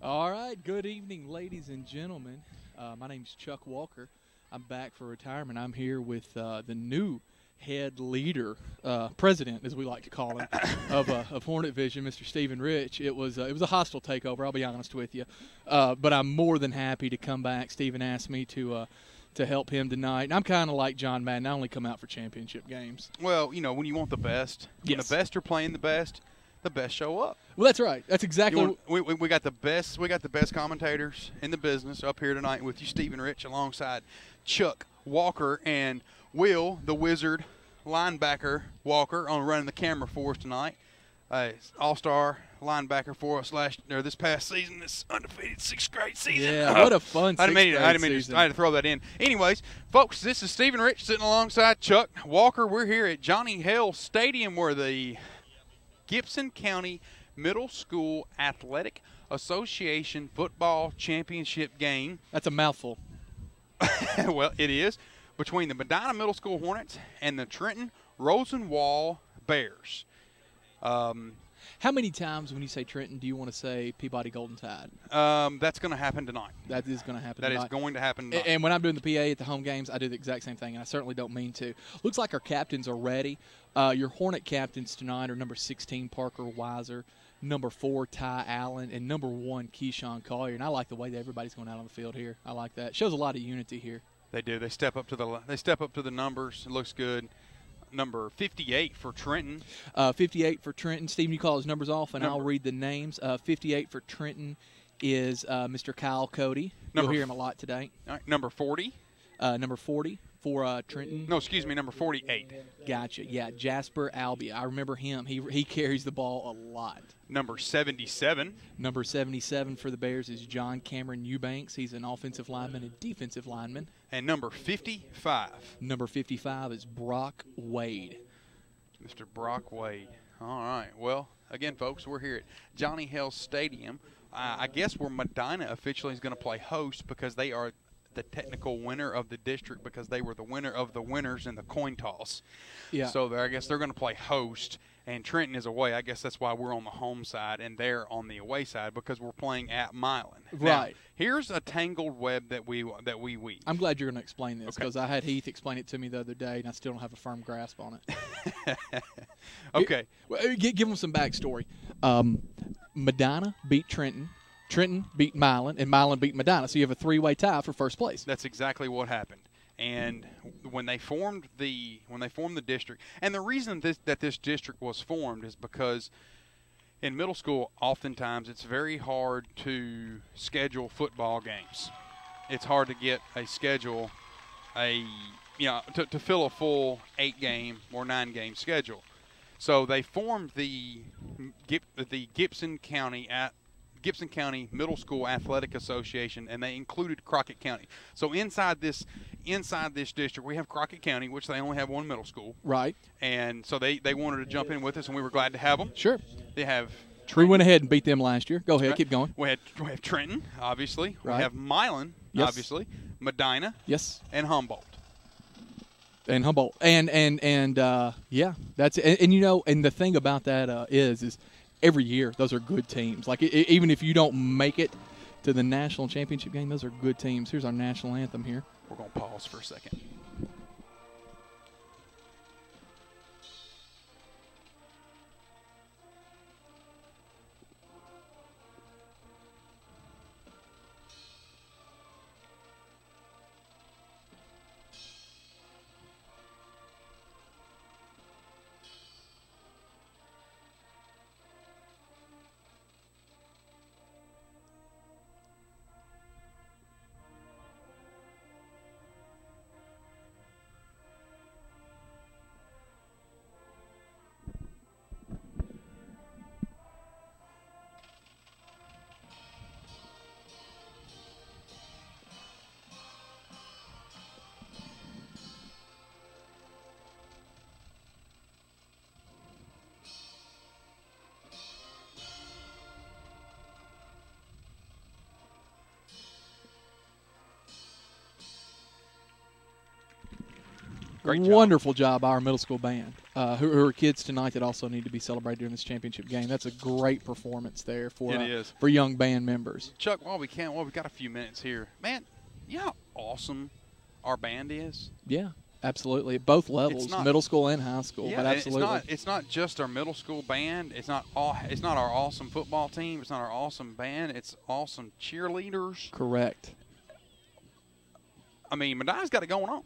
All right, good evening, ladies and gentlemen. My name's Chuck Walker. I'm back for retirement. I'm here with the new head leader, president, as we like to call him, of Hornet Vision, Mr. Stephen Rich. It was a hostile takeover, I'll be honest with you, but I'm more than happy to come back. Stephen asked me to help him tonight, and I'm kind of like John Madden. I only come out for championship games. Well, you know, when you want the best, when the best are playing the best show up. Well, that's right. That's exactly. We got the best. We got the best commentators in the business up here tonight with you, Stephen Rich, alongside Chuck Walker and Will, the Wizard linebacker Walker, on running the camera for us tonight. All-star linebacker for us this past season, this undefeated sixth-grade season. Yeah, what a fun sixth-grade season. I had to throw that in. Anyways, folks, this is Stephen Rich sitting alongside Chuck Walker. We're here at Johnny Hale Stadium where the Gibson County Middle School Athletic Association Football Championship game. That's a mouthful. Well, it is. Between the Medina Middle School Hornets and the Trenton Rosenwall Bears. How many times when you say Trenton do you want to say Peabody Golden Tide? That's going to happen tonight. That is going to happen tonight. That is going to happen tonight. And when I'm doing the PA at the home games, I do the exact same thing, and I certainly don't mean to. Looks like our captains are ready. Your Hornet captains tonight are number 16, Parker Weiser, number 4, Ty Allen, and number 1, Keyshawn Collier. And I like the way that everybody's going out on the field here. I like that. Shows a lot of unity here. They do. They step up to the numbers. It looks good. Number 58 for Trenton. 58 for Trenton. Stephen, you call his numbers off, and I'll read the names. 58 for Trenton is Mr. Kyle Cody. You'll hear him a lot today. All right, number 40. Number 40 for Trenton. No, excuse me, number 48. Gotcha. Yeah, Jasper Albia. I remember him. He carries the ball a lot. Number 77. Number 77 for the Bears is John Cameron Eubanks. He's an offensive lineman and defensive lineman. And number 55. Number 55 is Brock Wade. Mr. Brock Wade. All right. Well, again, folks, we're here at Johnny Hale Stadium. I guess where Medina officially is going to play host because they are the technical winner of the district because they were the winner of the winners in the coin toss. Yeah. So I guess they're going to play host, and Trenton is away. I guess that's why we're on the home side and they're on the away side because we're playing at Milan. Right. Now, here's a tangled web that we weave. I'm glad you're going to explain this because I had Heath explain it to me the other day, and I still don't have a firm grasp on it. Okay. Give them some backstory. Medina beat Trenton. Trenton beat Milan, and Milan beat Medina. So you have a three-way tie for first place. That's exactly what happened. And when they formed the district, and the reason that this district was formed is because in middle school, oftentimes it's very hard to schedule football games. It's hard to get a schedule, to fill a full 8-game or 9-game schedule. So they formed the Gibson County Middle School Athletic Association, and they included Crockett County. So inside this district, we have Crockett County, which they only have one middle school. Right. And so they wanted to jump in with us, and we were glad to have them. Sure. They have Trenton. We went ahead and beat them last year. Go ahead, keep going. We have Trenton, obviously. Right. We have Milan, obviously. Medina. Yes. And Humboldt. And Humboldt. And yeah, that's it. And the thing about that is every year, those are good teams. Like, even if you don't make it to the national championship game, those are good teams. Here's our national anthem here. We're going to pause for a second. Great job. Wonderful job by our middle school band. who are kids tonight that also need to be celebrated during this championship game. That's a great performance there for young band members. Chuck, while we got a few minutes here, man. You know how awesome our band is? Yeah, absolutely. At both levels, middle school and high school. Yeah, but absolutely. It's not just our middle school band. It's not our awesome football team. It's not our awesome band. It's awesome cheerleaders. Correct. I mean, Medina's got it going on.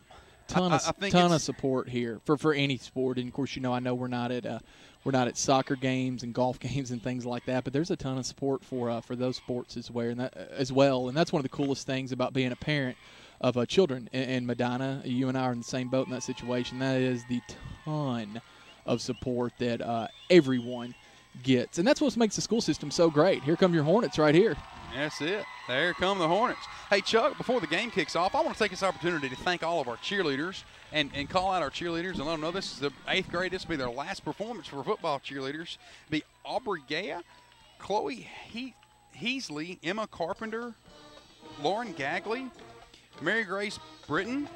Ton of support here for any sport. And of course, I know we're not at soccer games and golf games and things like that, but there's a ton of support for those sports as well. And that's one of the coolest things about being a parent of children in Medina. You and I are in the same boat in that situation. That is the ton of support that everyone gets, and that's what makes the school system so great. Here come your Hornets right here. That's it. There come the Hornets. Hey, Chuck, before the game kicks off, I want to take this opportunity to thank all of our cheerleaders and call out our cheerleaders and let them know this is the 8th grade. This will be their last performance for football cheerleaders. It'll be Aubrey Gaya, Chloe Heasley, Emma Carpenter, Lauren Gagley, Mary Grace Britton,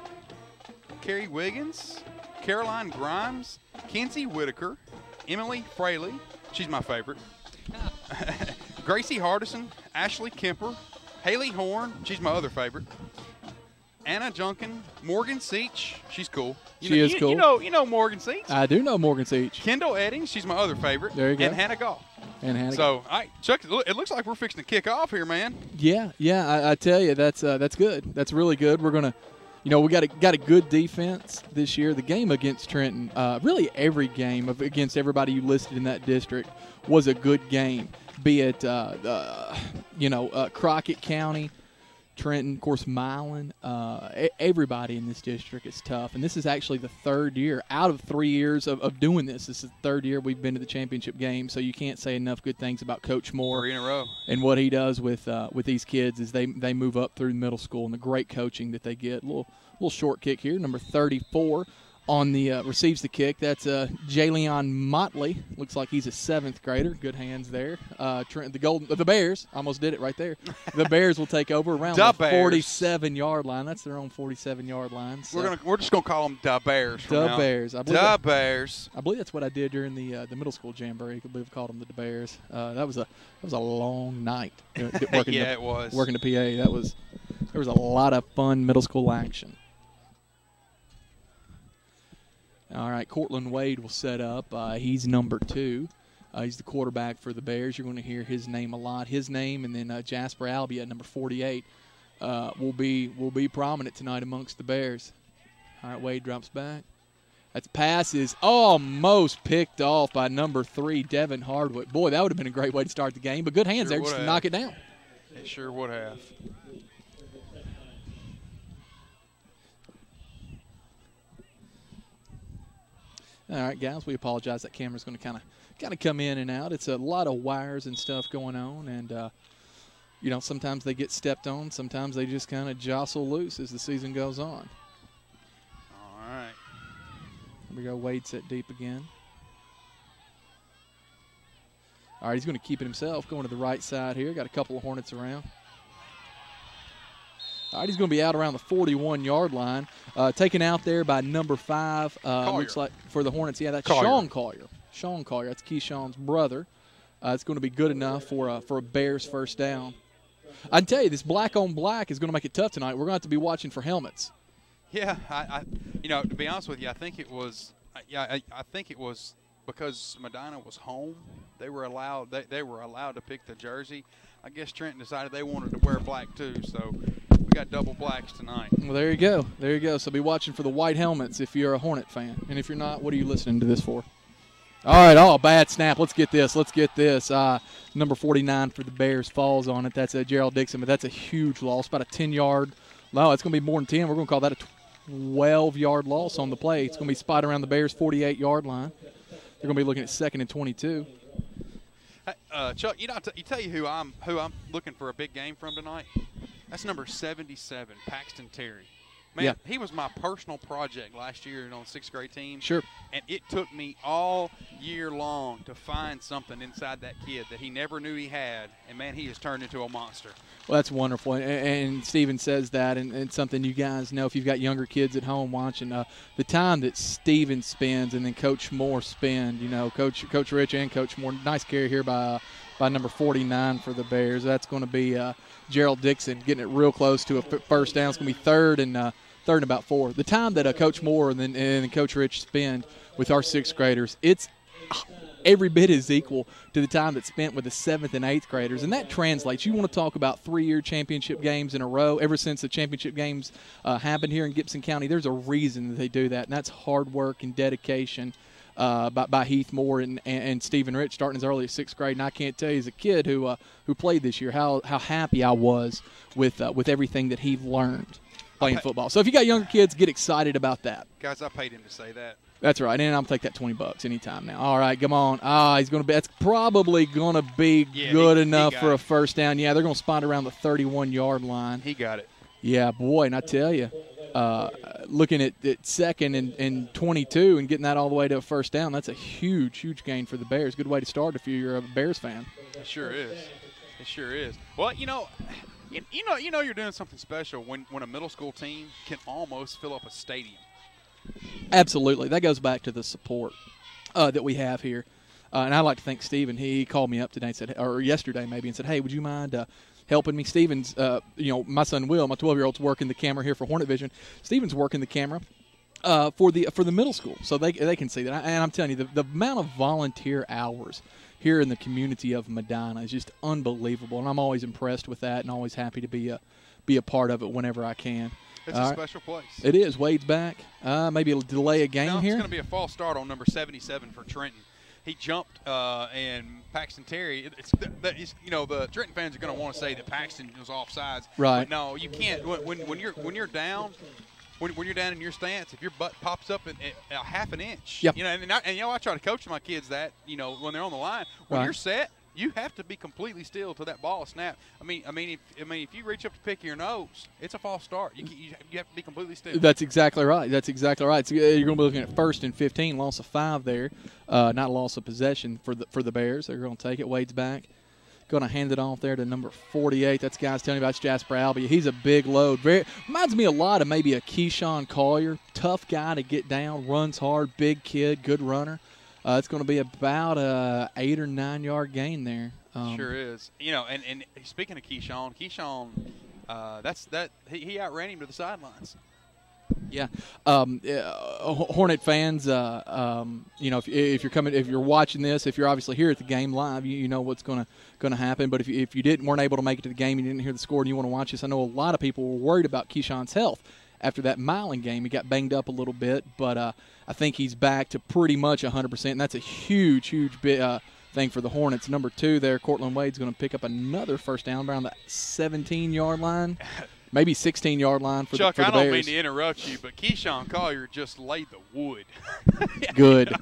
Carrie Wiggins, Caroline Grimes, Kinsey Whitaker, Emily Fraley, she's my favorite, Gracie Hardison, Ashley Kemper, Haley Horn, she's my other favorite, Anna Junkin, Morgan Seach, she's cool. She is cool. You know Morgan Seach. I do know Morgan Seach. Kendall Eddings, she's my other favorite. There you go. And Hannah Goff. So, all right, Chuck, it looks like we're fixing to kick off here, man. Yeah, I tell you, that's good. That's really good. We're gonna, we got a good defense this year. The game against Trenton, really every game against everybody you listed in that district was a good game. Be it Crockett County, Trenton, of course, Milan. Everybody in this district is tough. And this is actually the third year out of 3 years of doing this. This is the third year we've been to the championship game, so you can't say enough good things about Coach Moore. 3 in a row. And what he does with these kids is they move up through middle school and the great coaching that they get. A little short kick here, number 34. On the receives the kick. That's Jalen Motley. Looks like he's a 7th grader. Good hands there. The Bears almost did it right there. The Bears will take over around the 47-yard line. That's their own 47-yard line. So we're just gonna call them the Bears. Bears. Bears. I believe that's what I did during the middle school jamboree. I believe we called them the Bears. That was a long night. It was working the PA. There was a lot of fun middle school action. All right, Cortland Wade will set up. He's number 2. He's the quarterback for the Bears. You're going to hear his name a lot. His name, and then Jasper Albia, number 48, will be prominent tonight amongst the Bears. All right, Wade drops back. That pass is almost picked off by number 3, Devin Hardwick. Boy, that would have been a great way to start the game, but good hands there just to knock it down. It sure would have. All right, guys, we apologize. That camera's going to kind of come in and out. It's a lot of wires and stuff going on, and sometimes they get stepped on. Sometimes they just kind of jostle loose as the season goes on. All right. Here we go. Wade set deep again. All right, he's going to keep it himself, going to the right side here. Got a couple of Hornets around. All right, he's going to be out around the 41-yard line. Taken out there by number 5. Looks like for the Hornets. Yeah, that's Sean Collier. Sean Collier. That's Keyshawn's brother. It's going to be good enough for a Bears first down. I can tell you, this black on black is going to make it tough tonight. We're going to have to be watching for helmets. Yeah, I to be honest with you, I think it was because Medina was home. They were allowed to pick the jersey. I guess Trenton decided they wanted to wear black too, so we got double blacks tonight. Well, there you go. There you go. So be watching for the white helmets if you're a Hornet fan. And if you're not, what are you listening to this for? All right, bad snap. Let's get this. Number 49 for the Bears falls on it. That's Gerald Dixon, but that's a huge loss, about a 10-yard. No, it's going to be more than 10. We're going to call that a 12-yard loss on the play. It's going to be spotted around the Bears' 48-yard line. They're going to be looking at 2nd and 22. Chuck, you tell you who I'm looking for a big game from tonight. That's number 77, Paxton Terry. Man, Yeah. he was my personal project last year on the 6th grade team. Sure. And it took me all year long to find something inside that kid that he never knew he had. And, man, he has turned into a monster. Well, that's wonderful. And Steven says that, and it's something you guys know if you've got younger kids at home watching. The time that Steven spends and then Coach Moore spend, Coach Rich and Coach Moore, nice carry here by number 49 for the Bears. That's going to be Gerald Dixon getting it real close to a first down. It's going to be third and about 4. The time that Coach Moore and then Coach Rich spend with our 6th graders, it's every bit is equal to the time that's spent with the 7th and 8th graders, and that translates. You want to talk about 3-year championship games in a row. Ever since the championship games happened here in Gibson County, there's a reason that they do that, and that's hard work and dedication by Heath Moore and Stephen Rich starting as early as 6th grade. And I can't tell you, as a kid who played this year, how happy I was with everything that he learned playing football. So if you got younger kids, get excited about that. Guys, I paid him to say that. That's right, and I'm take that $20 anytime now. All right, come on. He's going to be. That's probably going to be good enough for a first down. Yeah, they're going to spot around the 31-yard line. He got it. Yeah, boy, and I tell you, looking at 2nd and 22 and getting that all the way to a first down, that's a huge gain for the Bears. Good way to start if you're a Bears fan. It sure is. It sure is. Well, you're doing something special when a middle school team can almost fill up a stadium. Absolutely. That goes back to the support that we have here. And I'd like to thank Steven. He called me up today and said, or yesterday maybe, and said, hey, would you mind helping me? Steven's, my son Will, my 12-year-old's working the camera here for Hornet Vision. Steven's working the camera for the middle school, so they can see that. And I'm telling you, the amount of volunteer hours here in the community of Medina is just unbelievable, and I'm always impressed with that and always happy to be a part of it whenever I can. It's a special place. It is. Wade's back. Maybe it'll delay a game here. It's going to be a false start on number 77 for Trenton. He jumped, and Paxton Terry. The Trenton fans are going to want to say that Paxton was offsides. Right. But no, you can't. When you're down. When you're down in your stance, if your butt pops up a half an inch, yep. And I try to coach my kids that, when they're on the line, when you're set, you have to be completely still till that ball is snapped. I mean, if you reach up to pick your nose, it's a false start. You have to be completely still. That's exactly right. So you're going to be looking at 1st and 15, loss of 5 there, not a loss of possession for the Bears. They're going to take it. Wade's back. Going to hand it off there to number 48. That's guys telling me about Jasper Albia. He's a big load. Reminds me a lot of maybe a Keyshawn Collier. Tough guy to get down, runs hard, big kid, good runner. It's going to be about a 8 or 9 yard gain there. Sure is. And speaking of Keyshawn, he outran him to the sidelines. Yeah, Hornet fans. If you're watching this, if you're obviously here at the game live, you know what's going to happen. But if you weren't able to make it to the game, and you didn't hear the score, and you want to watch this, I know a lot of people were worried about Keyshawn's health after that Milan game. He got banged up a little bit, but I think he's back to pretty much 100%, and that's a huge thing for the Hornets. Number 2 there, Cortland Wade's going to pick up another first down around the 17-yard line. Maybe 16-yard line for Chuck, the Bears. I don't mean to interrupt you, but Keyshawn Collier just laid the wood. Good.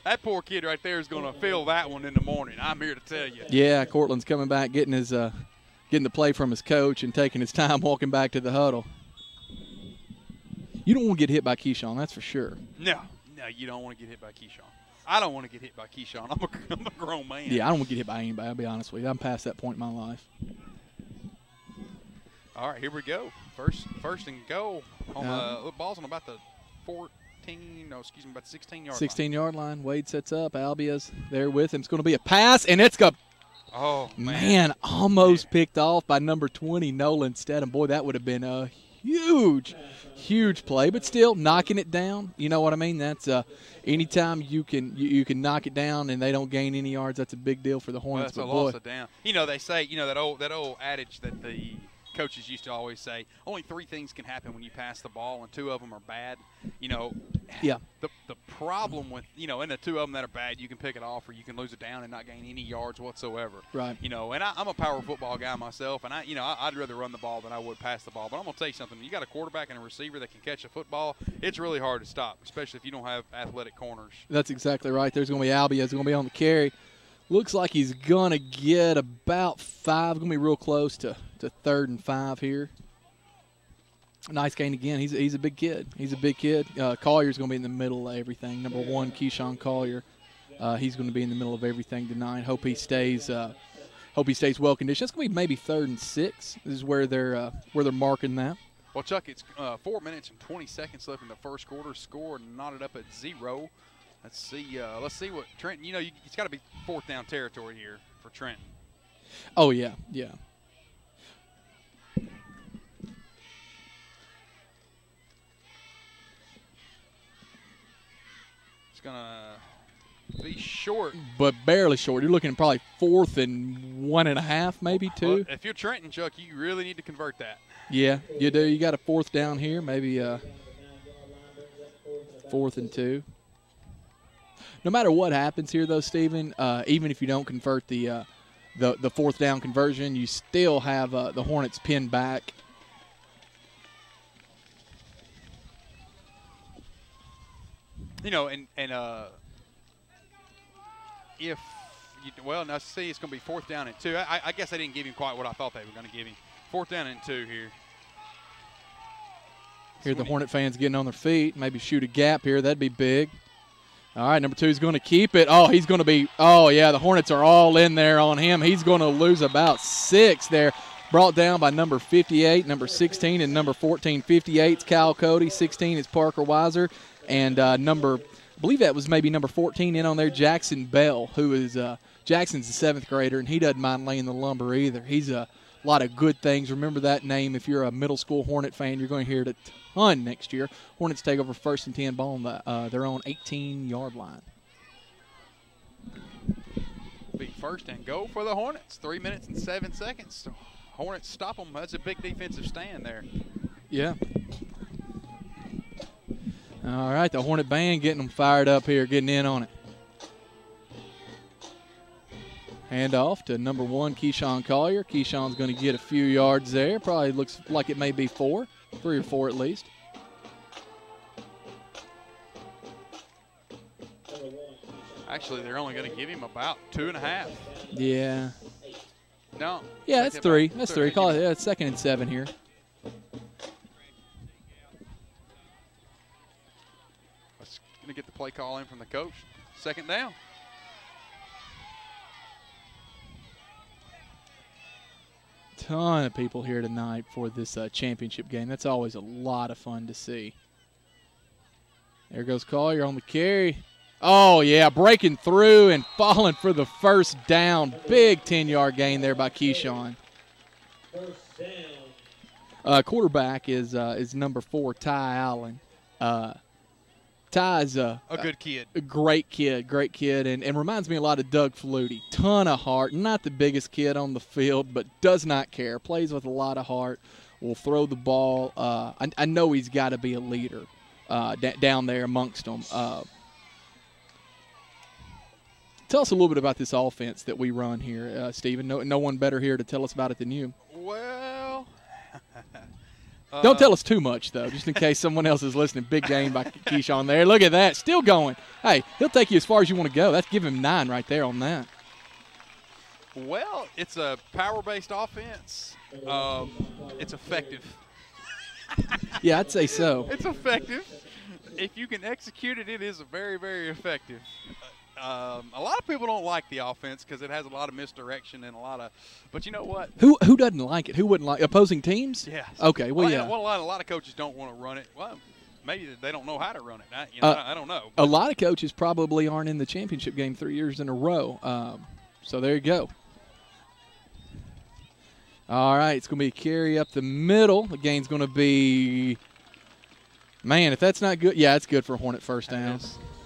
That poor kid right there is going to feel that one in the morning. I'm here to tell you. Yeah, Cortland's coming back, getting the play from his coach and taking his time walking back to the huddle. You don't want to get hit by Keyshawn, that's for sure. No, you don't want to get hit by Keyshawn. I don't want to get hit by Keyshawn. I'm a grown man. Yeah, I don't want to get hit by anybody, I'll be honest with you. I'm past that point in my life. All right, here we go. First and goal. The ball's on about the 16-yard line. 16-yard line. Wade sets up. Albia's there with him. It's going to be a pass, and it's going. Oh man! Almost picked off by number 20, Nolan Stedham. Boy, that would have been a huge play, but still knocking it down. You know what I mean? That's anytime you can knock it down and they don't gain any yards. That's a big deal for the Hornets. Well, that's a loss of down. They say that old adage that the coaches used to always say, only 3 things can happen when you pass the ball, and 2 of them are bad. Yeah. The problem with, and the 2 of them that are bad, you can pick it off or you can lose it down and not gain any yards whatsoever. Right. And I'm a power football guy myself, and I'd rather run the ball than I would pass the ball. But I'm going to tell you something. You got a quarterback and a receiver that can catch a football, it's really hard to stop, especially if you don't have athletic corners. That's exactly right. There's going to be Albia. He's going to be on the carry. Looks like he's going to get about 5. Going to be real close to 3rd and 5 here. Nice gain again. He's a big kid. He's a big kid. Collier's going to be in the middle of everything. Number 1, Keyshawn Collier. He's going to be in the middle of everything tonight. Hope he stays well conditioned. It's going to be maybe 3rd and 6. This is where they're marking that. Well, Chuck, it's 4 minutes and 20 seconds left in the first quarter. Score knotted up at 0. Let's see what Trenton. It's got to be 4th down territory here for Trenton. Oh yeah, yeah. It's gonna be short, but barely short. You're looking at probably 4th and 1.5, maybe 2. Well, if you're Trenton, Chuck, you really need to convert that. Yeah, you do. You got a 4th down here, maybe 4th and 2. No matter what happens here, though, Stephen, even if you don't convert the 4th down conversion, you still have the Hornets pinned back. If now see, it's going to be 4th down and 2. I guess they didn't give him quite what I thought they were going to give him. 4th down and 2 here. Here the Hornet fans getting on their feet. Maybe shoot a gap here. That'd be big. All right, number 2 is going to keep it. Oh, he's going to be – oh, yeah, the Hornets are all in there on him. He's going to lose about 6 there. Brought down by number 58, number 16, and number 14. 58's Kyle Cody. 16 is Parker Weiser. And I believe that was maybe number 14 in on there, Jackson Bell, who is Jackson's a 7th grader, and he doesn't mind laying the lumber either. He's a lot of good things. Remember that name. If you're a middle school Hornet fan, you're going to hear it a ton next year. Hornets take over 1st and 10 ball on their own 18-yard line. Be 1st and goal for the Hornets. 3 minutes and 7 seconds. Hornets stop them. That's a big defensive stand there. Yeah. All right, the Hornet band getting them fired up here, getting in on it. Hand off to number 1, Keyshawn Collier. Keyshawn's going to get a few yards there. Probably looks like it may be 4, 3 or 4 at least. Actually, they're only going to give him about 2.5. Yeah. No. Yeah, that's 3. That's 3. Call it. Yeah, it's 2nd and 7 here. Let's going to get the play call in from the coach. 2nd down. Ton of people here tonight for this championship game. That's always a lot of fun to see. There goes Collier on the carry. Oh, yeah, breaking through and falling for the 1st down. Big 10-yard gain there by Keyshawn. Quarterback is number 4, Ty Allen. Ty's a good kid. A great kid, and reminds me a lot of Doug Flutie. Ton of heart. Not the biggest kid on the field, but does not care. Plays with a lot of heart. Will throw the ball. I know he's got to be a leader down there amongst them. Tell us a little bit about this offense that we run here, Stephen. No one better here to tell us about it than you. Well, don't tell us too much, though, just in case someone else is listening. Big game by Keyshawn there. Look at that. Still going. Hey, he'll take you as far as you want to go. That's give him 9 right there on that. Well, it's a power-based offense. It's effective. Yeah, I'd say so. It's effective. If you can execute it, it is very, very effective. A lot of people don't like the offense because it has a lot of misdirection and a lot of – but you know what? Who doesn't like it? Who wouldn't like opposing teams? Yes. Okay, well, yeah. A lot of coaches don't want to run it. Well, maybe they don't know how to run it. I don't know. A lot of coaches probably aren't in the championship game 3 years in a row. So there you go. All right, it's going to be a carry up the middle. The gain's going to be – man, if that's not good – yeah, it's good for a Hornet 1st down.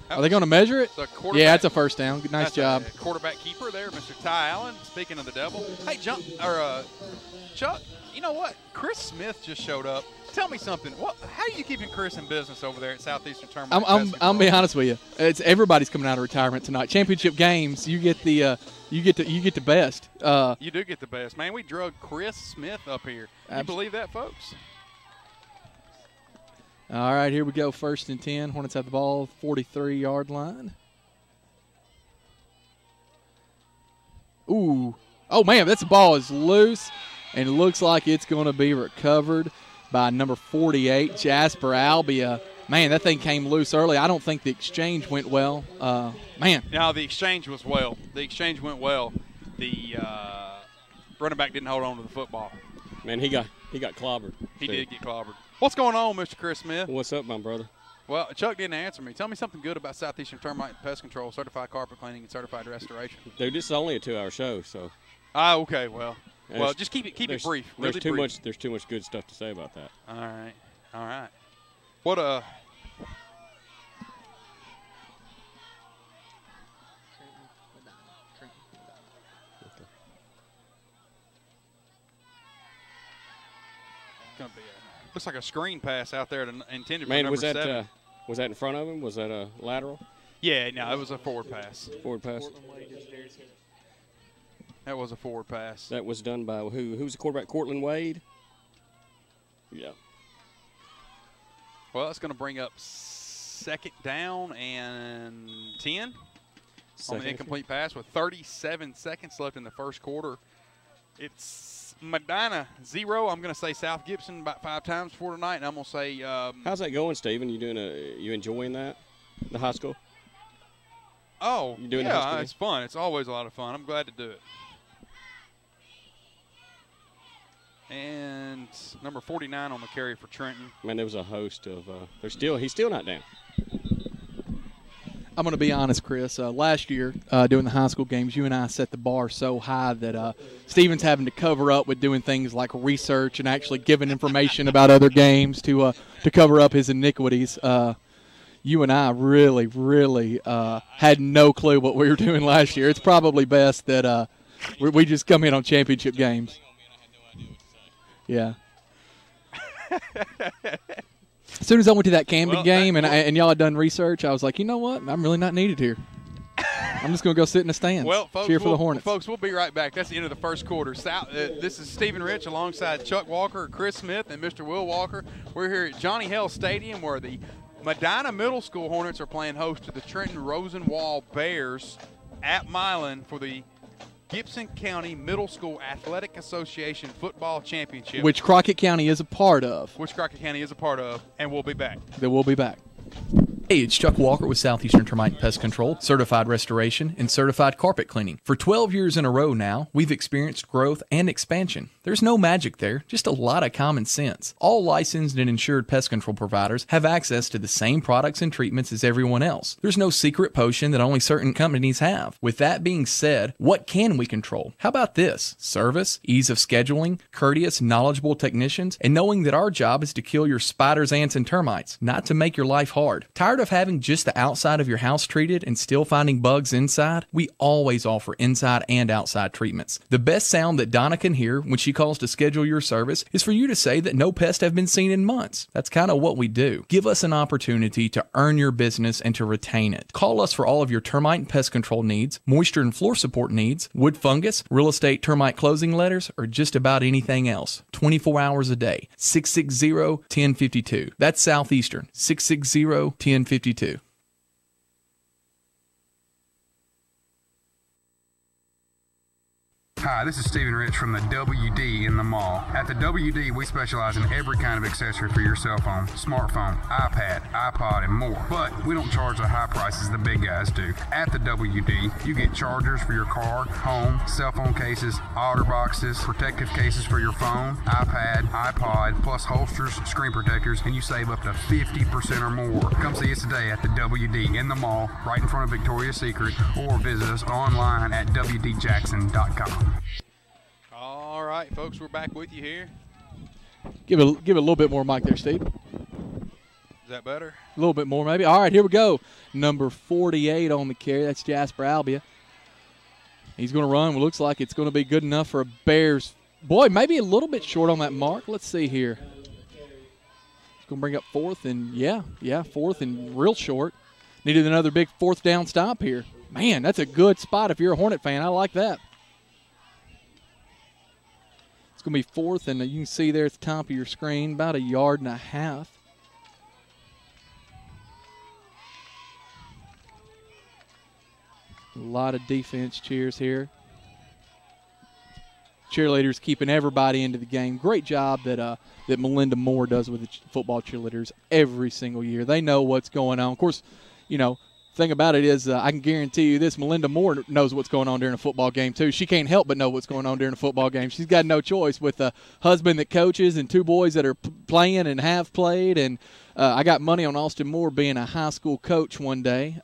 Are they going to measure it? Yeah, it's a 1st down. Nice job. Quarterback keeper there, Mr. Ty Allen. Speaking of the devil. Hey, Chuck, you know what? Chris Smith just showed up. Tell me something. How are you keeping Chris in business over there at Southeastern Terminal? I'm be honest with you. It's everybody's coming out of retirement tonight. Championship games, you get the best. You do get the best, man. We drug Chris Smith up here. You believe that, folks? All right, here we go. 1st and 10. Hornets have the ball, 43-yard line. Ooh. Oh, man, this ball is loose, and it looks like it's going to be recovered by number 48, Jasper Albia. Man, that thing came loose early. I don't think the exchange went well. Man. Now, the exchange was well. The exchange went well. The running back didn't hold on to the football. Man, he got clobbered. He did get clobbered. What's going on, Mr. Chris Smith? What's up, my brother? Well, Chuck didn't answer me. Tell me something good about Southeastern Termite and Pest Control, certified carpet cleaning, and certified restoration. Dude, this is only a 2-hour show, so. Ah, okay. Well, just keep it brief. There's Really brief. There's too much good stuff to say about that. All right. What Gonna be looks like a screen pass out there intended for number 7. Was that in front of him? Was that a lateral? Yeah, no, it was a forward pass. Forward pass. That was a forward pass. That was done by who? Who's the quarterback? Cortland Wade. Yeah. Well, it's going to bring up 2nd down and 10 on the incomplete pass with 37 seconds left in the first quarter. It's Medina 0. I'm going to say South Gibson about 5 times for tonight, and I'm going to say. How's that going, Steven? You enjoying that? The high school? Oh, you doing the high school? It's fun. It's always a lot of fun. I'm glad to do it. And number 49 on the carry for Trenton. Man, there was a host of. He's still not down. I'm going to be honest, Chris. Last year, doing the high school games, you and I set the bar so high that Steven's having to cover up with doing things like research and actually giving information about other games to cover up his iniquities. You and I really, really had no clue what we were doing last year. It's probably best that we just come in on championship games. Yeah. As soon as I went to that Camden game and y'all had done research, I was like, you know what? I'm really not needed here. I'm just going to go sit in the stands. Well, folks, cheer for the Hornets. Folks, we'll be right back. That's the end of the first quarter. This is Stephen Rich alongside Chuck Walker, Chris Smith, and Mr. Will Walker. We're here at Johnny Hale Stadium where the Medina Middle School Hornets are playing host to the Trenton Rosenwald Bears at Milan for the Gibson County Middle School Athletic Association Football Championship. Which Crockett County is a part of. And we'll be back. Then we'll be back. Hey, it's Chuck Walker with Southeastern Termite and Pest Control, certified restoration, and certified carpet cleaning. For 12 years in a row now, we've experienced growth and expansion. There's no magic there, just a lot of common sense. All licensed and insured pest control providers have access to the same products and treatments as everyone else. There's no secret potion that only certain companies have. With that being said, what can we control? How about this? Service, ease of scheduling, courteous, knowledgeable technicians, and knowing that our job is to kill your spiders, ants, and termites, not to make your life hard. Tired of having just the outside of your house treated and still finding bugs inside? We always offer inside and outside treatments. The best sound that Donna can hear when she calls to schedule your service is for you to say that no pests have been seen in months. That's kind of what we do. Give us an opportunity to earn your business and to retain it. Call us for all of your termite and pest control needs, moisture and floor support needs, wood fungus, real estate termite closing letters, or just about anything else. 24 hours a day. 660-1052. That's Southeastern. 660-1052. Hi, this is Stephen Rich from the WD in the mall. At the WD, we specialize in every kind of accessory for your cell phone, smartphone, iPad, iPod, and more. But we don't charge the high prices the big guys do. At the WD, you get chargers for your car, home, cell phone cases, otter boxes, protective cases for your phone, iPad, iPod, plus holsters, screen protectors, and you save up to 50% or more. Come see us today at the WD in the mall, right in front of Victoria's Secret, or visit us online at WDJackson.com. All right, folks, we're back with you here. Give it a little bit more mic there, Steve. Is that better? A little bit more, maybe. All right, here we go. Number 48 on the carry. That's Jasper Albia. He's going to run. It looks like it's going to be good enough for a Bears. Boy, maybe a little bit short on that mark. Let's see here. It's going to bring up fourth, and fourth and real short. Needed another big fourth down stop here. Man, that's a good spot if you're a Hornet fan. I like that. It's going to be fourth, and you can see there at the top of your screen, about 1.5 yards. A lot of defense cheers here. cheerleaders, keeping everybody into the game. Great job that Melinda Moore does with the football cheerleaders every single year. They know what's going on. Of course, thing about it is I can guarantee you this, Melinda Moore knows what's going on during a football game too. She can't help but know what's going on during a football game. She's got no choice with a husband that coaches and 2 boys that are playing and have played. And I got money on Austin Moore being a high school coach one day.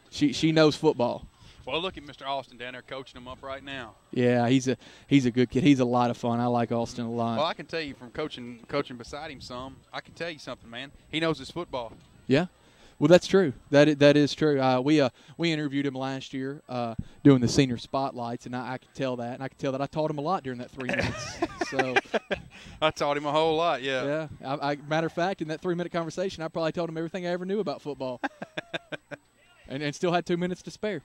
She knows football. Well, look at Mr. Austin down there coaching them up right now. Yeah, he's a good kid. He's a lot of fun. I like Austin a lot. Well, I can tell you from coaching beside him some, I can tell you something, man. He knows his football. Yeah. Well, that's true. That is true. We interviewed him last year doing the senior spotlights, and I could tell that. And I could tell that I taught him a lot during that 3 minutes. So I taught him a whole lot, yeah. Yeah. Matter of fact, in that 3-minute conversation, I probably told him everything I ever knew about football. and still had 2 minutes to spare.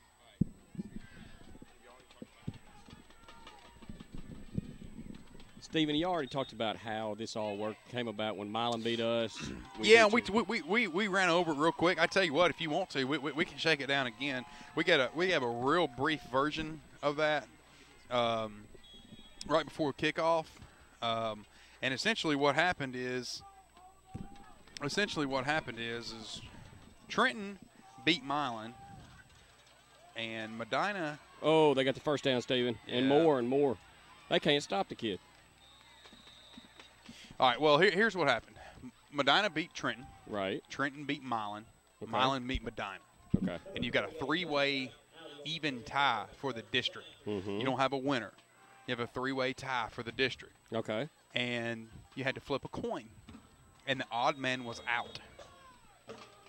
Stephen, you already talked about how this all came about when Milan beat us. We ran over it real quick. I tell you what, if you want to, we can shake it down again. We have a real brief version of that right before kickoff, and essentially what happened is Trenton beat Milan, and Medina. Oh, they got the first down, Stephen, and more. They can't stop the kid. All right, well, here's what happened. Medina beat Trenton. Right. Trenton beat Milan. Okay. Milan beat Medina. Okay. And you've got a 3-way even tie for the district. Mm-hmm. You don't have a winner. You have a 3-way tie for the district. Okay. And you had to flip a coin. And the odd man was out.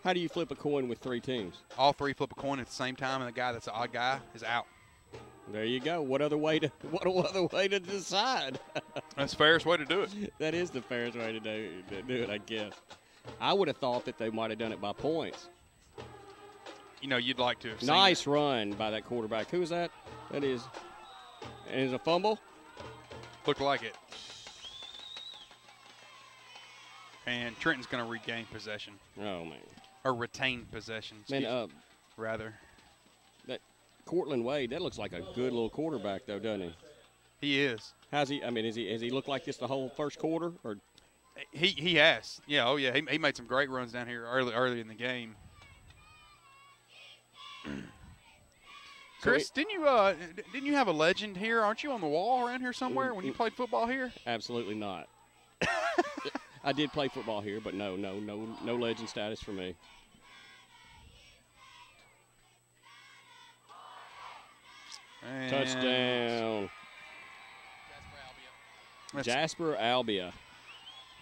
How do you flip a coin with 3 teams? All 3 flip a coin at the same time, and the guy that's the odd guy is out. There you go. What other way to decide? That's the fairest way to do it. That is the fairest way to do it, I guess. I would have thought that they might have done it by points. You'd like to have seen Nice run by that quarterback. Who is that? That is. And is a fumble? Looked like it. And Trenton's going to regain possession. Oh, man. Or retain possession, rather. That Cortland Wade, that looks like a good little quarterback, though, doesn't he? He is. How's he? I mean, has he looked like this the whole first quarter? Or he has. Yeah. Oh yeah. He made some great runs down here early in the game. Chris, didn't you have a legend here? Aren't you on the wall around here somewhere when you played football here? Absolutely not. I did play football here, but no legend status for me. And Touchdown. Jasper Albia.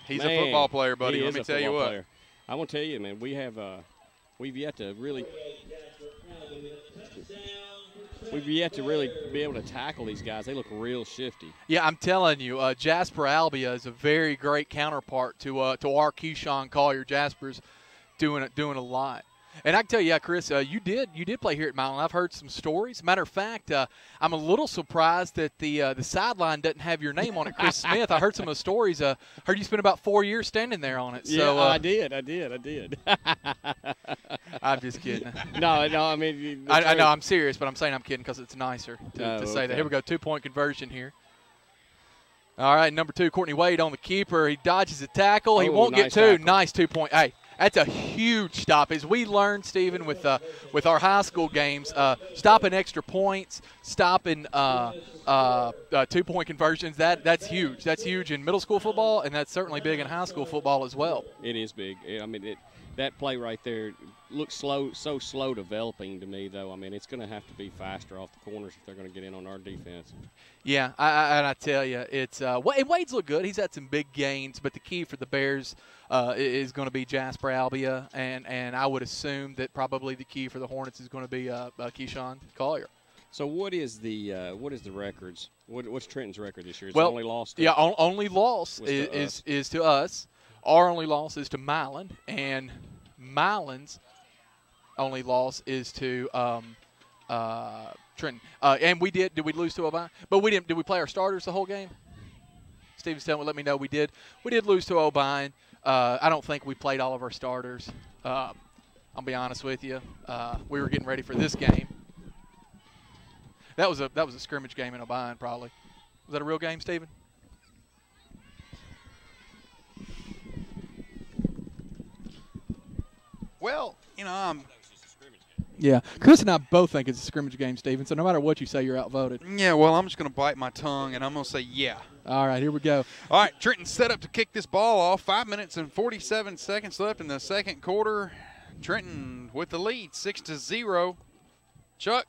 He's a football player, buddy. Let me tell you what. Player. I want to tell you, man, we've yet to really be able to tackle these guys. They look real shifty. Yeah, I'm telling you, Jasper Albia is a very great counterpart to our Keyshawn Collier. Jasper's doing a lot. And I can tell you, Chris, you did play here at Milan. I've heard some stories. Matter of fact, I'm a little surprised that the sideline doesn't have your name on it, Chris Smith. I heard some of the stories. Heard you spent about 4 years standing there on it. So, yeah, I did. I'm just kidding. No, I mean. I know, I'm serious, but I'm saying I'm kidding because it's nicer to say okay. that. Here we go, 2-point conversion here. All right, number 2, Courtney Wade on the keeper. He dodges a tackle. He won't get 2. Tackle. Nice 2-point. Hey. That's a huge stop. As we learned, Stephen, with our high school games, stopping extra points, stopping 2-point conversions, that's huge. That's huge in middle school football, and that's certainly big in high school football as well. It is big. I mean, that play right there looks so slow developing to me, though. I mean, it's going to have to be faster off the corners if they're going to get in on our defense. Yeah, and I tell you, it's and Wade's looked good. He's had some big gains, but the key for the Bears is going to be Jasper Albia, and I would assume that probably the key for the Hornets is going to be Keyshawn Collier. So what is the records? What's Trenton's record this year? It's well, only lost. Only loss is to us. Our only loss is to Milan, and Milan's only loss is to Trenton. And did we lose to O'Brien? But we didn't. Did we play our starters the whole game? Steven's let me know we did. We did lose to O'Brien. I don't think we played all of our starters. I'll be honest with you. We were getting ready for this game. That was a scrimmage game in O'Brien, probably. Was that a real game, Steven? Well, you know, Yeah, Chris and I both think it's a scrimmage game, Steven, so no matter what you say, you're outvoted. yeah, well, I'm just going to bite my tongue, and I'm going to say yeah. All right, here we go. All right, Trenton set up to kick this ball off. 5 minutes and 47 seconds left in the second quarter. Trenton with the lead, 6-0. Chuck?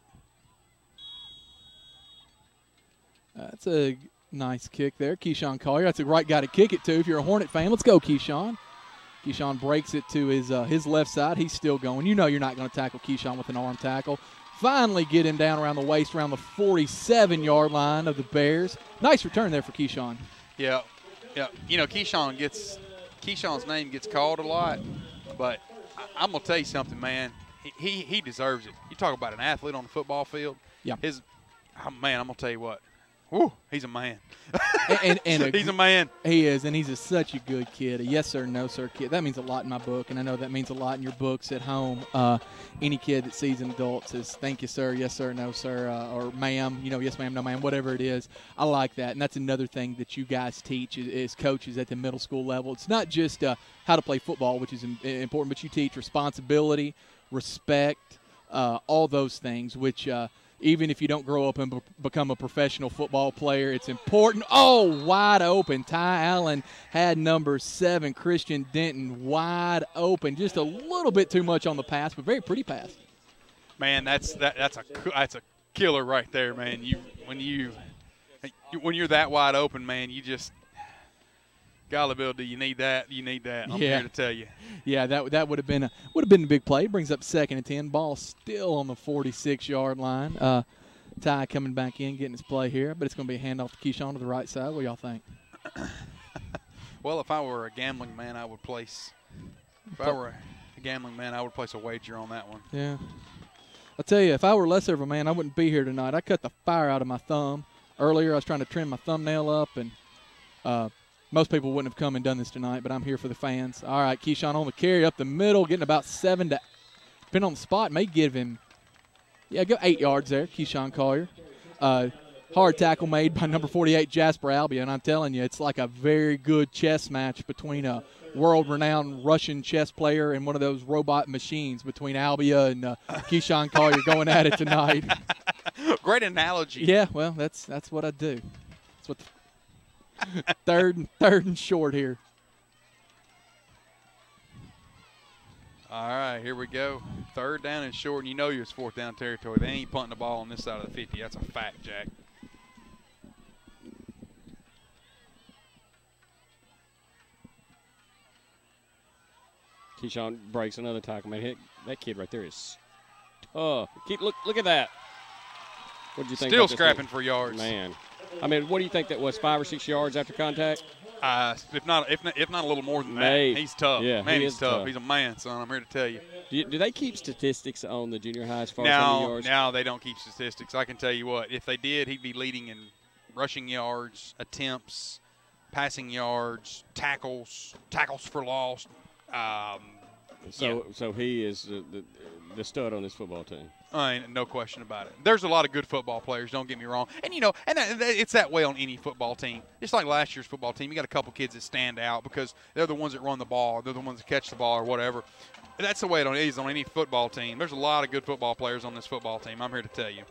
That's a nice kick there. Keyshawn Collier, that's the right guy to kick it to if you're a Hornet fan. Let's go, Keyshawn. Keyshawn breaks it to his left side. He's still going. You know you're not going to tackle Keyshawn with an arm tackle. Finally get him down around the waist, around the 47-yard line of the Bears. Nice return there for Keyshawn. Yeah. You know, Keyshawn's name gets called a lot, but I'm going to tell you something, man. He deserves it. You talk about an athlete on the football field. Yeah. Man, I'm going to tell you what. Woo, he's a man. and he's a man. He is, and he's such a good kid. A yes sir, no sir kid. That means a lot in my book, and I know that means a lot in your books at home. Any kid that sees an adult says, thank you, sir, yes sir, no sir, or ma'am, you know, yes ma'am, no ma'am, whatever it is. I like that, and that's another thing that you guys teach as coaches at the middle school level. It's not just how to play football, which is important, but you teach responsibility, respect, all those things, which even if you don't grow up and become a professional football player, it's important. Oh, wide open. Ty Allen had number 7, Christian Denton, wide open. Just a little bit too much on the pass, but very pretty pass. Man, that's a killer right there, man. When you're that wide open, man, you just golly, Bill, do you need that? You need that. I'm here to tell you. Yeah, that would have been a big play. Brings up 2nd and 10. Ball still on the 46-yard line. Ty coming back in, getting his play here, but it's going to be a handoff to Keyshawn to the right side. What do y'all think? Well, if I were a gambling man, I would place. If I were a gambling man, I would place a wager on that one. Yeah. I'll tell you, if I were less of a man, I wouldn't be here tonight. I cut the fire out of my thumb earlier. I was trying to trim my thumbnail up, and most people wouldn't have come and done this tonight, but I'm here for the fans. All right, Keyshawn on the carry up the middle, getting about 7 to, depending on the spot, may give him, go 8 yards there, Keyshawn Collier. Hard tackle made by number 48, Jasper Albia, and I'm telling you, it's like a very good chess match between a world-renowned Russian chess player and one of those robot machines between Albia and Keyshawn Collier going at it tonight. Great analogy. Yeah, well, that's what I do. That's what third and short here. All right, here we go. 3rd down and short, and you know it's 4th down territory. They ain't punting the ball on this side of the 50. That's a fact, Jack. Keyshawn breaks another tackle. Man, that kid right there is tough. Look at that. What did you think? Still scrapping for yards, man. I mean, what do you think that was? 5 or 6 yards after contact? If not a little more than that. He's tough. Yeah, man, he's tough. He's a man, son. I'm here to tell you. Do they keep statistics on the junior high as far as how many yards? No, they don't keep statistics. I can tell you what. If they did, he'd be leading in rushing yards, attempts, passing yards, tackles for loss. So he is the stud on this football team. No question about it. There's a lot of good football players, don't get me wrong. And, it's that way on any football team. It's like last year's football team. You got a couple kids that stand out because they're the ones that run the ball. They're the ones that catch the ball or whatever. That's the way it is on any football team. There's a lot of good football players on this football team. I'm here to tell you.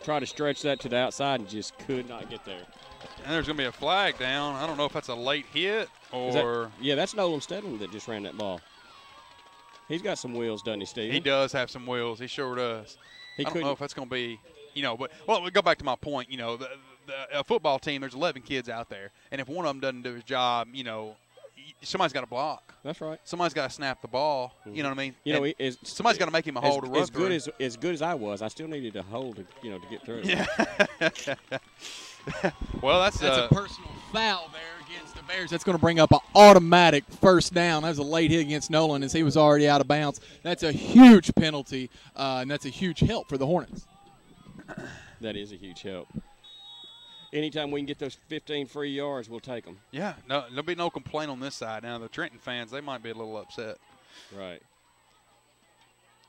Try to stretch that to the outside and just could not get there. And there's going to be a flag down. I don't know if that's a late hit or – that's Nolan Stedman that just ran that ball. He's got some wheels, doesn't he, Steve? He does have some wheels. He sure does. I don't know if that's going to be – but we go back to my point. A football team, there's 11 kids out there. And if one of them doesn't do his job, somebody's got to block. That's right. Somebody's got to snap the ball. You know what I mean? Somebody's got to make him a hole to run through. As good as I was, I still needed a hole to get through. Yeah. Well, that's a personal foul there against the Bears. That's going to bring up an automatic 1st down. That was a late hit against Nolan as he was already out of bounds. That's a huge penalty, and that's a huge help for the Hornets. That is a huge help. Anytime we can get those 15 free yards, we'll take them. Yeah, no, there'll be no complaint on this side. Now, the Trenton fans, they might be a little upset. Right.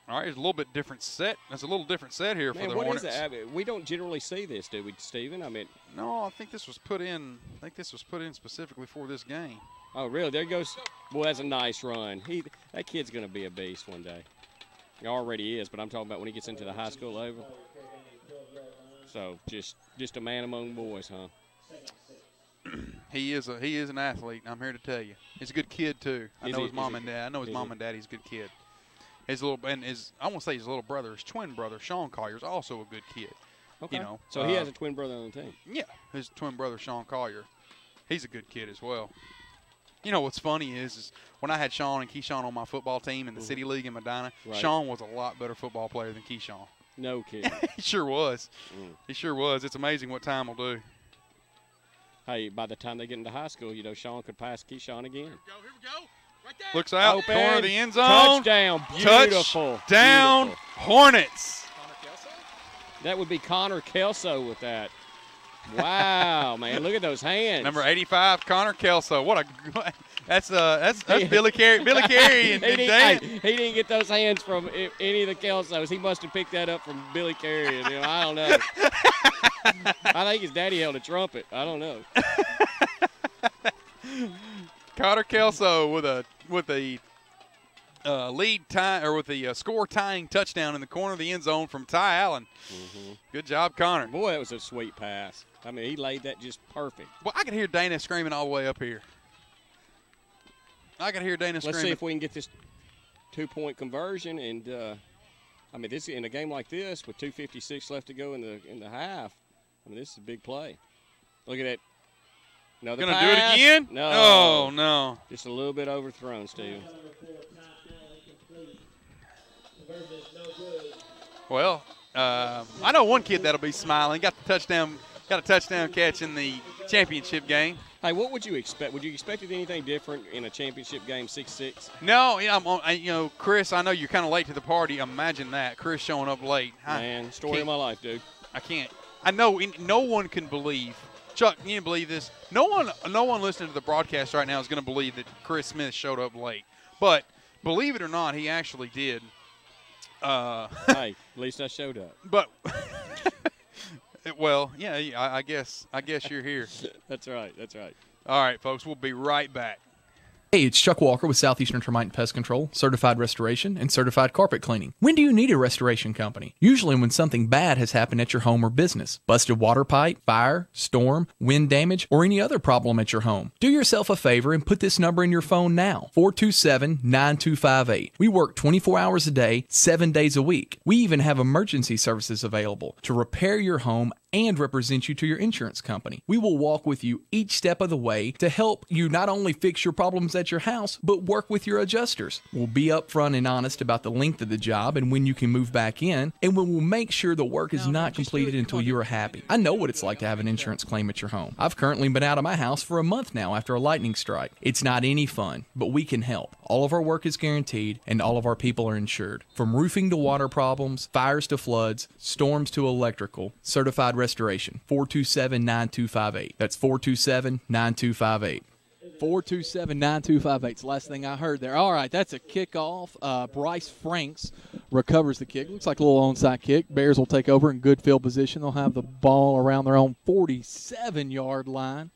All right, it's a little bit different set. That's a little different set here for the Hornets. What is that? I mean, we don't generally see this, do we, Steven? I mean, no, I think this was put in. I think this was put in specifically for this game. Oh, really? There goes. Boy, that's a nice run. That kid's going to be a beast one day. He already is, but I'm talking about when he gets into the high school level. So just a man among boys, huh? He is an athlete. I'm here to tell you, he's a good kid too. I know his mom and dad. I know his mom and daddy's a good kid. I won't say his little brother, his twin brother, Sean Collier, is also a good kid. Okay. You know, so he has a twin brother on the team. Yeah, his twin brother, Sean Collier, he's a good kid as well. You know what's funny is when I had Sean and Keyshawn on my football team in the City League in Medina, Sean was a lot better football player than Keyshawn. No kidding. He sure was. He sure was. It's amazing what time will do. Hey, by the time they get into high school, you know, Sean could pass Keyshawn again. Here we go. Right there. Looks out, Open. corner of the end zone. Touchdown. Beautiful. Touchdown, Beautiful. Hornets. That would be Connor Kelso with that. Wow, man, look at those hands. Number 85, Connor Kelso. That's Billy Carey. Billy Carey and Dan. He didn't get those hands from any of the Kelsos. He must have picked that up from Billy Carey. You know, I don't know. I think his daddy held a trumpet. I don't know. Connor Kelso with a lead tie or with the score tying touchdown in the corner of the end zone from Ty Allen. Good job, Connor. Boy, that was a sweet pass. I mean, he laid that just perfect. Well, I could hear Dana screaming all the way up here. Screaming. Let's see if we can get this 2-point conversion. And I mean, this in a game like this with 2:56 left to go in the half. I mean, this is a big play. Look at that. Another Gonna pass. do it again? No. Oh, no. Just a little bit overthrown, Steven. Well, I know one kid that'll be smiling. Got a touchdown catch in the championship game. Hey, what would you expect? Would you expect anything different in a championship game, 6-6? No, Chris, I know you're kind of late to the party. Imagine that, Chris showing up late. Man, story of my life, dude. I can't. I know no one can believe. Chuck, you can believe this? No one listening to the broadcast right now is going to believe that Chris Smith showed up late. But believe it or not, he actually did. Hey, at least I showed up. But well, yeah, I guess you're here. That's right. All right, folks, we'll be right back. Hey, it's Chuck Walker with Southeastern Termite and Pest Control, certified restoration, and certified carpet cleaning. When do you need a restoration company? Usually when something bad has happened at your home or business. Busted water pipe, fire, storm, wind damage, or any other problem at your home. Do yourself a favor and put this number in your phone now, 427-9258. We work 24 hours a day, 7 days a week. We even have emergency services available to repair your home and represent you to your insurance company. We will walk with you each step of the way to help you not only fix your problems at your house, but work with your adjusters. We'll be upfront and honest about the length of the job and when you can move back in, and we will make sure the work is not completed until you are happy. I know what it's like to have an insurance claim at your home. I've currently been out of my house for a month now after a lightning strike. It's not any fun, but we can help. All of our work is guaranteed, and all of our people are insured. From roofing to water problems, fires to floods, storms to electrical, certified restoration. 427-9258. That's 427-9258. 427-9258. It's the last thing I heard there. All right, that's a kickoff. Bryce Franks recovers the kick. Looks like a little onside kick. Bears will take over in good field position. They'll have the ball around their own 47-yard line.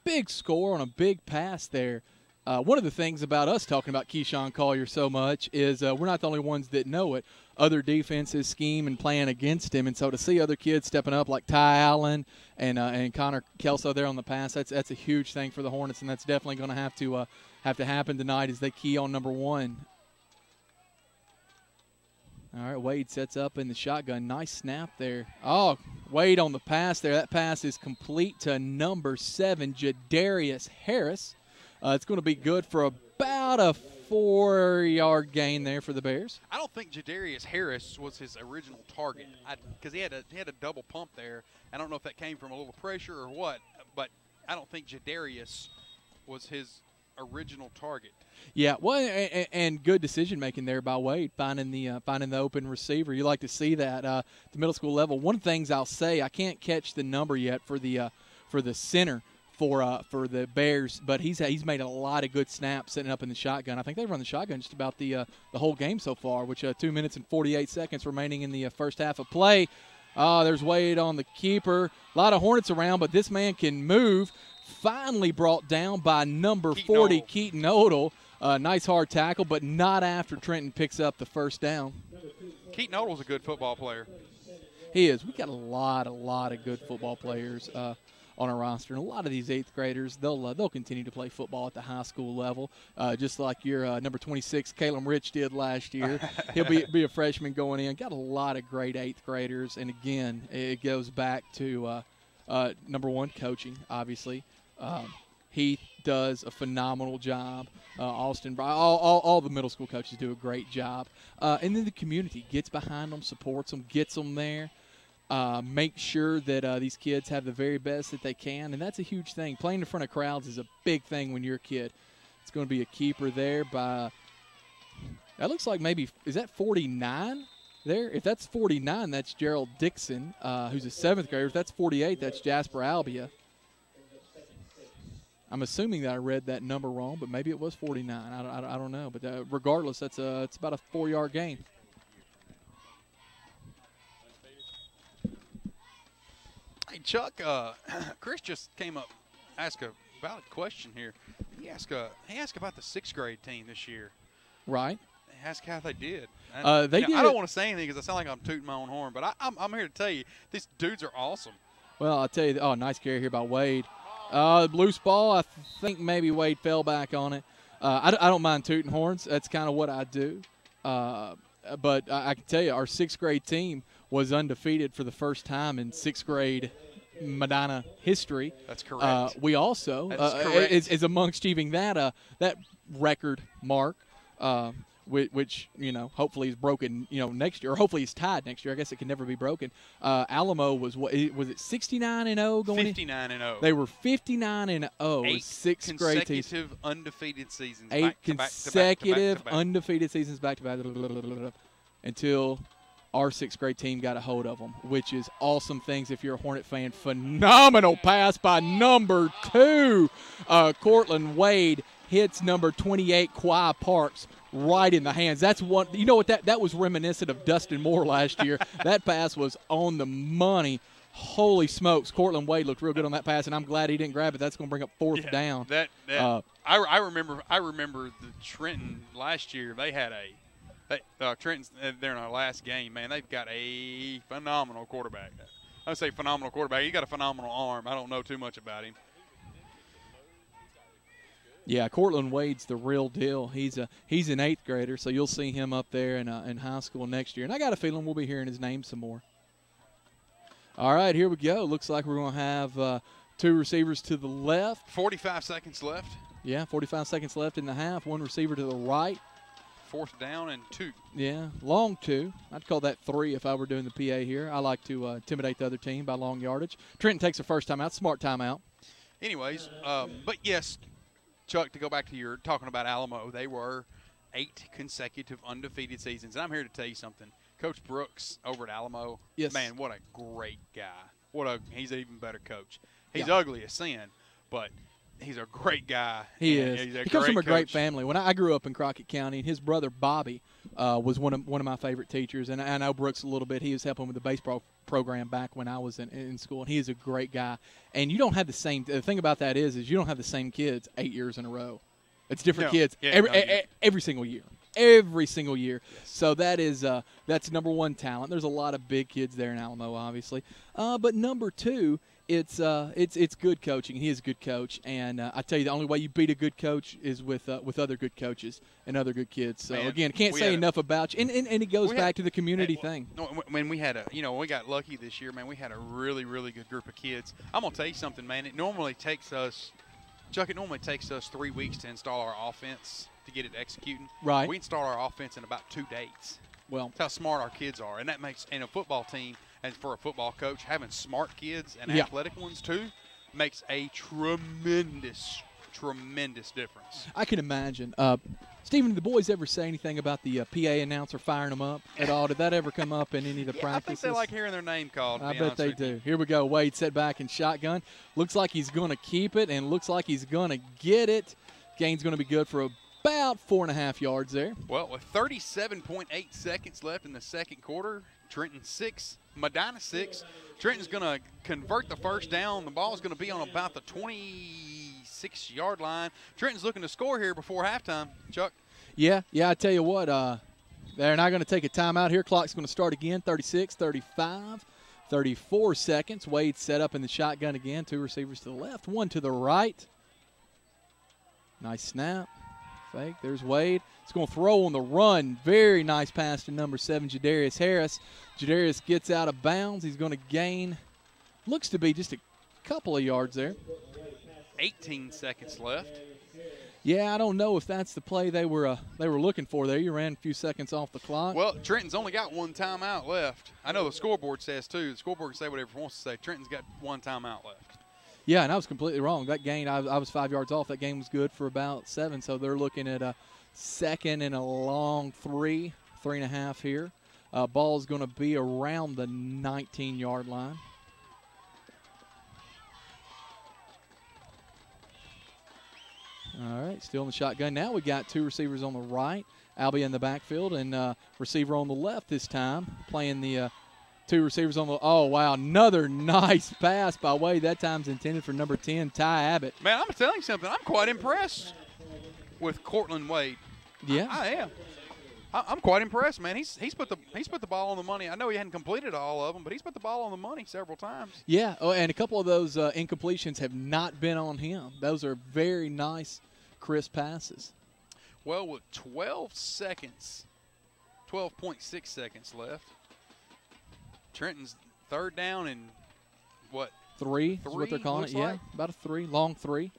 Big score on a big pass there. One of the things about us talking about Keyshawn Collier so much is we're not the only ones that know it. Other defenses scheme and playing against him, and so to see other kids stepping up like Ty Allen and Connor Kelso there on the pass, that's a huge thing for the Hornets, and that's definitely going to have to happen tonight as they key on number one. All right, Wade sets up in the shotgun. Nice snap there. Oh, Wade on the pass there. That pass is complete to number 7, Jadarius Harris. It's going to be good for about a 4-yard gain there for the Bears. I don't think Jadarius Harris was his original target because he had a double pump there. I don't know if that came from a little pressure or what, but I don't think Jadarius was his original target. Yeah, well, and good decision making there by Wade, finding the open receiver. You like to see that at the middle school level. One of the things I'll say, I can't catch the number yet for the center for the Bears, but he's made a lot of good snaps setting up in the shotgun. I think they've run the shotgun just about the whole game so far, which 2 minutes and 48 seconds remaining in the first half of play. There's Wade on the keeper. A lot of Hornets around, but this man can move. Finally brought down by number 40, Keaton Odell. Nice hard tackle, but not after Trenton picks up the first down. Keaton Odell's a good football player. He is. We got a lot of good football players on our roster, and a lot of these 8th graders, they'll continue to play football at the high school level, just like your number 26, Caleb Rich, did last year. He'll be a freshman going in. Got a lot of great 8th graders, and again, it goes back to number 1, coaching, obviously. Heath does a phenomenal job. Austin, all the middle school coaches do a great job. And then the community gets behind them, supports them, gets them there. Make sure that these kids have the very best that they can, and that's a huge thing. Playing in front of crowds is a big thing when you're a kid. It's going to be a keeper there by – that looks like maybe – is that 49 there? If that's 49, that's Gerald Dixon, who's a 7th grader. If that's 48, that's Jasper Albia. I'm assuming that I read that number wrong, but maybe it was 49. I don't know. But regardless, it's about a 4-yard gain. Hey, Chuck, Chris just came up, asked a valid question here. He asked about the 6th grade team this year. Right. He asked how they did. They did. I don't want to say anything because I sound like I'm tooting my own horn, but I'm here to tell you, these dudes are awesome. Well, I'll tell you, nice carry here by Wade. Loose ball, I think maybe Wade fell back on it. I don't mind tooting horns. That's kind of what I do. But I can tell you, our 6th grade team was undefeated for the first time in 6th grade Medina history. That's correct. We also is among achieving that record mark, which hopefully is broken next year, or hopefully is tied next year. I guess it can never be broken. Alamo was it 69-0 going 59-0. They were 59-0. 8 6th grade consecutive undefeated seasons. 8 consecutive undefeated seasons back to back until our 6th grade team got a hold of them, which is awesome things if you're a Hornet fan. Phenomenal pass by number 2. Cortland Wade hits number 28, Kawhi Parks, right in the hands. That's one. You know what? That was reminiscent of Dustin Moore last year. That pass was on the money. Holy smokes. Cortland Wade looked real good on that pass, and I'm glad he didn't grab it. That's going to bring up 4th down. I remember the Trenton last year. They had Trenton's they're in our last game, man. They've got a phenomenal quarterback. I would say phenomenal quarterback. He's got a phenomenal arm. I don't know too much about him. Yeah, Cortland Wade's the real deal. He's an 8th grader, so you'll see him up there in high school next year. And I got a feeling we'll be hearing his name some more. All right, here we go. Looks like we're going to have 2 receivers to the left. 45 seconds left. Yeah, 45 seconds left in the half. 1 receiver to the right. 4th down and 2. Yeah, long 2. I'd call that 3 if I were doing the PA here. I like to intimidate the other team by long yardage. Trenton takes a first timeout, smart timeout. Anyways, but yes, Chuck, to go back to your talking about Alamo, they were 8 consecutive undefeated seasons. And I'm here to tell you something. Coach Brooks over at Alamo, yes, man, what a great guy. He's an even better coach. He's ugly as sin, but he's a great guy. He is. He comes from a great family. When I grew up in Crockett County, and his brother Bobby was one of my favorite teachers, and I know Brooks a little bit. He was helping with the baseball program back when I was in school, and he is a great guy. And you don't have the same – the thing about that is you don't have the same kids 8 years in a row. It's different kids every single year. Every single year. Yes. So that's number 1 talent. There's a lot of big kids there in Alamo, obviously. But number 2, it's good coaching. He is a good coach, and I tell you, the only way you beat a good coach is with other good coaches and other good kids. So again, can't say enough about you. And it goes back to the community thing. When we had we got lucky this year, man. We had a really, really good group of kids. I'm gonna tell you something, man. It normally takes us 3 weeks to install our offense, to get it executing. Right. We install our offense in about 2 days. Well, that's how smart our kids are, and that makes in a football team. And for a football coach, having smart kids and athletic ones too makes a tremendous difference. I can imagine. Stephen, did the boys ever say anything about the PA announcer firing them up at all? Did that ever come up in any of the practices? I think they like hearing their name called. I bet they do. Here we go. Wade set back in shotgun. Looks like he's going to keep it, and looks like he's going to get it. Gain's going to be good for about 4.5 yards there. Well, with 37.8 seconds left in the second quarter, Trenton 6, Medina 6. Trenton's going to convert the first down. The ball is going to be on about the 26-yard line. Trenton's looking to score here before halftime. Chuck? Yeah, I tell you what, they're not going to take a timeout here. Clock's going to start again, 36, 35, 34 seconds. Wade set up in the shotgun again. 2 receivers to the left, 1 to the right. Nice snap. Fake. There's Wade. He's going to throw on the run. Very nice pass to number 7, Jadarius Harris. Jadarius gets out of bounds. He's going to gain, looks to be just a couple of yards there. 18 seconds left. Yeah, I don't know if that's the play they were looking for there. You ran a few seconds off the clock. Well, Trenton's only got 1 timeout left. I know the scoreboard says too. The scoreboard can say whatever it wants to say. Trenton's got 1 timeout left. Yeah, and I was completely wrong. That gain, I was 5 yards off. That game was good for about 7, so they're looking at a second and a long 3.5 here. Ball is going to be around the 19-yard line. All right, still in the shotgun. Now we got 2 receivers on the right. Albie in the backfield and receiver on the left this time, playing the 2 receivers on the – oh, wow, another nice pass by Wade. That time's intended for number 10, Ty Abbott. Man, I'm telling you something. I'm quite impressed with Cortland Wade. Yeah. I am. I'm quite impressed, man. He's put the ball on the money. I know he hadn't completed all of them, but he's put the ball on the money several times. Yeah, and a couple of those incompletions have not been on him. Those are very nice, crisp passes. Well, with 12.6 seconds left, Trenton's third down and what? 3 is what they're calling it. Yeah, about a 3, long 3.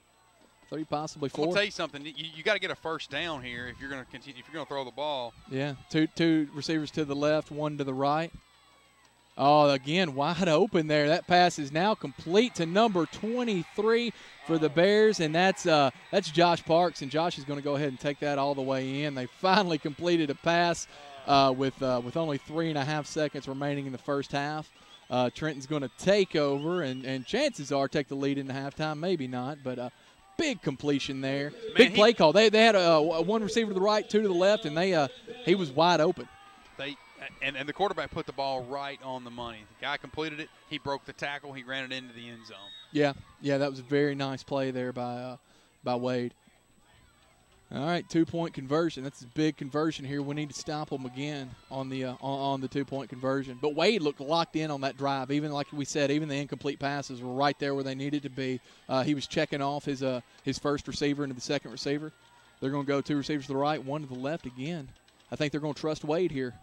3, possibly 4. I'm gonna tell you something. You got to get a first down here if you're going to continue. If you're going to throw the ball. Yeah, two receivers to the left, 1 to the right. Oh, again, wide open there. That pass is now complete to number 23 for the Bears, and that's Josh Parks, and Josh is going to go ahead and take that all the way in. They finally completed a pass with only 3.5 seconds remaining in the first half. Trenton's going to take over, and chances are take the lead into halftime. Maybe not, but big completion there. Man, big play call. They had 1 receiver to the right, 2 to the left, and he was wide open. And the quarterback put the ball right on the money. The guy completed it. He broke the tackle. He ran it into the end zone. Yeah, that was a very nice play there by Wade. All right, 2-point conversion. That's a big conversion here. We need to stop them again on the 2-point conversion. But Wade looked locked in on that drive. Even like we said, even the incomplete passes were right there where they needed to be. He was checking off his first receiver into the second receiver. They're going to go 2 receivers to the right, 1 to the left again. I think they're going to trust Wade here.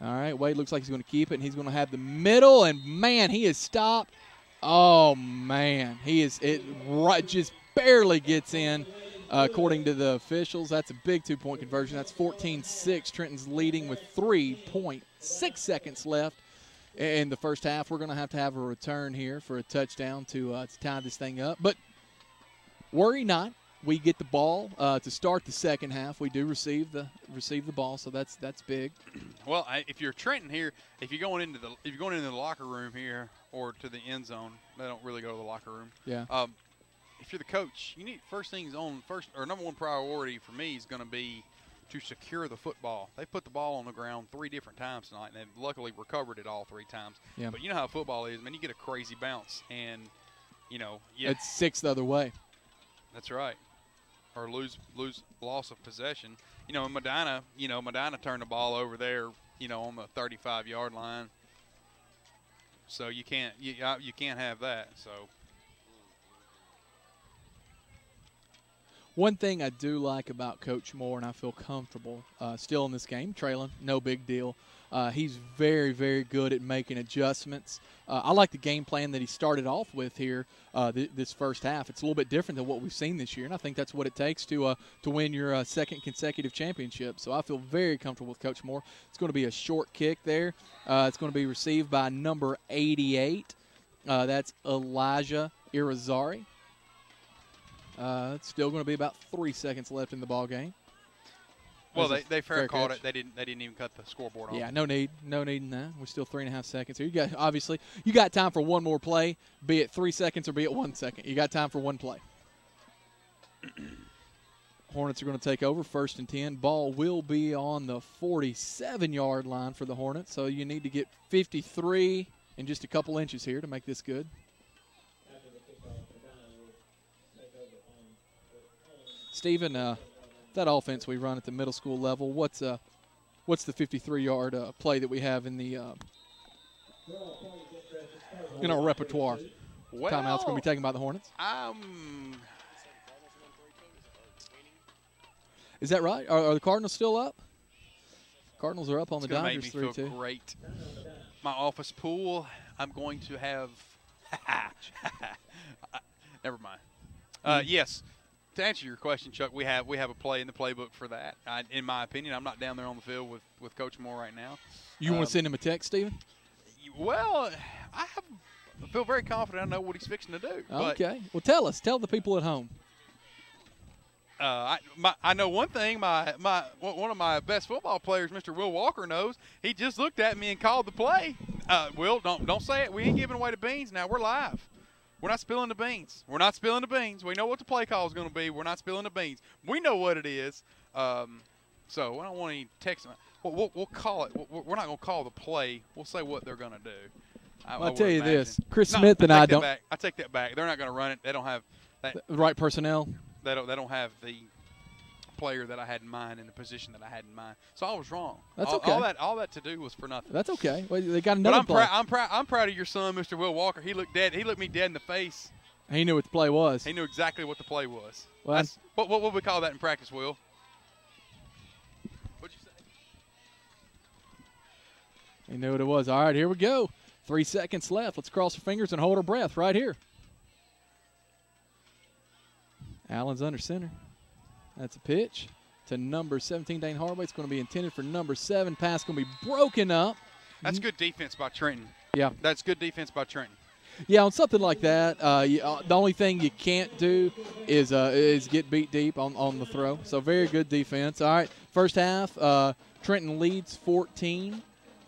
All right, Wade looks like he's going to keep it, and he's going to have the middle, and, man, he is stopped. Oh, man, just barely gets in. According to the officials, that's a big 2-point conversion. That's 14-6. Trenton's leading with 3.6 seconds left in the first half. We're going to have a return here for a touchdown to tie this thing up. But worry not. We get the ball to start the second half. We do receive the ball, so that's big. Well, if you're Trenton here, if you're going into the locker room here or to the end zone, they don't really go to the locker room. Yeah. If you're the coach, you need number 1 priority for me is going to be to secure the football. They put the ball on the ground 3 different times tonight, and they've luckily recovered it all 3 times. Yeah. But you know how football is, man. You get a crazy bounce, and it's 6 the other way. That's right. Or loss of possession. Medina turned the ball over there, on the 35-yard line. So you can't have that. So. One thing I do like about Coach Moore, and I feel comfortable still in this game, trailing, no big deal. He's very, very good at making adjustments. I like the game plan that he started off with here this first half. It's a little bit different than what we've seen this year, and I think that's what it takes to win your second consecutive championship. So I feel very comfortable with Coach Moore. It's going to be a short kick there. It's going to be received by number 88. That's Elijah Irizarry. It's still going to be about 3 seconds left in the ball game. Well, they fair caught it. They didn't even cut the scoreboard off. Yeah, no need in that. We're still 3.5 seconds here. You got time for one more play, be it 3 seconds or be it 1 second. You got time for one play. Hornets are going to take over, 1st and 10. Ball will be on the 47-yard line for the Hornets, so you need to get 53 and just a couple inches here to make this good. Stephen, that offense we run at the middle school level, what's the 53-yard play that we have in the in our repertoire? Well, Timeout's going to be taken by the Hornets. Is that right? Are the Cardinals still up? Cardinals are up on the Dodgers 3-2. It's going to make me feel great. My office pool, I'm going to have – never mind. Yes, to answer your question, Chuck, we have a play in the playbook for that. In my opinion, I'm not down there on the field with Coach Moore right now. You want to send him a text, Stephen? Well, I feel very confident I know what he's fixing to do. Okay. Well, tell the people at home. I know one thing. One of my best football players, Mr. Will Walker, knows. He just looked at me and called the play. Will, don't say it. We ain't giving away the beans now. We're live. We're not spilling the beans. We're not spilling the beans. We know what the play call is going to be. We're not spilling the beans. We know what it is. So I don't want any text. We'll call it. We're not going to call the play. We'll say what they're going to do. I'll tell you this. Chris Smith and I don't. I take that back. They're not going to run it. They don't have the right personnel. They don't have the player that I had in mind in the position that I had in mind. So I was wrong. That's okay. All that to do was for nothing. That's okay. Well, they got another play. I'm proud of your son, Mr. Will Walker. He looked me dead in the face. He knew what the play was. He knew exactly what the play was. Well, what would we call that in practice, Will? What'd you say? He knew what it was. All right, here we go. 3 seconds left. Let's cross our fingers and hold our breath right here. Allen's under center. That's a pitch to number 17, Dane Hardaway. It's going to be intended for number 7. Pass going to be broken up. That's good defense by Trenton. Yeah. That's good defense by Trenton. Yeah, on something like that, the only thing you can't do is get beat deep on the throw. So very good defense. All right, first half, Trenton leads 14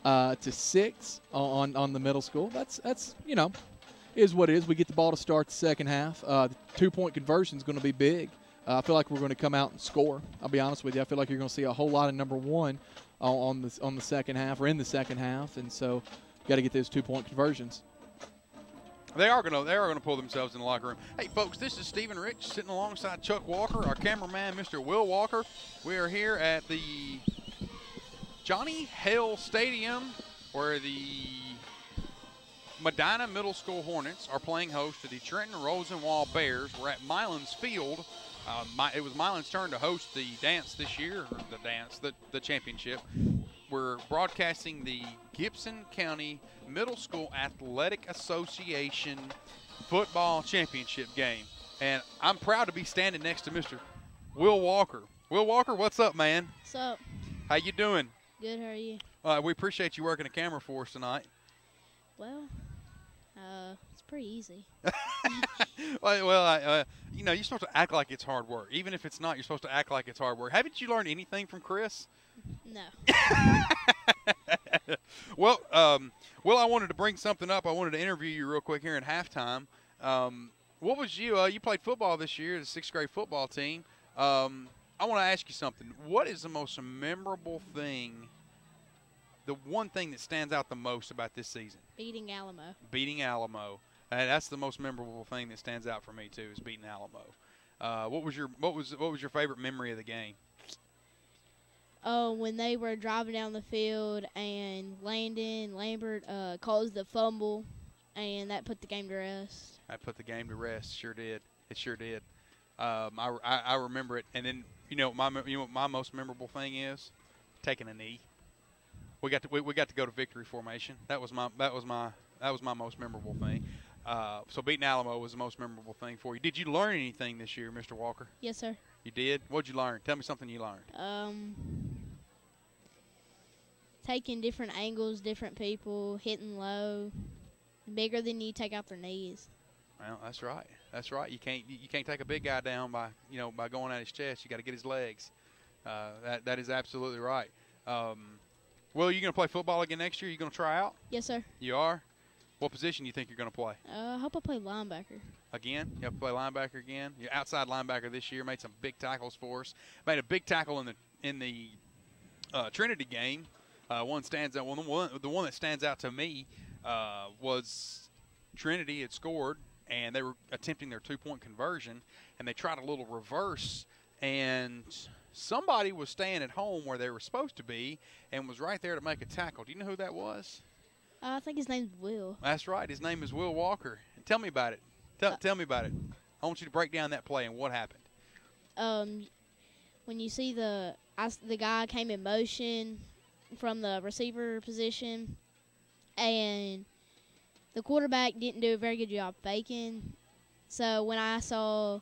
to 6 on the middle school. That's is what it is. We get the ball to start the second half. The 2-point conversion is going to be big. I feel like we're going to come out and score. I'll be honest with you. I feel like you're going to see a whole lot of number 1 on the second half or in the second half, and so got to get those 2-point conversions. They are going to pull themselves in the locker room. Hey, folks, this is Stephen Rich sitting alongside Chuck Walker, our cameraman, Mr. Will Walker. We are here at the Johnny Hale Stadium, where the Medina Middle School Hornets are playing host to the Trenton Rosenwald Bears. We're at Milan's Field. It was Milan's turn to host the dance this year, or the championship. We're broadcasting the Gibson County Middle School Athletic Association football championship game. And I'm proud to be standing next to Mr. Will Walker. Will Walker, what's up, man? What's up? How you doing? Good, how are you? We appreciate you working the camera for us tonight. Well, it's pretty easy. You're supposed to act like it's hard work. Even if it's not, you're supposed to act like it's hard work. Haven't you learned anything from Chris? No. Well, I wanted to bring something up. I wanted to interview you real quick here in halftime. What was you played football this year, the 6th grade football team. I want to ask you something. What is the most memorable thing, the one thing that stands out the most about this season? Beating Alamo. Beating Alamo. And that's the most memorable thing that stands out for me, too, is beating Alamo. What was your favorite memory of the game? Oh, when they were driving down the field and Lambert caused the fumble, and that put the game to rest. That put the game to rest. Sure did. It sure did. I remember it. And then what my most memorable thing is? Taking a knee. We got to go to victory formation. That was my most memorable thing. So beating Alamo was the most memorable thing for you. Did you learn anything this year, Mr. Walker? Yes, sir. You did? What'd you learn? Tell me something you learned. Taking different angles, different people, hitting low. The bigger than you, take out their knees. Well, that's right. That's right. You can't take a big guy down by going at his chest. You got to get his legs. That is absolutely right. Will, you going to play football again next year? You going to try out? Yes, sir. You are? What position do you think you're going to play? I hope I play linebacker. Again? You have to play linebacker again? You're outside linebacker this year. Made some big tackles for us. Made a big tackle in the Trinity game. One stands out. The one that stands out to me was Trinity had scored, and they were attempting their two-point conversion, and they tried a little reverse, and somebody was staying at home where they were supposed to be and was right there to make a tackle. Do you know who that was? I think his name's Will. That's right. His name is Will Walker. Tell me about it. Tell me about it. I want you to break down that play and what happened. When you see the guy came in motion from the receiver position, and the quarterback didn't do a very good job faking. So when I saw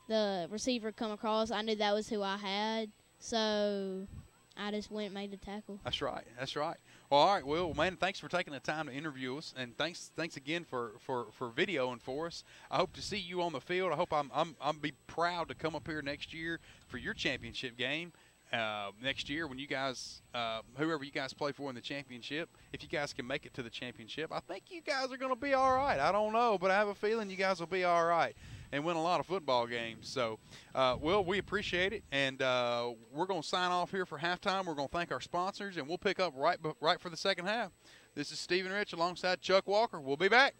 the receiver come across, I knew that was who I had. So I just went and made the tackle. That's right. That's right. Well, all right, Will, man, thanks for taking the time to interview us, and thanks again for videoing for us. I hope to see you on the field. I hope I'm be proud to come up here next year for your championship game. Next year when you guys, whoever you guys play for in the championship, if you guys can make it to the championship, I think you guys are going to be all right. I don't know, but I have a feeling you guys will be all right and win a lot of football games. So, Will, we appreciate it, and we're going to sign off here for halftime. We're going to thank our sponsors, and we'll pick up right for the second half. This is Stephen Rich alongside Chuck Walker. We'll be back.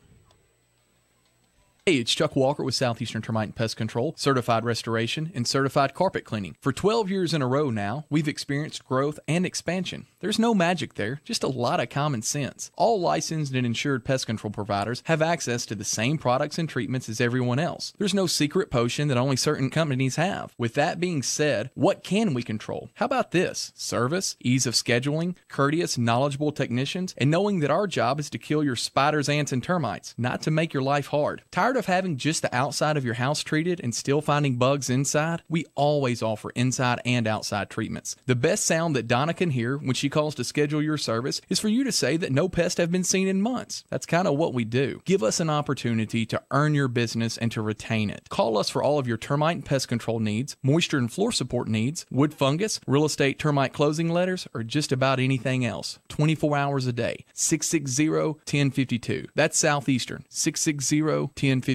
Hey, it's Chuck Walker with Southeastern Termite and Pest Control, Certified Restoration, and Certified Carpet Cleaning. For 12 years in a row now, we've experienced growth and expansion. There's no magic there, just a lot of common sense. All licensed and insured pest control providers have access to the same products and treatments as everyone else. There's no secret potion that only certain companies have. With that being said, what can we control? How about this? Service, ease of scheduling, courteous, knowledgeable technicians, and knowing that our job is to kill your spiders, ants, and termites, not to make your life hard. Tired of having just the outside of your house treated and still finding bugs inside? We always offer inside and outside treatments. The best sound that Donna can hear when she calls to schedule your service is for you to say that no pests have been seen in months. That's kind of what we do. Give us an opportunity to earn your business and to retain it. Call us for all of your termite and pest control needs, moisture and floor support needs, wood fungus, real estate termite closing letters, or just about anything else. 24 hours a day. 660-1052. That's Southeastern. 660-1052.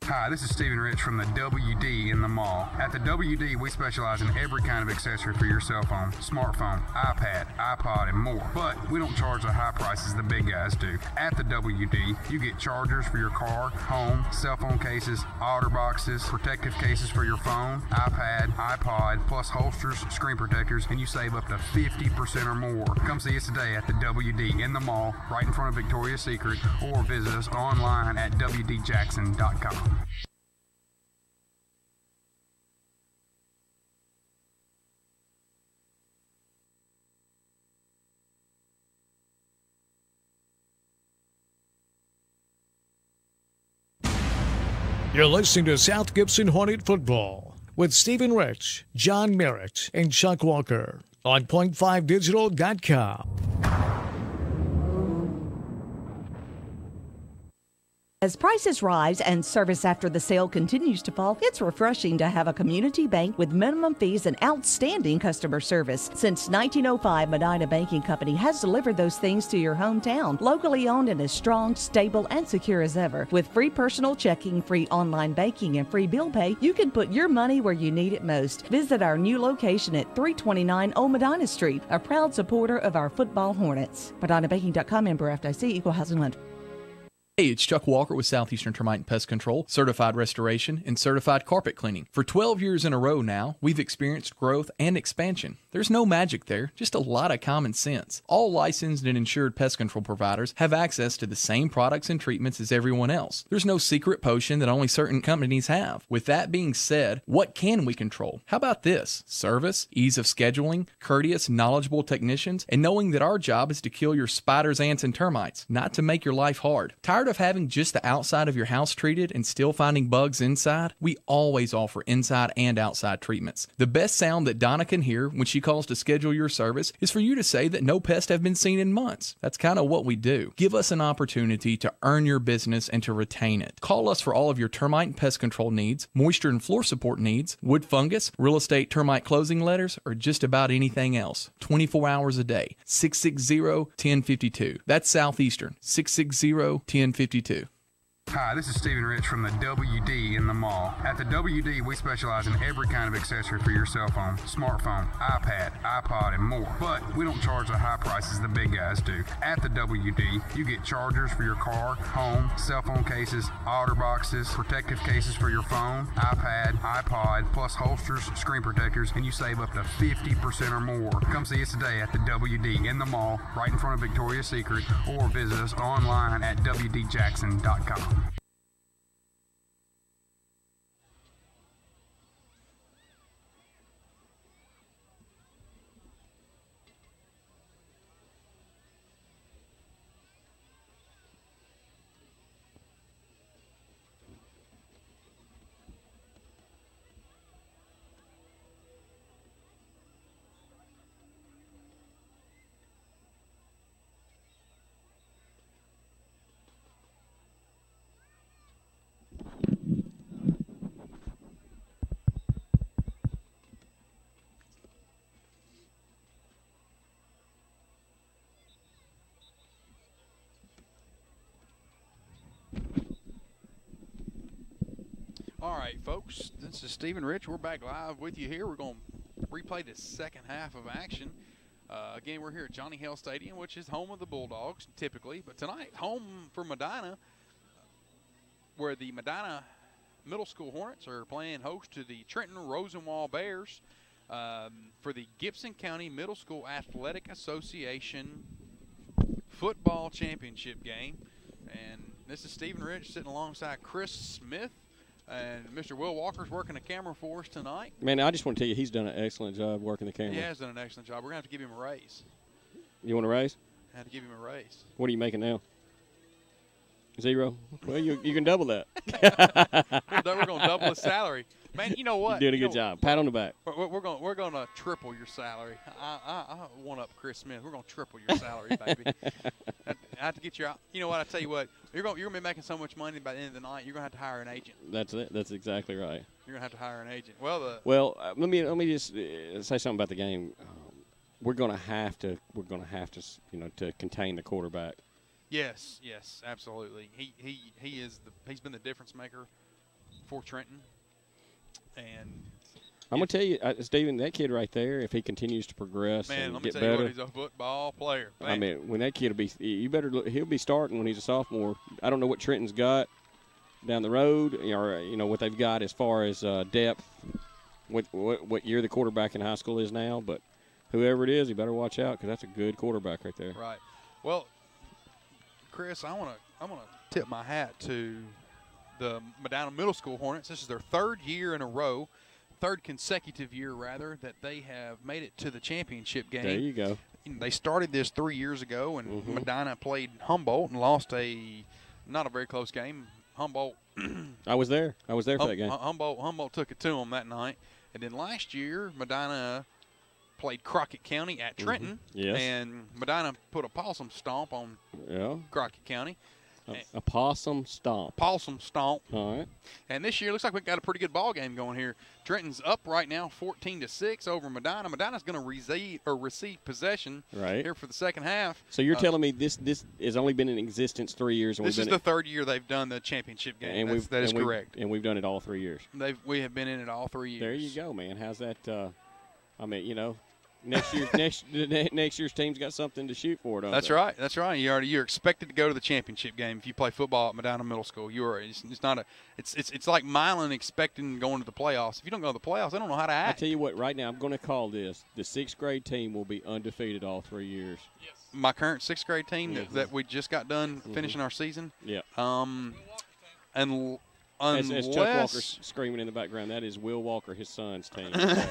Hi, this is Stephen Rich from the WD in the mall. At the WD, we specialize in every kind of accessory for your cell phone, smartphone, iPad, iPod, and more. But we don't charge the high prices the big guys do. At the WD, you get chargers for your car, home, cell phone cases, otter boxes, protective cases for your phone, iPad, iPod, plus holsters, screen protectors, and you save up to 50% or more. Come see us today at the WD in the mall, right in front of Victoria's Secret, or visit us online at WDJackson.com. You're listening to South Gibson Hornet Football with Stephen Rich, John Merritt, and Chuck Walker on point5digital.com. As prices rise and service after the sale continues to fall, it's refreshing to have a community bank with minimum fees and outstanding customer service. Since 1905, Medina Banking Company has delivered those things to your hometown. Locally owned and as strong, stable, and secure as ever. With free personal checking, free online banking, and free bill pay, you can put your money where you need it most. Visit our new location at 329 Old Medina Street, a proud supporter of our football Hornets. MedinaBanking.com, member FDIC, equal housing lender. Hey, it's Chuck Walker with Southeastern Termite and Pest Control, certified restoration, and certified carpet cleaning. For 12 years in a row now, we've experienced growth and expansion. There's no magic there, just a lot of common sense. All licensed and insured pest control providers have access to the same products and treatments as everyone else. There's no secret potion that only certain companies have. With that being said, what can we control? How about this? Service, ease of scheduling, courteous, knowledgeable technicians, and knowing that our job is to kill your spiders, ants, and termites, not to make your life hard. Tired of having just the outside of your house treated and still finding bugs inside? We always offer inside and outside treatments. The best sound that Donna can hear when she calls to schedule your service is for you to say that no pests have been seen in months. That's kind of what we do. Give us an opportunity to earn your business and to retain it. Call us for all of your termite and pest control needs, moisture and floor support needs, wood fungus, real estate termite closing letters, or just about anything else. 24 hours a day. 660-1052. That's Southeastern. 660-1052. Hi, this is Stephen Rich from the WD in the mall. At the WD, we specialize in every kind of accessory for your cell phone, smartphone, iPad, iPod, and more. But we don't charge the high prices the big guys do. At the WD, you get chargers for your car, home, cell phone cases, otter boxes, protective cases for your phone, iPad, iPod, plus holsters, screen protectors, and you save up to 50% or more. Come see us today at the WD in the mall, right in front of Victoria's Secret, or visit us online at WDJackson.com. All right, folks, this is Stephen Rich. We're back live with you here. We're going to replay the second half of action. Again, we're here at Johnny Hale Stadium, which is home of the Bulldogs, typically. But tonight, home for Medina, where the Medina Middle School Hornets are playing host to the Trenton Rosenwald Bears for the Gibson County Middle School Athletic Association Football Championship game. And this is Stephen Rich sitting alongside Chris Smith. And Mr. Will Walker's working the camera for us tonight. Man, I just want to tell you, he's done an excellent job working the camera. He has done an excellent job. We're going to have to give him a raise. You want a raise? I have to give him a raise. What are you making now? 0? Well, you can double that. We're going to double his salary. Man, you know what? You're doing a good job. Pat on the back. We're going to triple your salary. I one up Chris Smith. We're going to triple your salary, baby. I have to get you out. You know what? I tell you what. You're going to be making so much money by the end of the night. You're going to have to hire an agent. That's it. That's exactly right. You're going to have to hire an agent. Let me just say something about the game. We're going to have to to contain the quarterback. Yes, absolutely. He's been the difference maker for Trenton. And I'm gonna tell you, Stephen, that kid right there, if he continues to progress and get better, what, he's a football player. Man. I mean, when that kid he'll be starting when he's a sophomore. I don't know what Trenton's got down the road, or what they've got as far as depth. What year the quarterback in high school is now, but whoever it is, he better watch out because that's a good quarterback right there. Right. Well, Chris, I want to tip my hat to the Medina Middle School Hornets. This is their third consecutive year, that they have made it to the championship game. There you go. They started this 3 years ago, and Medina played Humboldt and lost not a very close game. Humboldt. I was there for that game. Humboldt took it to them that night. And then last year, Medina played Crockett County at Trenton. Yes. And Medina put a possum stomp on Crockett County. A possum stomp. Possum stomp. All right. And this year looks like we've got a pretty good ball game going here. Trenton's up right now 14-6 over Medina. Medina's going to receive possession here for the second half. So you're telling me this has only been in existence 3 years? And this is the third year they've done the championship game. And that is correct. And we've done it all 3 years. We have been in it all 3 years. There you go, man. How's that? I mean, you know, next year's team's got something to shoot for, don't That's they? right. That's right. You're expected to go to the championship game if you play football at Medina Middle School. It's like Milan expecting going to the playoffs. If you don't go to the playoffs, they don't know how to act. I tell you what, right now I'm going to call this: the 6th grade team will be undefeated all 3 years. Yes. My current 6th grade team that we just got done finishing our season. Yeah. And as Chuck Walker's screaming in the background, that is Will Walker, his son's team. So.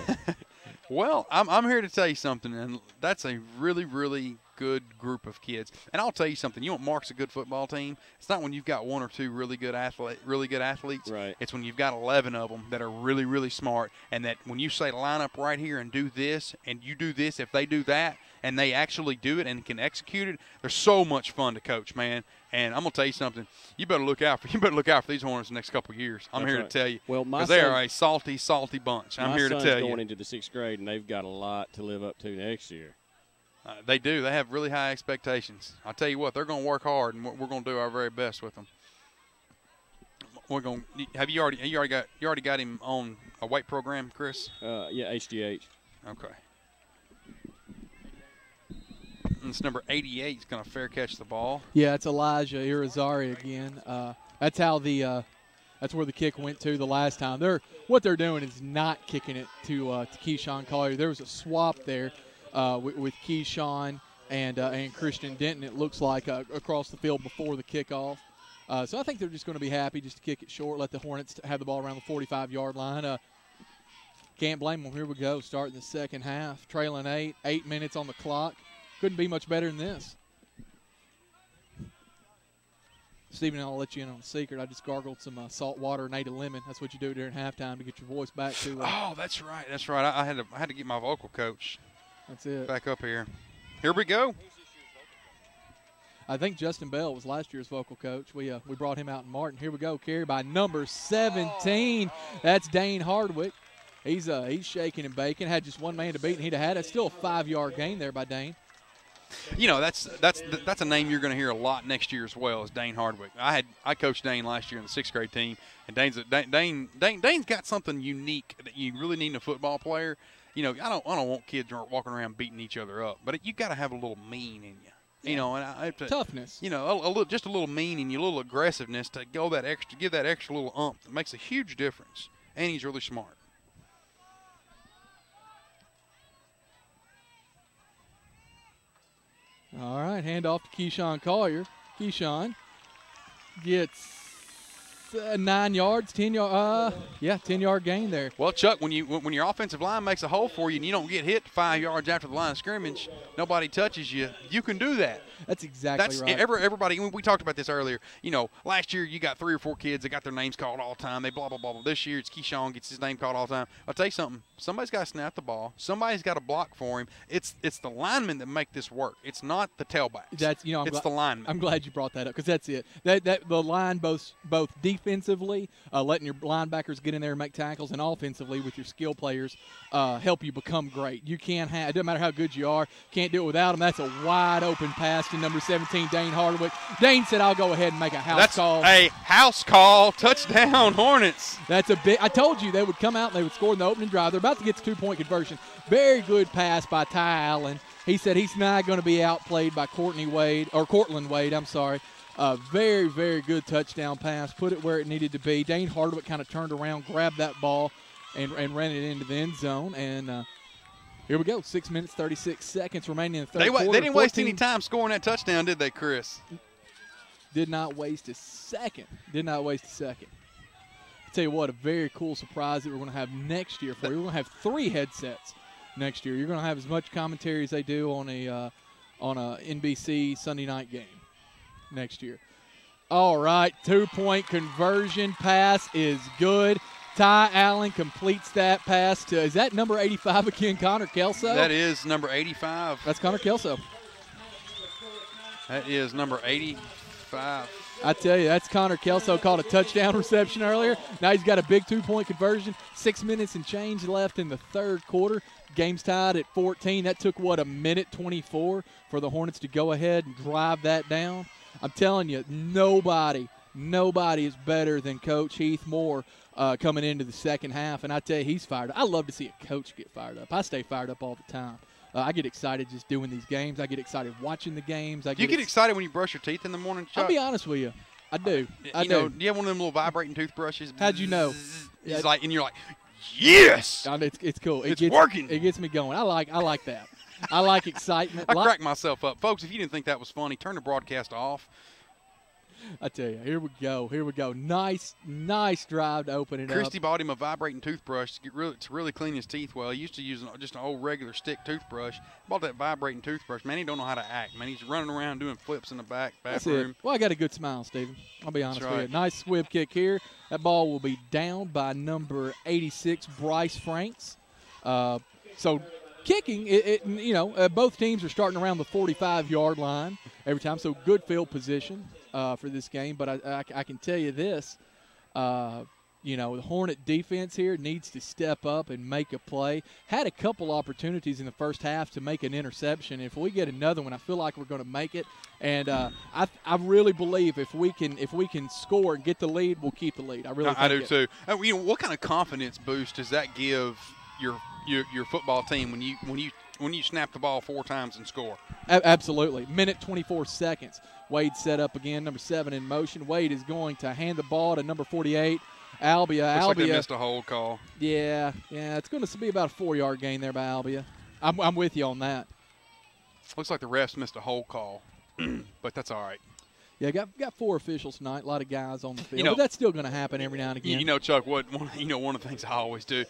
Well, I'm here to tell you something, and that's a really, really good group of kids. And I'll tell you something. You know what marks a good football team? It's not when you've got one or two really good athletes. Right. It's when you've got 11 of them that are really, really smart, and that when you say line up right here and do this, and you do this if they do that, and they actually do it and can execute it, they're so much fun to coach, man. And I'm gonna tell you something. You better look out for these Hornets the next couple of years. I'm here to tell you. Well, because they are a salty, salty bunch. I'm here to tell you. My son's going into the 6th grade, and they've got a lot to live up to next year. They do. They have really high expectations. I'll tell you what, they're going to work hard, and we're going to do our very best with them. We're going. You already got him on a weight program, Chris? Yeah, HGH. Okay. And it's number 88. He's going to fair catch the ball. Yeah, it's Elijah Irizarry again. That's how that's where the kick went to the last time. What they're doing is not kicking it to Keyshawn Collier. There was a swap there with Keyshawn and Christian Denton, it looks like, across the field before the kickoff. So I think they're just going to be happy just to kick it short, let the Hornets have the ball around the 45-yard line. Can't blame them. Here we go, starting the second half, trailing 8 minutes on the clock. Couldn't be much better than this. Stephen, I'll let you in on a secret. I just gargled some salt water and ate a lemon. That's what you do during halftime to get your voice back to. Oh, that's right. That's right. I had to get my vocal coach. That's it. Back up here. Here we go. I think Justin Bell was last year's vocal coach. We brought him out in Martin. Here we go. Carried by number 17. That's Dane Hardwick. He's shaking and baking. Had just one man to beat, and he'd have had it. Still a 5-yard gain there by Dane. You know, that's a name you're going to hear a lot next year as well, as Dane Hardwick. I coached Dane last year in the 6th grade team, and Dane's got something unique that you really need in a football player. You know, I don't want kids walking around beating each other up, but you got to have a little mean in you. Yeah. You know, and toughness. You know, just a little mean in you, a little aggressiveness to give that extra little oomph. It makes a huge difference, and he's really smart. All right, hand off to Keyshawn Collier. Keyshawn gets 9 yards, 10 yard. 10-yard gain there. Well, Chuck, when your offensive line makes a hole for you and you don't get hit 5 yards after the line of scrimmage, nobody touches you. You can do that. That's exactly right. Everybody. We talked about this earlier. You know, last year you got 3 or 4 kids that got their names called all the time. They blah blah blah. This year it's Keyshawn gets his name called all the time. I'll tell you something. Somebody's got to snap the ball. Somebody's got to block for him. It's the linemen that make this work. It's not the tailbacks. It's the linemen. I'm glad you brought that up because that's it. That the line both defensively, letting your linebackers get in there and make tackles, and offensively with your skill players help you become great. You can't have. It doesn't matter how good you are. Can't do it without them. That's a wide open pass to number 17, Dane Hardwick. Dane said, "I'll go ahead and make a house call." That's a house call. Touchdown, Hornets. That's a big. I told you they would come out and they would score in the opening drive. They're about to get to 2-point conversion. Very good pass by Ty Allen. He said he's not going to be outplayed by Cortland Wade. I'm sorry. Very, very good touchdown pass. Put it where it needed to be. Dane Hardwick kind of turned around, grabbed that ball, and ran it into the end zone. And here we go. 6 minutes, 36 seconds remaining in the third quarter. They didn't waste any time scoring that touchdown, did they, Chris? Did not waste a second. I'll tell you what, a very cool surprise that we're going to have next year for you. We're going to have 3 headsets next year. You're going to have as much commentary as they do on a NBC Sunday night game next year. All right, 2-point conversion pass is good. Ty Allen completes that pass to, is that number 85 again, Connor Kelso? That is number 85. That's Connor Kelso. That is number 85. 35. I tell you, that's Connor Kelso called a touchdown reception earlier. Now he's got a big 2-point conversion. 6 minutes and change left in the third quarter. Game's tied at 14. That took, what, a minute 24 for the Hornets to go ahead and drive that down. I'm telling you, nobody is better than Coach Heath Moore coming into the second half. And I tell you, he's fired up. I love to see a coach get fired up. I stay fired up all the time. I get excited just doing these games. I get excited watching the games. Do you get excited when you brush your teeth in the morning, Chuck? I'll be honest with you. I do. Do you have one of them little vibrating toothbrushes? How'd you know? It's like, and you're like, yes! It's cool. It's working. It gets me going. I like that. I like excitement. I crack myself up. Folks, if you didn't think that was funny, turn the broadcast off. I tell you, here we go. Nice drive to open it up. Christy bought him a vibrating toothbrush to really clean his teeth well. He used to use just an old regular stick toothbrush. Bought that vibrating toothbrush. Man, he don't know how to act. Man, he's running around doing flips in the bathroom. That's it. Well, I got a good smile, Stephen. I'll be honest with you. Right. Nice squib kick here. That ball will be down by number 86, Bryce Franks. So kicking, both teams are starting around the 45-yard line every time, so good field position for this game. But I can tell you this, the Hornet defense here needs to step up and make a play. Had a couple opportunities in the first half to make an interception. If we get another one, I feel like we're going to make it. And I really believe if we can score and get the lead, we'll keep the lead. I do too. What kind of confidence boost does that give your football team when you snap the ball 4 times and score? Absolutely. Minute 24 seconds. Wade set up again, number 7 in motion. Wade is going to hand the ball to number 48, Albia. Looks like they missed a hold call. Yeah, it's going to be about a 4-yard gain there by Albia. I'm with you on that. Looks like the refs missed a hold call, but that's all right. Yeah, got 4 officials tonight. A lot of guys on the field, but that's still going to happen every now and again. Chuck, one of the things I always do.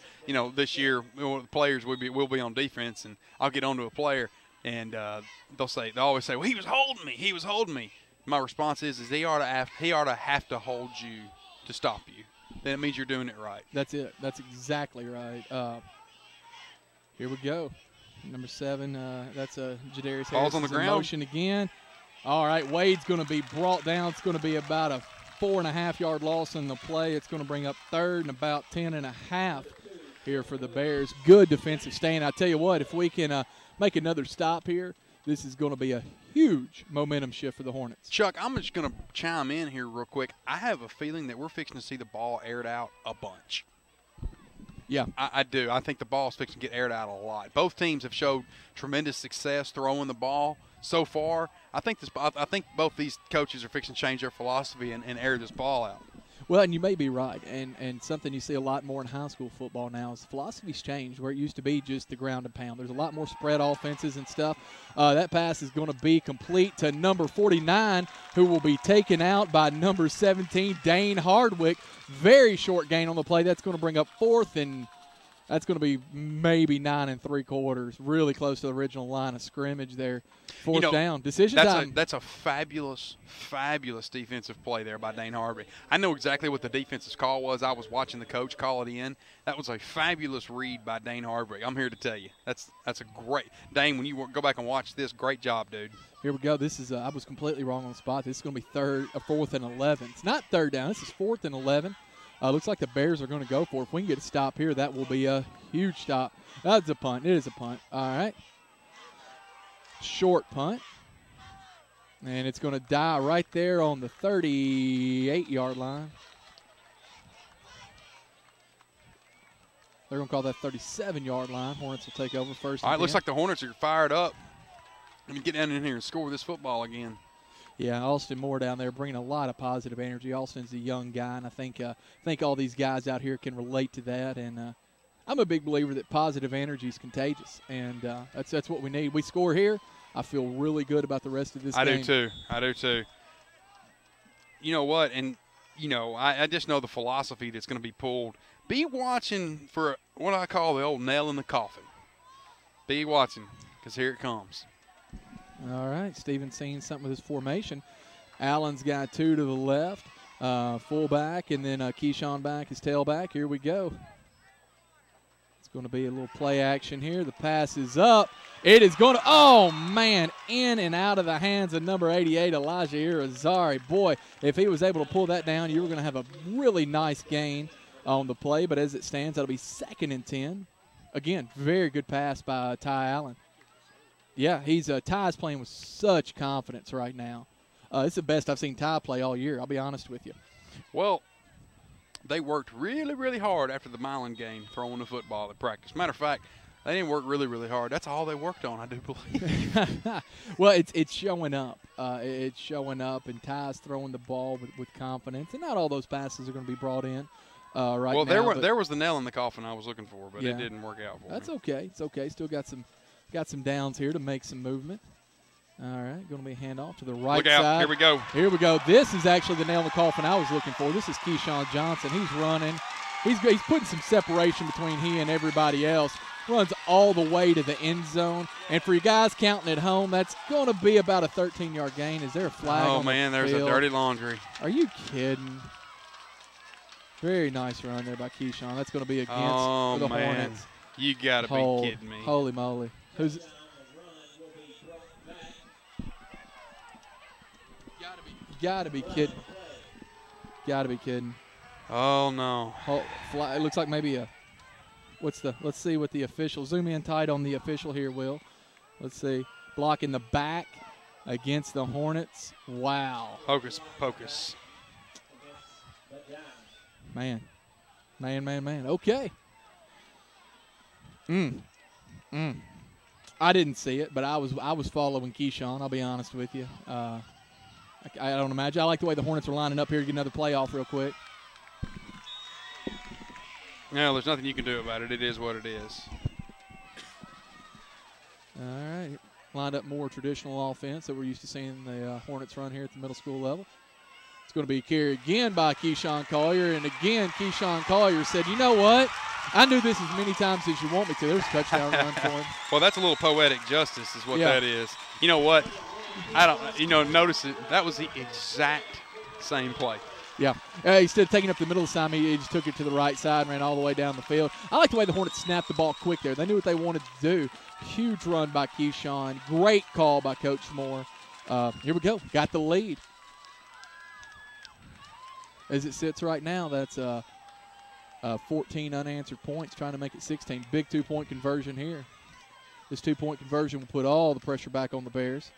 This year, the players will be on defense, and I'll get onto a player, and they'll always say, "Well, he was holding me." My response is he ought to have to hold you to stop you. Then it means you're doing it right. That's it. That's exactly right. Here we go. Number 7. That's Jadarius Harris. Ball's on the ground. Motion again. All right, Wade's going to be brought down. It's going to be about a 4.5-yard loss in the play. It's going to bring up 3rd and about 10.5 here for the Bears. Good defensive stand. I tell you what, if we can make another stop here, this is going to be a huge momentum shift for the Hornets. Chuck, I'm just going to chime in here real quick. I have a feeling that we're fixing to see the ball aired out a bunch. Yeah. I do. I think the ball's fixing to get aired out a lot. Both teams have showed tremendous success throwing the ball so far. I think both these coaches are fixing to change their philosophy and air this ball out. Well, and you may be right, and something you see a lot more in high school football now is the philosophy's changed, where it used to be just the ground and pound. There's a lot more spread offenses and stuff. That pass is going to be complete to number 49, who will be taken out by number 17, Dane Hardwick. Very short gain on the play. That's going to bring up 4th, and that's going to be maybe 9 3/4. Really close to the original line of scrimmage there. 4th down. Decision time. That's a fabulous defensive play there by Dane Hardwick. I know exactly what the defense's call was. I was watching the coach call it in. That was a fabulous read by Dane Hardwick. I'm here to tell you. That's a great – Dane, when you go back and watch this, great job, dude. Here we go. This is I was completely wrong on the spot. This is going to be 4th and 11. It's not 3rd down. This is 4th and 11. Looks like the Bears are going to go for it. If we can get a stop here, that will be a huge stop. That's a punt. It is a punt. All right. Short punt. And it's going to die right there on the 38-yard line. They're going to call that 37-yard line. Hornets will take over first. All right, looks like the Hornets are fired up. Let me get down in here and score this football again. Yeah, Austin Moore down there bringing a lot of positive energy. Austin's a young guy, and I think all these guys out here can relate to that. And I'm a big believer that positive energy is contagious, and that's what we need. We score here. I feel really good about the rest of this game. I do too. You know what? And, I just know the philosophy that's going to be pulled. Be watching for what I call the old nail in the coffin. Be watching, because here it comes. All right, Steven's seeing something with his formation. Allen's got 2 to the left, fullback, and then Keyshawn back, his tailback. Here we go. It's going to be a little play action here. The pass is up. It is going to, oh, man, in and out of the hands of number 88, Elijah Irizarry. Boy, if he was able to pull that down, you were going to have a really nice gain on the play. But as it stands, that'll be 2nd and 10. Again, very good pass by Ty Allen. Yeah, Ty's playing with such confidence right now. It's the best I've seen Ty play all year, I'll be honest with you. Well, they worked really, really hard after the Milan game throwing the football at practice. Matter of fact, they didn't work really, really hard. That's all they worked on, I do believe. Well, it's showing up. It's showing up, and Ty's throwing the ball with confidence. And not all those passes are going to be brought in right now. Well, there was the nail in the coffin I was looking for, but it didn't work out for me. That's okay. It's okay. Still got some downs here to make some movement. All right, going to be a handoff to the right Look out. side. Here we go. Here we go. This is actually the nail in the coffin I was looking for. This is Keyshawn Johnson. He's running. He's putting some separation between he and everybody else. Runs all the way to the end zone. And for you guys counting at home, that's going to be about a 13-yard gain. Is there a flag on the man, there's field? a dirty laundry. Are you kidding? Very nice run there by Keyshawn. That's going to be against the Hornets. You got to be kidding me. Holy moly. Who's – Got to be kidding. Got to be kidding. Oh, no. It looks like maybe a – let's see what the official – zoom in tight on the official here, Will. Let's see. Blocking the back against the Hornets. Wow. Hocus pocus. Man. Okay. I didn't see it, but I was following Keyshawn, I'll be honest with you. I don't imagine. I like the way the Hornets are lining up here to get another play off real quick. No, there's nothing you can do about it. It is what it is. All right. Lined up more traditional offense that we're used to seeing the Hornets run here at the middle school level. It's going to be carried again by Keyshawn Collier. And again, Keyshawn Collier said, you know what? I knew this as many times as you want me to. There's a touchdown run for him. Well, that's a little poetic justice is what that is. You know what? Notice it. That was the exact same play. Yeah. Instead of taking up the middle of the time, he just took it to the right side and ran all the way down the field. I like the way the Hornets snapped the ball quick there. They knew what they wanted to do. Huge run by Keyshawn. Great call by Coach Moore. Here we go. Got the lead. As it sits right now, that's 14 unanswered points, trying to make it 16. Big two-point conversion here. This two-point conversion will put all the pressure back on the Bears.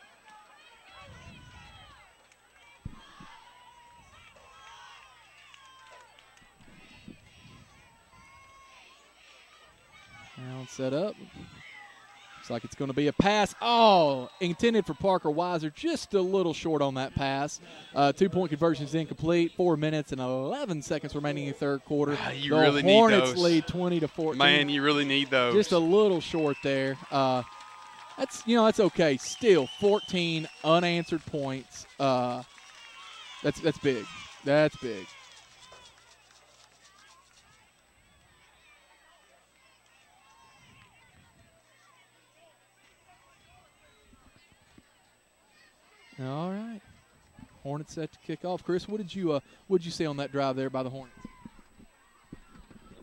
Now it's set up. Looks like it's going to be a pass. Oh, intended for Parker Weiser. Just a little short on that pass. Two-point conversion is incomplete. 4 minutes and 11 seconds remaining in the third quarter. You really need Hornets those. lead 20-14. Man, you really need those. Just a little short there. That's okay. Still 14 unanswered points. That's big. That's big. All right. Hornets set to kick off. Chris, what did you see on that drive there by the Hornets?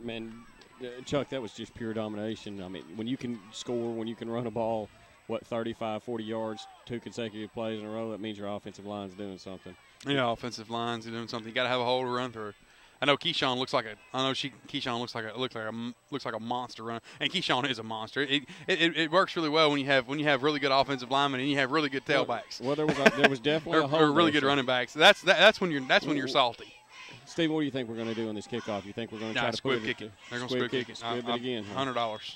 Man, Chuck, that was just pure domination. I mean, when you can score, when you can run a ball, 35, 40 yards, 2 consecutive plays in a row, that means your offensive line's doing something. Yeah, offensive line's doing something. You got to have a hole to run through. I know Keyshawn looks like a monster runner, and Keyshawn is a monster. It works really well when you have really good offensive linemen and you have really good tailbacks. Well, there was definitely a hole or really there, good running backs. That's when you're salty. Steve, what do you think we're going to do on this kickoff? You think we're going to try to squib put kick it? They're going to squib kick it. Squib it again. Huh? $100.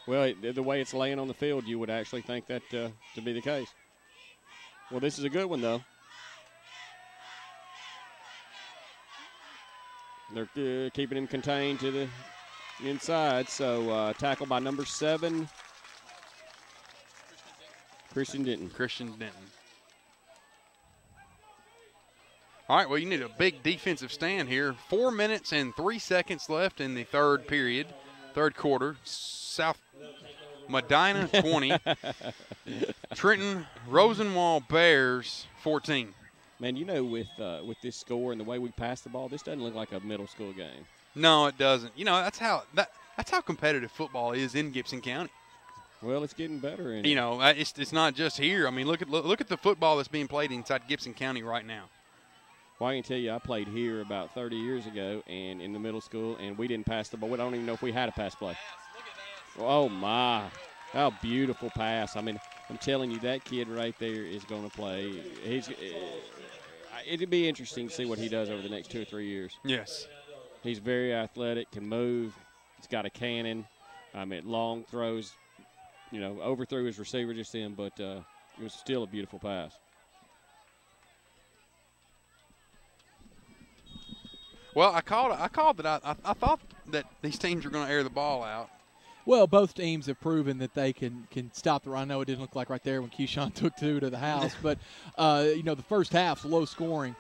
Well, the way it's laying on the field, you would actually think that to be the case. Well, this is a good one, though. They're keeping him contained to the inside. So tackle by number 7, Christian Denton. All right, well, you need a big defensive stand here. 4 minutes and 3 seconds left in the third quarter. South Medina 20. Trenton Rosenwald Bears 14. Man, with this score and the way we pass the ball, this doesn't look like a middle school game. No, it doesn't. That's how That's how competitive football is in Gibson County. Well, it's getting better. You know, it's not just here. I mean, look at the football that's being played inside Gibson County right now. Well, I can tell you, I played here about 30 years ago and in the middle school, and we didn't pass the ball. We don't even know if we had a pass play. Oh, my. How beautiful pass. I mean, I'm telling you, that kid right there is going to play. It'd be interesting to see what he does over the next 2 or 3 years. Yes. He's very athletic, can move. He's got a cannon. Long throws, overthrew his receiver just then, but it was still a beautiful pass. Well, I called that. I thought that these teams were going to air the ball out. Well, both teams have proven that they can stop the run. I know it didn't look like right there when Keyshawn took 2 to the house, but the first half's low scoring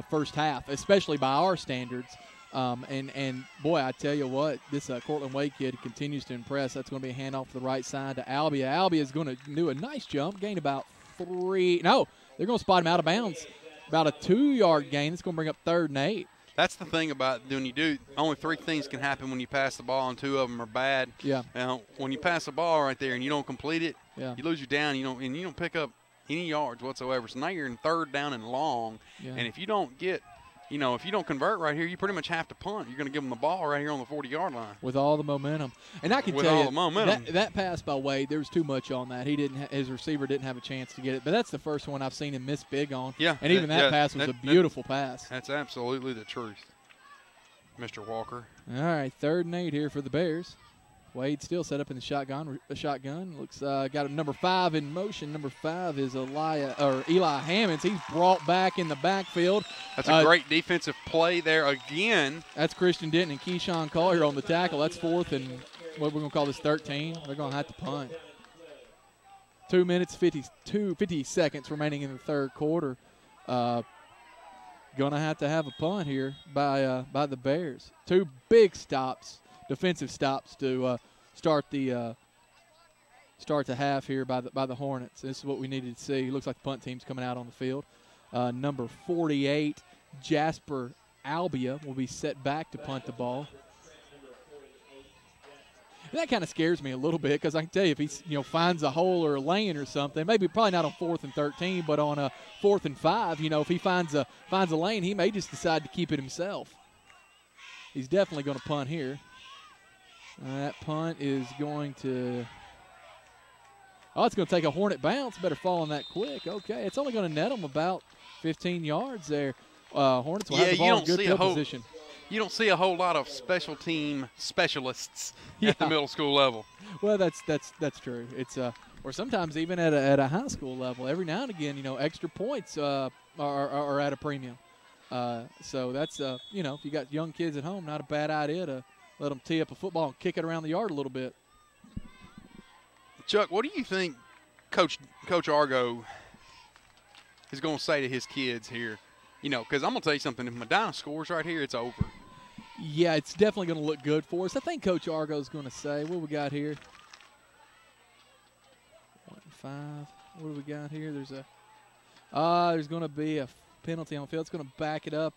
first half, especially by our standards. And boy, I tell you what, this Cortland Wade kid continues to impress. That's going to be a handoff to the right side to Albia. Albia is going to do a nice jump, gain about 3. No, they're going to spot him out of bounds. About a 2-yard gain. It's going to bring up 3rd and 8. That's the thing about when you do. Only 3 things can happen when you pass the ball, and 2 of them are bad. Yeah. Now, when you pass the ball right there and you don't complete it, yeah, you lose your down. You don't pick up any yards whatsoever. So now you're in 3rd down and long. Yeah. And if you don't get, if you don't convert right here, you pretty much have to punt. You're going to give them the ball right here on the 40-yard line with all the momentum. And I can with tell all you the momentum. that pass by Wade, there was too much on that. His receiver didn't have a chance to get it. But that's the first one I've seen him miss big on. Yeah. And even that pass was a beautiful pass. That's absolutely the truth, Mr. Walker. All right, 3rd and 8 here for the Bears. Wade still set up in the shotgun. Looks got a number 5 in motion. Number 5 is Eli Hammonds. He's brought back in the backfield. That's a great defensive play there again. That's Christian Denton and Keyshawn Collier on the tackle. That's 4th and what we're going to call this 13. They're going to have to punt. 2 minutes, 50 seconds remaining in the 3rd quarter. Going to have a punt here by the Bears. 2 big stops. Defensive stops to start the half here by the Hornets. This is what we needed to see. Looks like the punt team's coming out on the field. Number 48, Jasper Albia, will be set back to punt the ball. And that kind of scares me a little bit because I can tell you if he finds a hole or a lane or something, maybe probably not on 4th and 13, but on 4th and 5, if he finds a lane, he may just decide to keep it himself. He's definitely going to punt here. That punt is going to – it's going to take a Hornet bounce. Better fall on that quick. Okay, it's only going to net them about 15 yards there. Hornets will have the ball in good field position. You don't see a whole lot of special team specialists at the middle school level. Well, that's true. It's or sometimes even at a high school level. Every now and again, extra points are at a premium. So that's if you got young kids at home, not a bad idea to let them tee up a football and kick it around the yard a little bit. Chuck, what do you think Coach Argo is going to say to his kids here? Because I'm going to tell you something. If Medina scores right here, it's over. Yeah, it's definitely going to look good for us. I think Coach Argo is going to say, what we got here? 1-5. What do we got here? There's going to be a penalty on the field. It's going to back it up.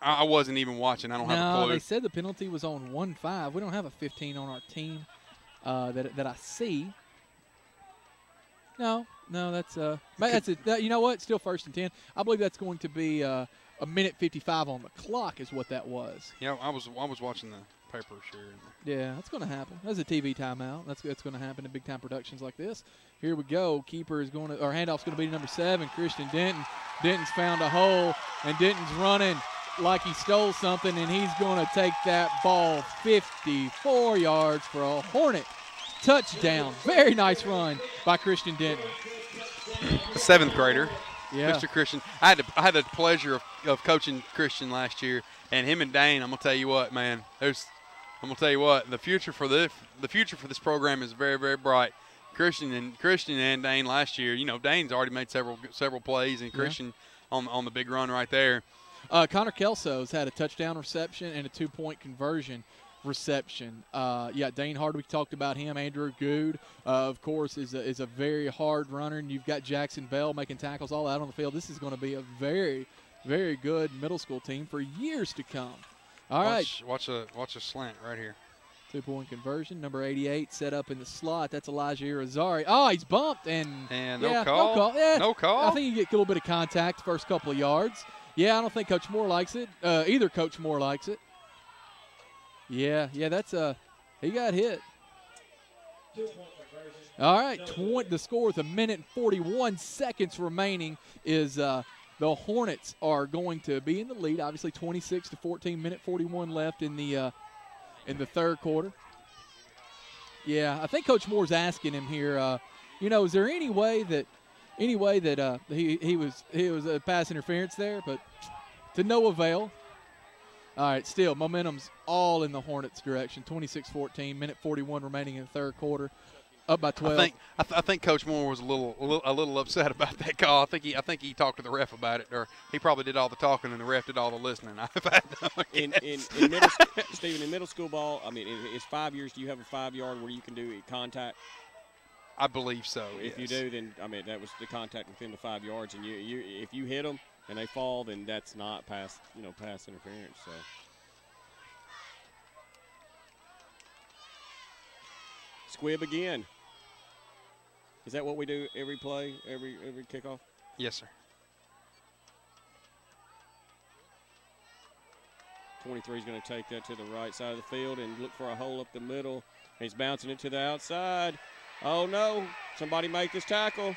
I wasn't even watching. I don't have a clue. No, they said the penalty was on 1-5. We don't have a 15 on our team that I see. No, that's it. You know what? Still 1st and 10. I believe that's going to be a minute 55 on the clock is what that was. Yeah, I was watching the papers here. Yeah, that's going to happen. That's a TV timeout. That's going to happen in big-time productions like this. Here we go. Keeper is going to – or handoff's going to be to number 7, Christian Denton. Denton's found a hole, and Denton's running like he stole something, and he's going to take that ball 54 yards for a Hornet touchdown. Very nice run by Christian Denton. A 7th grader. Yeah. Mr. Christian. I had the pleasure of coaching Christian last year, and him and Dane, I'm going to tell you what, man. I'm going to tell you what, the future for this program is very, very bright. Christian and Dane last year, Dane's already made several plays, and Christian on the big run right there. Connor Kelso's had a touchdown reception and a 2-point conversion reception. Dane Hardwick talked about him. Andrew Good, of course, is a very hard runner, and you've got Jackson Bell making tackles all out on the field. This is going to be a very, very good middle school team for years to come. All right. Watch a slant right here. 2-point conversion. Number 88 set up in the slot. That's Elijah Irizarry. Oh, he's bumped. And yeah, no call. No call. Yeah, no call. I think you get a little bit of contact the first couple of yards. Yeah, I don't think Coach Moore likes it. Either Coach Moore likes it. Yeah, that's he got hit. All right, the score with 1:41 seconds remaining is the Hornets are going to be in the lead. Obviously, 26-14, minute 41 left in the third quarter. Yeah, I think Coach Moore's asking him here. Is there any way that he was a pass interference there, but to no avail. All right, still momentum's all in the Hornets' direction. 26-14, minute 41 remaining in the third quarter. Up by 12. I think Coach Moore was a little upset about that call. I think he talked to the ref about it, or he probably did all the talking and the ref did all the listening. In middle school ball, I mean, it's 5 years. Do you have a 5-yard where you can do contact? I believe so. If you do, then I mean that was the contact within the 5 yards, and if you hit them and they fall, then that's not pass interference. So. Squib again. Is that what we do every play, every kickoff? Yes, sir. 23 is going to take that to the right side of the field and look for a hole up the middle. He's bouncing it to the outside. Oh, no. Somebody make this tackle.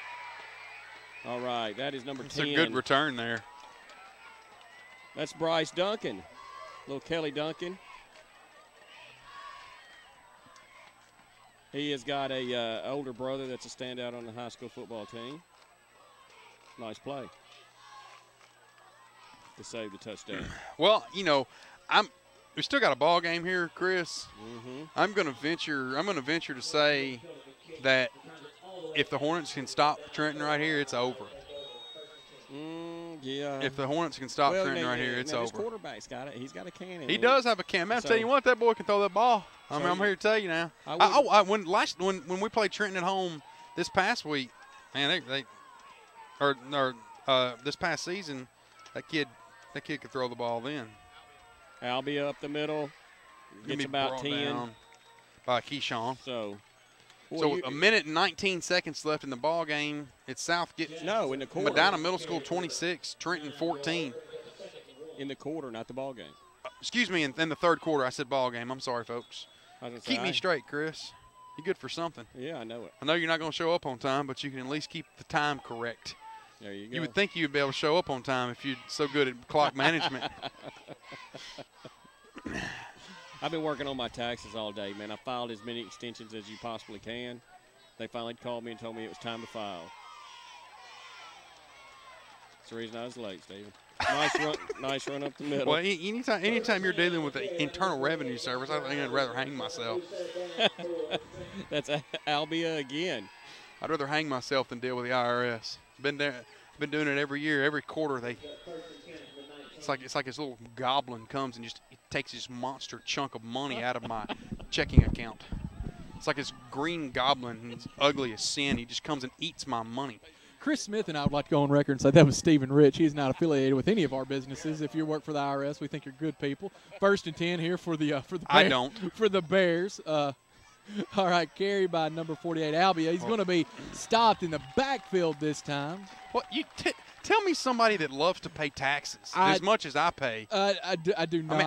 All right, that is number 10. It's a good return there. That's Bryce Duncan, little Kelly Duncan. He has got a older brother that's a standout on the high school football team. Nice play to save the touchdown. Well, we still got a ball game here, Chris. Mm-hmm. I'm going to venture to say that if the Hornets can stop Trenton right here, it's over. Yeah. If the Hornets can stop Trenton right here, it's over. His quarterback's got it. He's got a cannon. He does have a cannon. I'll tell you what, that boy can throw that ball. I'm here to tell you now. When we played Trenton at home this past week, man, this past season, that kid could throw the ball then. Albie up the middle, gets about 10 by Keyshawn. So a minute and 19 seconds left in the ball game. It's Southgate. No, in the quarter. Medina Middle School 26, Trenton 14. In the quarter, not the ball game. Excuse me, in the third quarter. I said ball game. I'm sorry, folks. Keep me straight, Chris. You're good for something. Yeah, I know it. I know you're not going to show up on time, but you can at least keep the time correct. There you go. You would think you'd be able to show up on time if you're so good at clock management. I've been working on my taxes all day, man. I filed as many extensions as you possibly can. They finally called me and told me it was time to file. That's the reason I was late, Stephen. Nice run up the middle. Well, anytime you're dealing with the Internal Revenue Service, I think I'd rather hang myself. That's Albia again. I'd rather hang myself than deal with the IRS. Been doing it every year, every quarter. It's like this little goblin comes and just takes this monster chunk of money out of my checking account. It's like this green goblin, he's ugly as sin. He just comes and eats my money. Chris Smith and I would like to go on record and say that was Stephen Rich. He's not affiliated with any of our businesses. If you work for the IRS, we think you're good people. 1st and 10 here for the Bears. I don't. For the Bears. All right, carried by number 48, Albia. He's going to be stopped in the backfield this time. What tell me somebody that loves to pay taxes as much as I pay. I do not. I mean,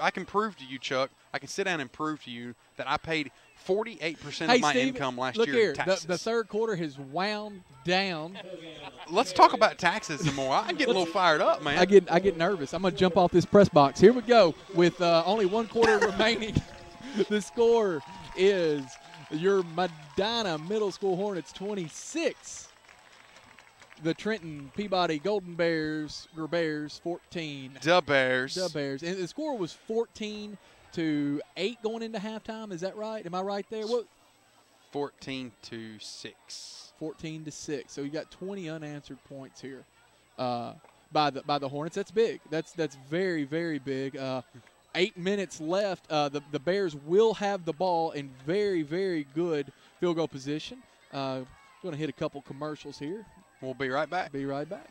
I can prove to you, Chuck. I can sit down and prove to you that I paid 48% of my income last year in taxes. The third quarter has wound down. Let's talk about taxes some more. I get a little fired up, man. I get nervous. I'm going to jump off this press box. Here we go with only 1 quarter remaining. The score is your Medina Middle School Hornets 26. The Trenton Peabody Golden Bears 14. Da Bears. And the score was 14-8 going into halftime. Is that right? Am I right there? What? 14-6. 14-6. So you got 20 unanswered points here by the Hornets. That's big. That's very, very big. 8 minutes left. The Bears will have the ball in very, very good field goal position. Going to hit a couple commercials here. We'll be right back. Be right back.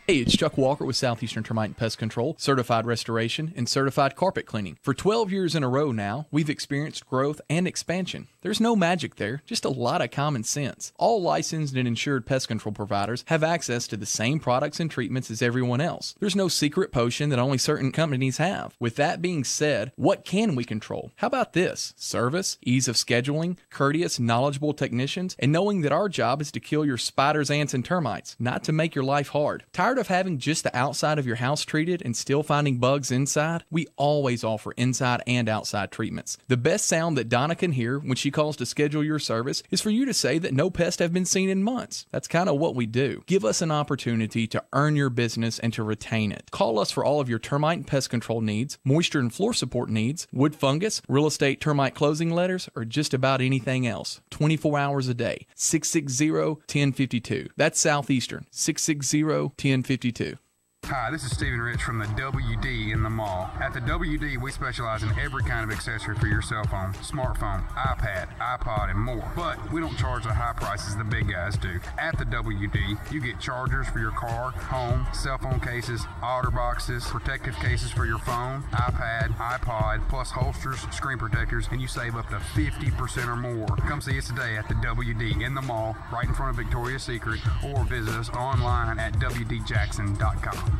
Hey, it's Chuck Walker with Southeastern Termite and Pest Control, certified restoration, and certified carpet cleaning. For 12 years in a row now, we've experienced growth and expansion. There's no magic there, just a lot of common sense. All licensed and insured pest control providers have access to the same products and treatments as everyone else. There's no secret potion that only certain companies have. With that being said, what can we control? How about this? Service, ease of scheduling, courteous, knowledgeable technicians, and knowing that our job is to kill your spiders, ants, and termites, not to make your life hard. Tired of having just the outside of your house treated and still finding bugs inside? We always offer inside and outside treatments. The best sound that Donna can hear when she calls to schedule your service is for you to say that no pests have been seen in months. That's kind of what we do. Give us an opportunity to earn your business and to retain it. Call us for all of your termite and pest control needs, moisture and floor support needs, wood fungus, real estate termite closing letters, or just about anything else. 24 hours a day. 660-1052. That's Southeastern. 660-1052. Hi, this is Stephen Rich from the WD in the mall. At the WD, we specialize in every kind of accessory for your cell phone, smartphone, iPad, iPod, and more. But we don't charge the high prices the big guys do. At the WD, you get chargers for your car, home, cell phone cases, otter boxes, protective cases for your phone, iPad, iPod, plus holsters, screen protectors, and you save up to 50% or more. Come see us today at the WD in the mall, right in front of Victoria's Secret, or visit us online at WDJackson.com.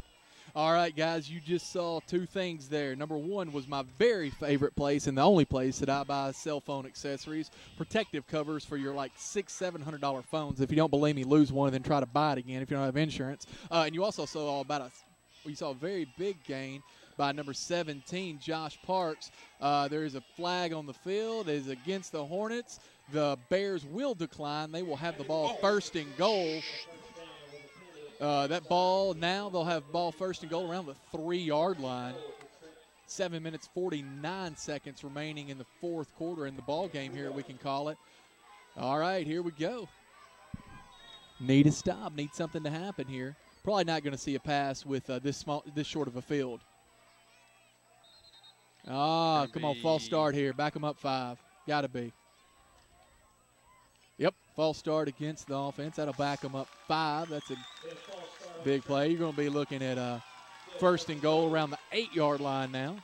All right, guys, you just saw two things there. Number one was my very favorite place and the only place that I buy cell phone accessories, protective covers for your like $600-700 phones. If you don't believe me, lose one and then try to buy it again if you don't have insurance. And you also saw you saw a very big gain by number 17, Josh Parks. There is a flag on the field. It is against the Hornets. The Bears will decline. They will have the ball first and goal. That ball, now they'll have ball first and goal around the 3-yard line. 7 minutes, 49 seconds remaining in the fourth quarter in the ball game here, we can call it. All right, here we go. Need a stop, need something to happen here. Probably not going to see a pass with this short of a field. Come on, false start here. Back them up 5. Got to be. Yep, false start against the offense. That'll back them up 5. That's a big play. You're going to be looking at first and goal around the 8-yard line now.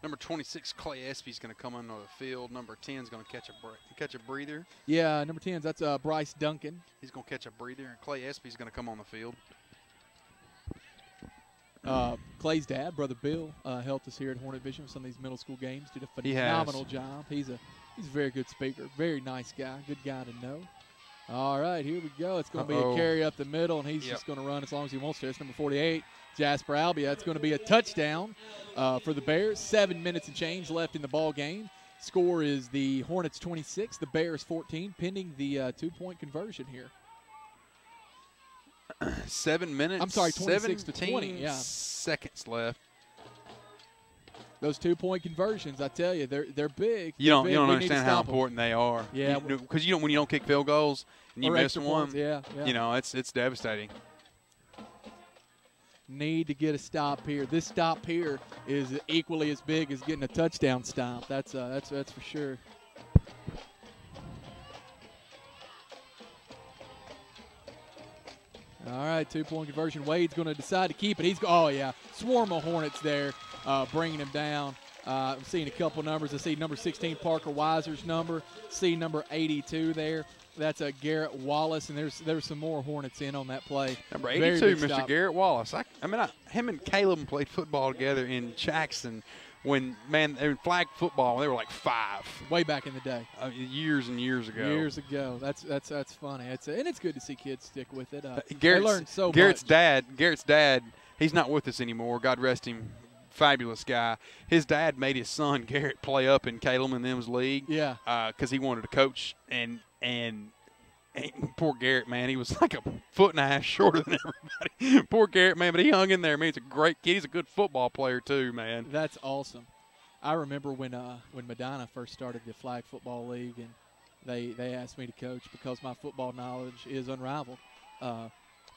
Number 26, Clay Espy's going to come onto the field. Number 10 is going to catch a breather. Yeah, number 10, that's Bryce Duncan. He's going to catch a breather, and Clay Espy's going to come on the field. Clay's dad, Brother Bill, helped us here at Hornet Vision with some of these middle school games. Did a phenomenal job. He's a very good speaker, very nice guy, good guy to know. All right, here we go. It's going to be a carry up the middle, and he's just going to run as long as he wants to. It's number 48, Jasper Albia. It's going to be a touchdown for the Bears. 7 minutes and change left in the ball game. Score is the Hornets 26, the Bears 14, pending the 2-point conversion here. 7 minutes. I'm sorry, 26 to 20. Yeah, seconds left. Those 2-point conversions, I tell you, they're big. You don't understand how important they are. Yeah, because when you don't kick field goals and you miss one, yeah. You know it's devastating. Need to get a stop here. This stop here is equally as big as getting a touchdown stop. That's for sure. All right, 2-point conversion. Wade's going to decide to keep it. Swarm of Hornets there, bringing him down. I'm seeing a couple numbers. I see number 16, Parker Weiser's number. See number 82 there. That's a Garrett Wallace, and there's some more Hornets in on that play. Number 82, Mr. Garrett Wallace. Him and Caleb played football together in Jackson. When in flag football, they were like 5. Way back in the day. Years and years ago. Years ago. That's funny. And it's good to see kids stick with it. They learn so Garrett's much. Garrett's dad, he's not with us anymore. God rest him. Fabulous guy. His dad made his son Garrett play up in Caleb and them's league. Yeah. Because he wanted to coach and poor Garrett, man, he was like a foot and a half shorter than everybody. Poor Garrett, man, but he hung in there. Man, he's a great kid. He's a good football player too, man. That's awesome. I remember when Medina first started the flag football league, and they asked me to coach because my football knowledge is unrivaled.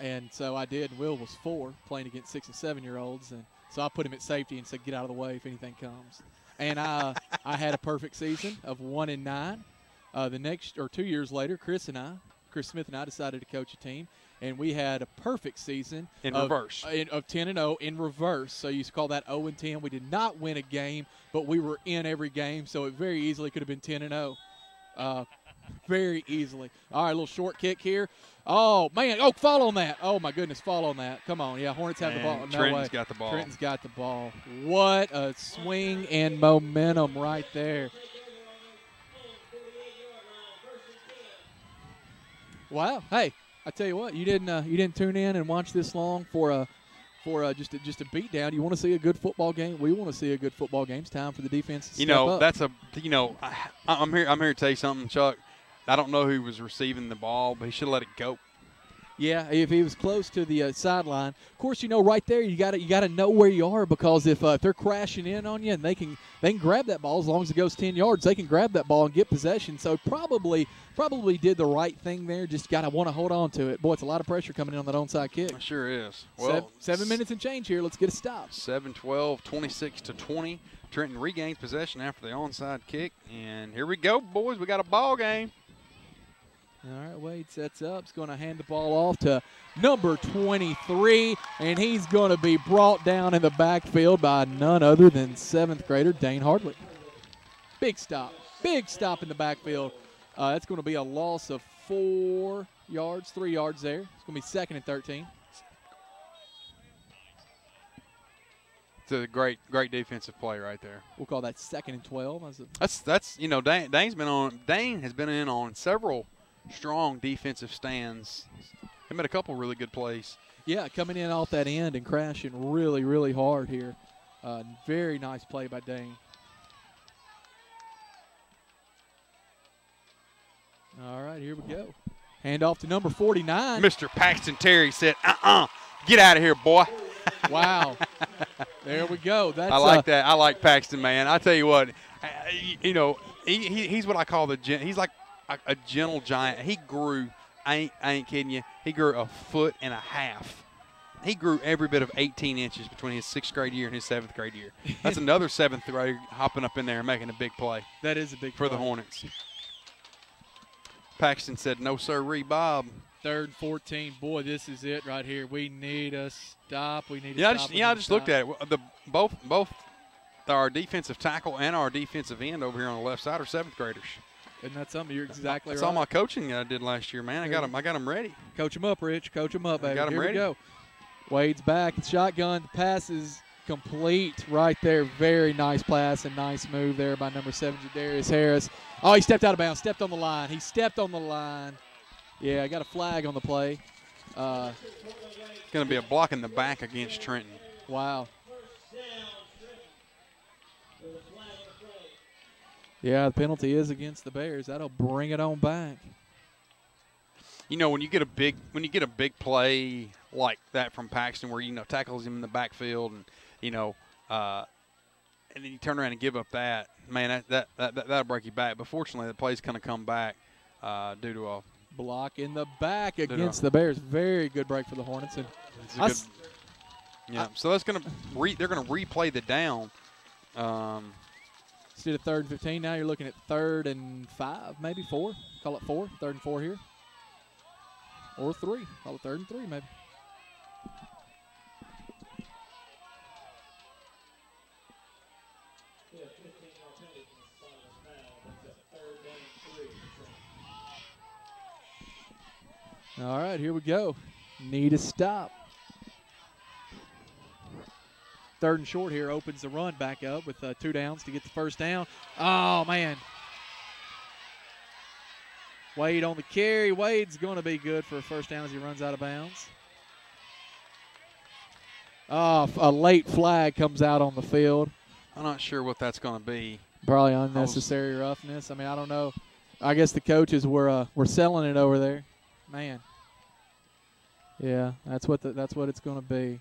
And so I did. And Will was 4, playing against 6 and 7-year-olds, and so I put him at safety and said, "Get out of the way if anything comes." And I had a perfect season of 1-9. The next 2 years later, Chris and I Chris Smith and I decided to coach a team, and we had a perfect season reverse of 10-0 in reverse. So you used to call that 0-10. We did not win a game, but we were in every game, so it very easily could have been 10-0. Very easily. All right, a little short kick here. Oh, man. Oh, fall on that. Oh, my goodness, fall on that. Come on. Yeah, Hornets have the ball. No Trenton's way. got the ball. Trenton's got the ball. What a swing and momentum right there. Wow. Hey, I tell you what, you didn't tune in and watch this long for just a beat down. You want to see a good football game? We want to see a good football game. It's time for the defense to step up. I'm here to tell you something, Chuck. I don't know who was receiving the ball, but he should have let it go. Yeah, if he was close to the sideline. Of course, right there you got to know where you are, because if they're crashing in on you and they can grab that ball as long as it goes 10 yards, they can grab that ball and get possession. So probably did the right thing there. Just got to want to hold on to it. Boy, it's a lot of pressure coming in on that onside kick. It sure is. Well, 7 minutes and change here. Let's get a stop. 7-12, 26-20. Trenton regains possession after the onside kick, and here we go, boys. We got a ball game. All right, Wade sets up. He's going to hand the ball off to number 23, and he's going to be brought down in the backfield by none other than 7th grader Dane Hardley. Big stop in the backfield. That's going to be a loss of 3 yards there. It's going to be 2nd and 13. It's a great defensive play right there. We'll call that 2nd and 12. Dane has been in on several strong defensive stands. He made a couple really good plays. Yeah, coming in off that end and crashing really, really hard here. Very nice play by Dane. All right, here we go. Hand off to number 49. Mr. Paxton Terry said, get out of here, boy. Wow. There we go. I like that. I like Paxton, man. I tell you what, he's what I call he's like a gentle giant. He grew, I ain't kidding you, he grew 1.5 feet. He grew every bit of 18 inches between his 6th grade year and his 7th grade year. That's another 7th grader hopping up in there and making a big play. That is a big play for the Hornets. Paxton said, no sirree, Bob. 3rd and 14. Boy, this is it right here. We need a stop. We need a stop. I just looked at it. Both our defensive tackle and our defensive end over here on the left side are 7th graders. Isn't that something? You're exactly right. That's all my coaching I did last year, man. I got them ready. Coach them up, Rich. Coach them up, baby. Got them Here ready. We go. Wade's back. Shotgun. The pass is complete right there. Very nice pass and nice move there by number 7, Jadarius Harris. Oh, he stepped out of bounds. Stepped on the line. He stepped on the line. Yeah, I got a flag on the play. It's going to be a block in the back against Trenton. Wow. Yeah, the penalty is against the Bears. That'll bring it on back. When you get a big play like that from Paxton, where tackles him in the backfield, and and then you turn around and give up that, man, that'll break you back. But fortunately, the play's going to come back due to a block in the back against the Bears. Very good break for the Hornets. And so that's going to they're going to replay the down. Instead of 3rd and 15, now you're looking at 3rd and 5, maybe 4. Call it 4. 3rd and 4 here. Or 3. Call it 3rd and 3, maybe. All right, here we go. Need a stop. 3rd and short here opens the run back up with 2 downs to get the first down. Oh, man. Wade on the carry. Wade's going to be good for a first down as he runs out of bounds. Oh, a late flag comes out on the field. I'm not sure what that's going to be. Probably unnecessary roughness. I mean, I don't know. I guess the coaches were selling it over there. Man. Yeah, that's what it's going to be.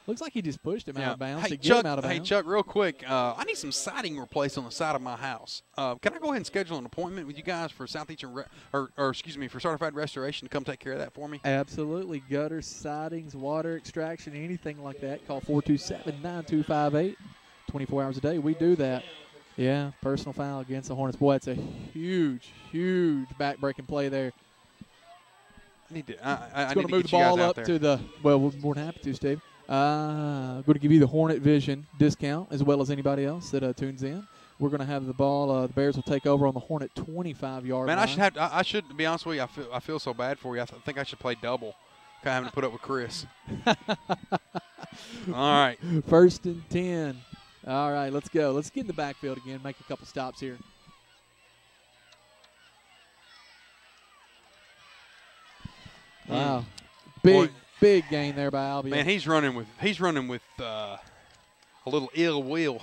Looks like he just pushed him out of bounds to get him out of bounds. Hey, Chuck, real quick, I need some siding replaced on the side of my house. Can I go ahead and schedule an appointment with you guys for Southeastern for Certified Restoration to come take care of that for me? Absolutely. Gutters, sidings, water extraction, anything like that. Call 427-9258. 24 hours a day. We do that. Yeah, personal foul against the Hornets. Boy, it's a huge, huge back-breaking play there. I need to It's going to move get the you guys ball out up there. to the – well, we're more than happy to, Steve. Going to give you the Hornet Vision discount as well as anybody else that tunes in. We're going to have the ball. The Bears will take over on the Hornet 25-yard line. Man, I should to be honest with you. I feel so bad for you. I think I should play double. Kind of having to put up with Chris. All right. 1st and 10. All right, let's go. Let's get in the backfield again, make a couple stops here. Wow. Big gain there by Albion. Man, he's running with a little ill will.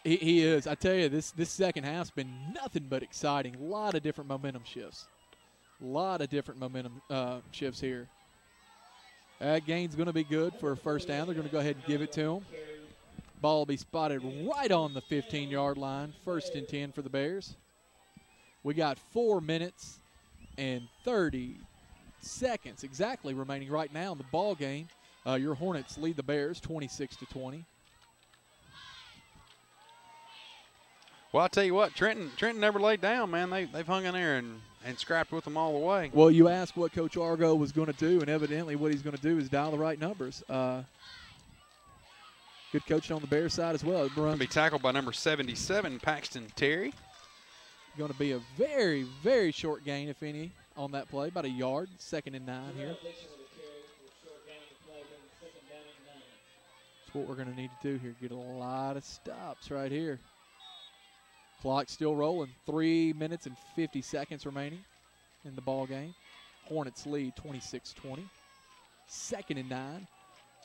He is. I tell you, this second half's been nothing but exciting. A lot of different momentum shifts. Shifts here. That gain's going to be good for a first down. They're going to go ahead and give it to him. Ball will be spotted right on the 15-yard line. 1st and 10 for the Bears. We got 4 minutes and 30 seconds exactly remaining right now in the ball game. Your Hornets lead the Bears 26-20. Well, I tell you what, Trenton never laid down, man. They've hung in there and scrapped with them all the way. Well, you asked what Coach Argo was going to do, and evidently what he's going to do is dial the right numbers. Good coaching on the Bears side as well. Going to be tackled by number 77, Paxton Terry. Going to be a very, very short gain, if any, on that play, about a yard. 2nd and 9 here. That's what we're going to need to do here. Get a lot of stops right here. Clock still rolling. 3 minutes and 50 seconds remaining in the ball game. Hornets lead 26-20. 2nd and 9.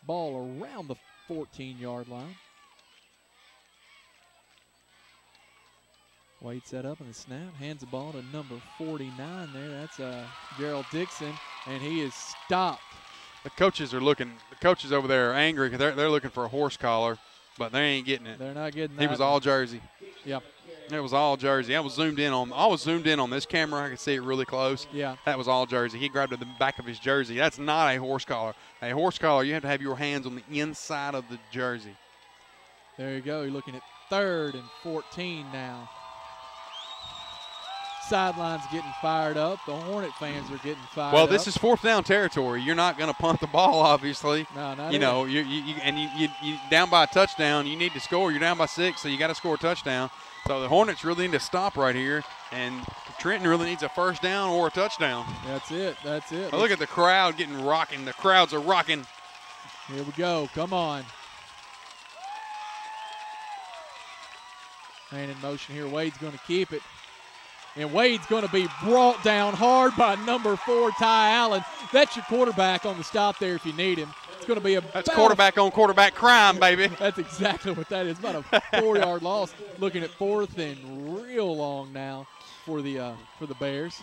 Ball around the 14-yard line. Wade set up in the snap. Hands the ball to number 49 there. That's Gerald Dixon, and he is stopped. The coaches over there are angry because they're looking for a horse collar, but they ain't getting it. They're not getting that. He was all jersey. Yep. It was all jersey. I was zoomed in on this camera. I could see it really close. Yeah. That was all jersey. He grabbed the back of his jersey. That's not a horse collar. A horse collar, you have to have your hands on the inside of the jersey. There you go. You're looking at 3rd and 14 now. Sideline's getting fired up. The Hornet fans are getting fired up. Well, this is 4th down territory. You're not going to punt the ball, obviously. No, not you know, you down by a touchdown. You need to score. You're down by 6, so you got to score a touchdown. So the Hornets really need to stop right here, and Trenton really needs a 1st down or a touchdown. That's it. Well, look at the crowd getting rocking. The crowds are rocking. Here we go. Come on. Man in motion here. Wade's going to keep it. And Wade's going to be brought down hard by number 4, Ty Allen. That's your quarterback on the stop there if you need him. It's going to be That's quarterback on quarterback crime, baby. That's exactly what that is. About a 4-yard loss. Looking at 4th and real long now for the Bears.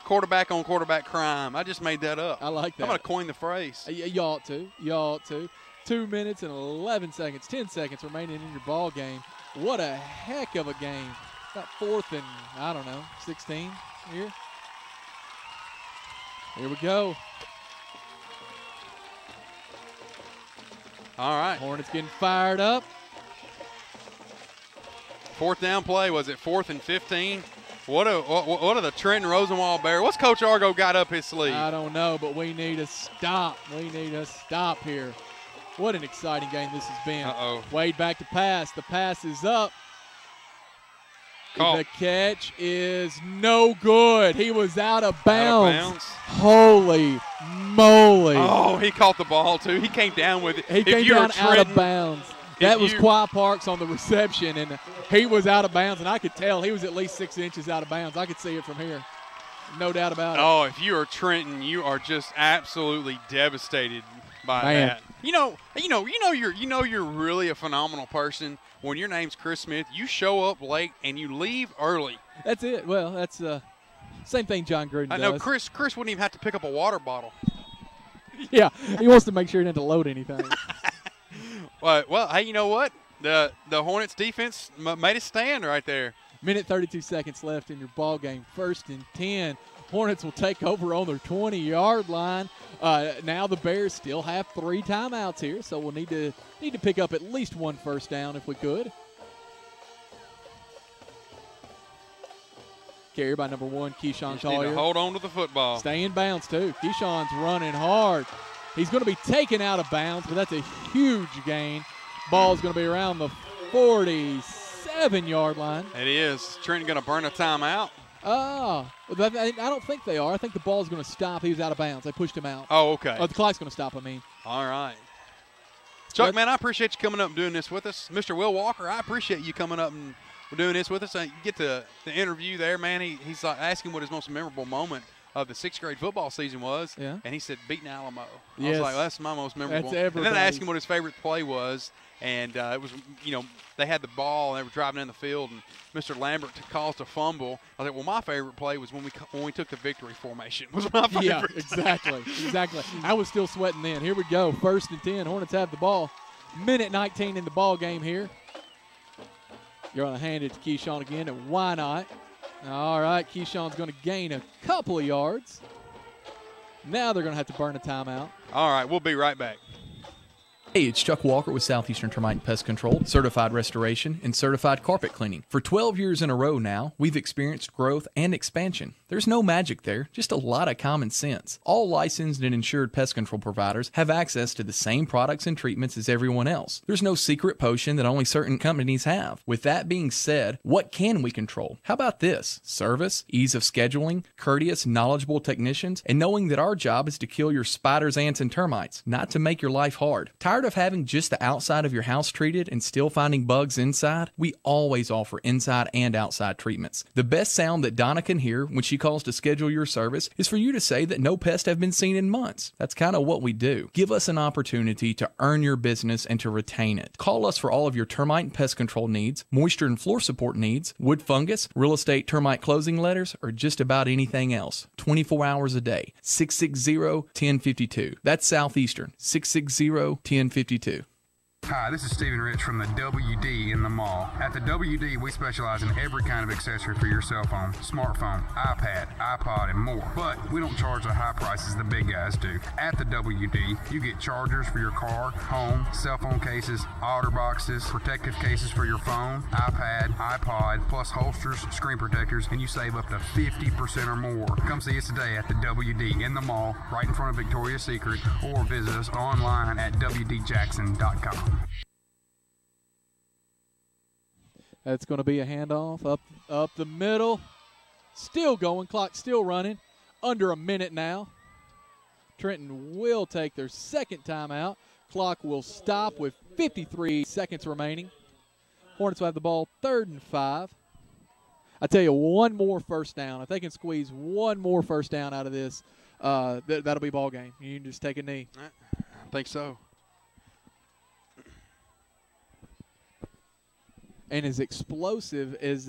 Quarterback on quarterback crime. I just made that up. I like that. I'm going to coin the phrase. You ought to. 2 minutes and 11 seconds, 10 seconds remaining in your ball game. What a heck of a game. About 4th and, 16 here. Here we go. All right. Hornets getting fired up. 4th down play. Was it 4th and 15? What are the Trenton Rosenwald Bears? What's Coach Argo got up his sleeve? I don't know, but we need a stop. We need a stop here. What an exciting game this has been. Uh-oh. Wade back to pass. The pass is up. Call. The catch is no good. He was out of bounds. Out of bounds. Holy moly. Oh, he caught the ball, too. He came down with it. He came down out of bounds. That was Qua Parks on the reception, and he was out of bounds, and I could tell he was at least 6 inches out of bounds. I could see it from here. No doubt about it. Oh, if you are Trenton, you are just absolutely devastated by that. You know you're really a phenomenal person when your name's Chris Smith. You show up late and you leave early. That's it. Well, that's same thing John Gruden does. I know Chris wouldn't even have to pick up a water bottle. Yeah, he wants to make sure he doesn't have to load anything. Well, hey, you know what? The Hornets defense made a stand right there. Minute 32 seconds left in your ball game. 1st and 10. Hornets will take over on their 20-yard line. Now the Bears still have 3 timeouts here, so we'll need to pick up at least 1 first down if we could. Carry by number 1, Keyshawn Just need Collier. to hold on to the football. Stay in bounds, too. Keyshawn's running hard. He's going to be taken out of bounds, but that's a huge gain. Ball's going to be around the 47-yard line. It is. Trenton going to burn a timeout. I don't think they are. I think the ball's going to stop. He was out of bounds. They pushed him out. Oh, okay. Oh, the clock's going to stop, I mean. All right. Chuck, man, I appreciate you coming up and doing this with us. Mr. Will Walker, I appreciate you coming up and doing this with us. You get the interview there, man. He's asking what his most memorable moment of the 6th grade football season was. Yeah. And he said beating Alamo. Yes. I was like, well, that's my most memorable. That's and then I asked him what his favorite play was. And it was, they had the ball and they were driving in the field, and Mr. Lambert caused a fumble. I was like, well, my favorite play was when we took the victory formation. Was my favorite. Yeah, exactly. I was still sweating then. Here we go. 1st and 10. Hornets have the ball. Minute 19 in the ball game here. You're going to hand it to Keyshawn again, and why not? All right, Keyshawn's going to gain a couple of yards. Now they're going to have to burn a timeout. All right, we'll be right back. Hey, it's Chuck Walker with Southeastern Termite and Pest Control, certified restoration, and certified carpet cleaning. For 12 years in a row now, we've experienced growth and expansion. There's no magic there, just a lot of common sense. All licensed and insured pest control providers have access to the same products and treatments as everyone else. There's no secret potion that only certain companies have. With that being said, what can we control? How about this? Service, ease of scheduling, courteous, knowledgeable technicians, and knowing that our job is to kill your spiders, ants, and termites, not to make your life hard. Tired of having just the outside of your house treated and still finding bugs inside? We always offer inside and outside treatments. The best sound that Donna can hear when she calls to schedule your service is for you to say that no pests have been seen in months. That's kind of what we do. Give us an opportunity to earn your business and to retain it. Call us for all of your termite and pest control needs, moisture and floor support needs, wood fungus, real estate termite closing letters, or just about anything else. 24 hours a day. 660-1052. That's Southeastern. 660-1052. Hi, this is Stephen Rich from the WD in the mall. At the WD, we specialize in every kind of accessory for your cell phone, smartphone, iPad, iPod, and more. But we don't charge the high prices the big guys do. At the WD, you get chargers for your car, home, cell phone cases, otter boxes, protective cases for your phone, iPad, iPod, plus holsters, screen protectors, and you save up to 50% or more. Come see us today at the WD in the mall, right in front of Victoria's Secret, or visit us online at WDJackson.com. That's going to be a handoff up the middle. Still going. Clock still running. Under a minute now. Trenton will take their second timeout. Clock will stop with 53 seconds remaining. Hornets will have the ball 3rd and 5. I tell you, one more first down. If they can squeeze one more first down out of this, that'll be ball game. You can just take a knee. I think so. And as explosive as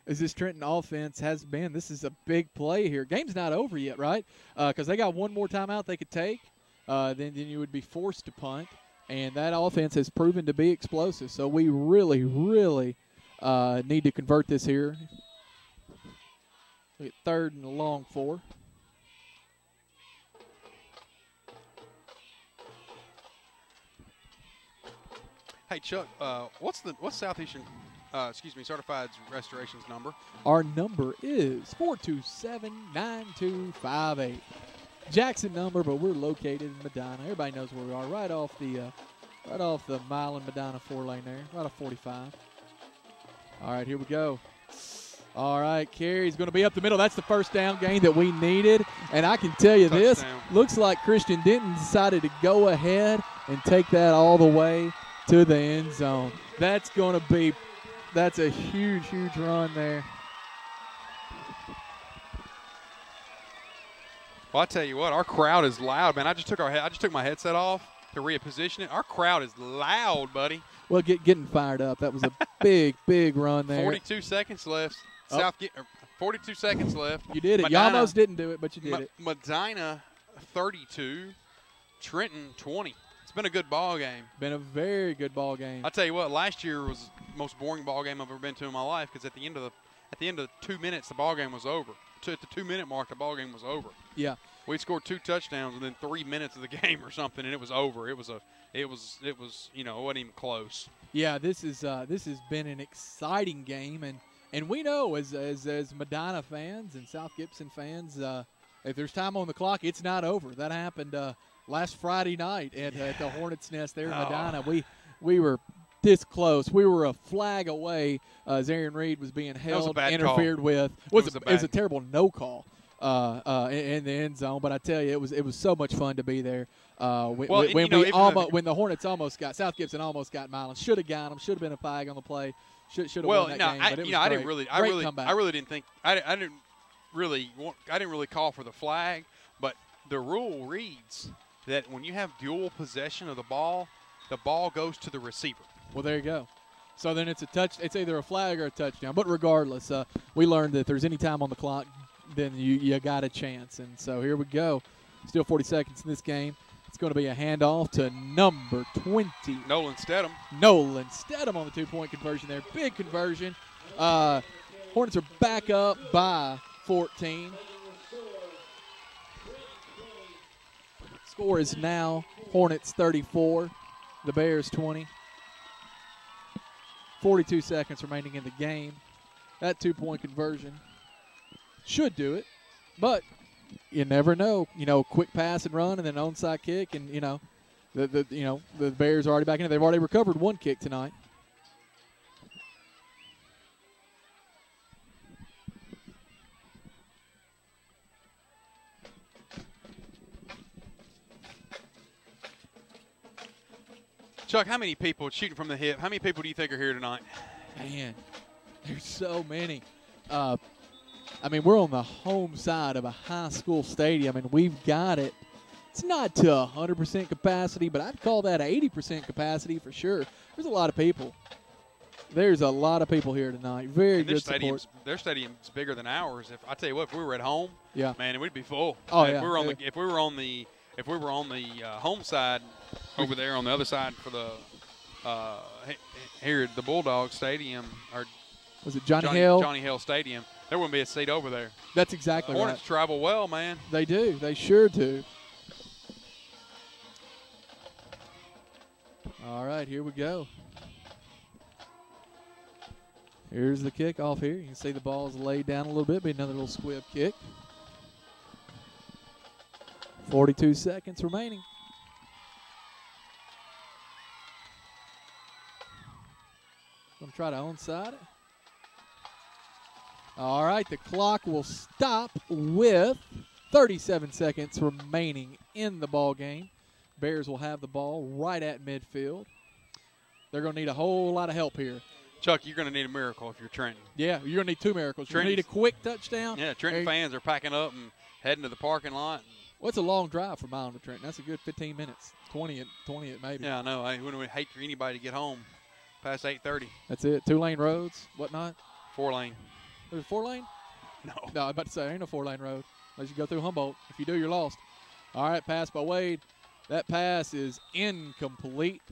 this Trenton offense has been, this is a big play here. Game's not over yet, right? Because they got one more timeout they could take. Then you would be forced to punt. And that offense has proven to be explosive. So we really, really need to convert this here. Look at 3rd and a long 4. Hey Chuck, what's Southeastern, Certified Restoration's number? Our number is 427-9258. Jackson number, but we're located in Medina. Everybody knows where we are, right off the Milan Medina 4-lane there, right off 45. All right, here we go. All right, carry's going to be up the middle. That's the first down gain that we needed. And I can tell you this, looks like Christian Denton decided to go ahead and take that all the way to the end zone. That's a huge, huge run there. Well, I tell you what, our crowd is loud, man. I just took my headset off to reposition it. Our crowd is loud, buddy. Well, getting fired up. That was a big, big run there. 42 seconds left. 42 seconds left. You did it. Medina, you almost didn't do it, but you did it. Medina 32, Trenton 20. It's been a good ball game. Been a very good ball game. I tell you what, last year was the most boring ball game I've ever been to in my life because at the end of 2 minutes, the ball game was over. At the 2-minute mark, the ball game was over. Yeah. We scored 2 touchdowns within 3 minutes of the game or something, and it was over. It wasn't even close. Yeah, this has been an exciting game, and And we know as Medina fans and South Gibson fans, if there's time on the clock, it's not over. That happened last Friday night at the Hornets' Nest there in Medina. We were this close. We were a flag away as Aaron Reed was being held, interfered with. It was a terrible no call in the end zone. But I tell you, it was so much fun to be there. When the Hornets South Gibson almost got Milan. Should have got them. Should have been a flag on the play. Should have won that game. But it was I didn't really call for the flag, but the rule reads that when you have dual possession of the ball goes to the receiver. Well, there you go. So then it's either a flag or a touchdown. But regardless, we learned that if there's any time on the clock, then you got a chance. And so here we go. Still 40 seconds in this game. It's going to be a handoff to number 20. Nolan Stedham on the 2-point conversion there. Big conversion. Hornets are back up by 14. Score is now Hornets 34, the Bears 20. 42 seconds remaining in the game. That 2-point conversion should do it, but you never know. Quick pass and run, and then onside kick, and the Bears are already back in it. They've already recovered one kick tonight. Chuck, how many people shooting from the hip? How many people do you think are here tonight? Man, there's so many. We're on the home side of a high school stadium, and we've got it. It's not to 100% capacity, but I'd call that 80% capacity for sure. There's a lot of people. There's a lot of people here tonight. Very good support. Their stadium's bigger than ours. If I tell you what, if we were at home, man, we'd be full. Oh, if we were on the home side over there on the other side for the here at the Bulldog Stadium, or was it Johnny Hill? Johnny Hill Stadium. There wouldn't be a seat over there. That's exactly right. Hornets travel well, man. They do. They sure do. All right, here we go. Here's the kickoff here. You can see the ball's laid down a little bit. Be another little squib kick. 42 seconds remaining. Going to try to onside it. All right, the clock will stop with 37 seconds remaining in the ball game. Bears will have the ball right at midfield. They're going to need a whole lot of help here. Chuck, you're going to need a miracle if you're Trenton. Yeah, you're going to need two miracles. You're going to need a quick touchdown. Yeah, Trenton fans are packing up and heading to the parking lot. Well, it's a long drive from Milan to Trenton. That's a good 15 minutes, 20 it maybe. Yeah, I know. I wouldn't hate for anybody to get home past 8:30. That's it. 2-lane roads, whatnot. 4-lane. There's a 4-lane? No. No, I was about to say, there ain't no 4-lane road unless you go through Humboldt. If you do, you're lost. All right, pass by Wade. That pass is incomplete.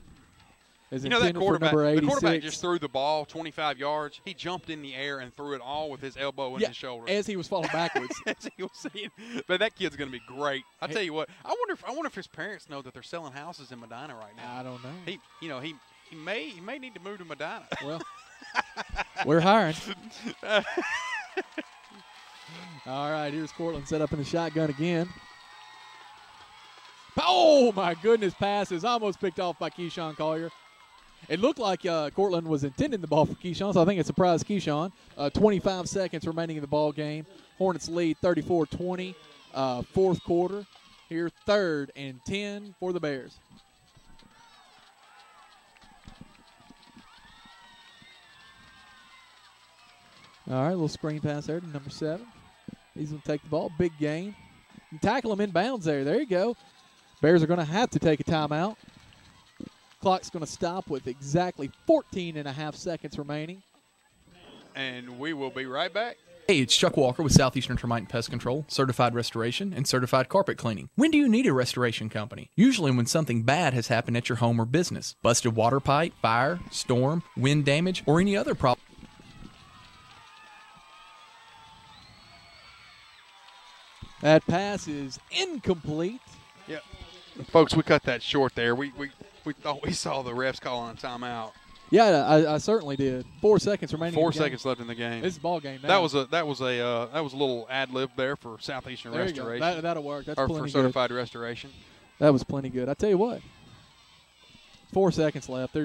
That quarterback just threw the ball 25 yards. He jumped in the air and threw it all with his elbow and his shoulder. As he was falling backwards. As he was saying. But that kid's going to be great. I tell you what, I wonder if his parents know that they're selling houses in Medina right now. I don't know. He may need to move to Medina. Well, we're hiring. All right, here's Cortland set up in the shotgun again. Oh, my goodness, pass is almost picked off by Keyshawn Collier. It looked like Cortland was intending the ball for Keyshawn, so I think it surprised Keyshawn. 25 seconds remaining in the ball game. Hornets lead 34-20, fourth quarter. Here, 3rd and 10 for the Bears. All right, little screen pass there to number 7. He's going to take the ball. Big gain. And tackle him in bounds there. There you go. Bears are going to have to take a timeout. Clock's going to stop with exactly 14 and a half seconds remaining. And we will be right back. Hey, it's Chuck Walker with Southeastern Termite and Pest Control, certified restoration, and certified carpet cleaning. When do you need a restoration company? Usually when something bad has happened at your home or business. Busted water pipe, fire, storm, wind damage, or any other problem. That pass is incomplete. Yeah. Folks, we cut that short there. We thought we saw the refs calling a timeout. Yeah, I certainly did. 4 seconds remaining. 4 seconds left in the game. This is ball game now. That was a little ad lib there for Southeastern there Restoration. You go. That'll work. That's or plenty for Certified Restoration. That was plenty good. I tell you what. 4 seconds left.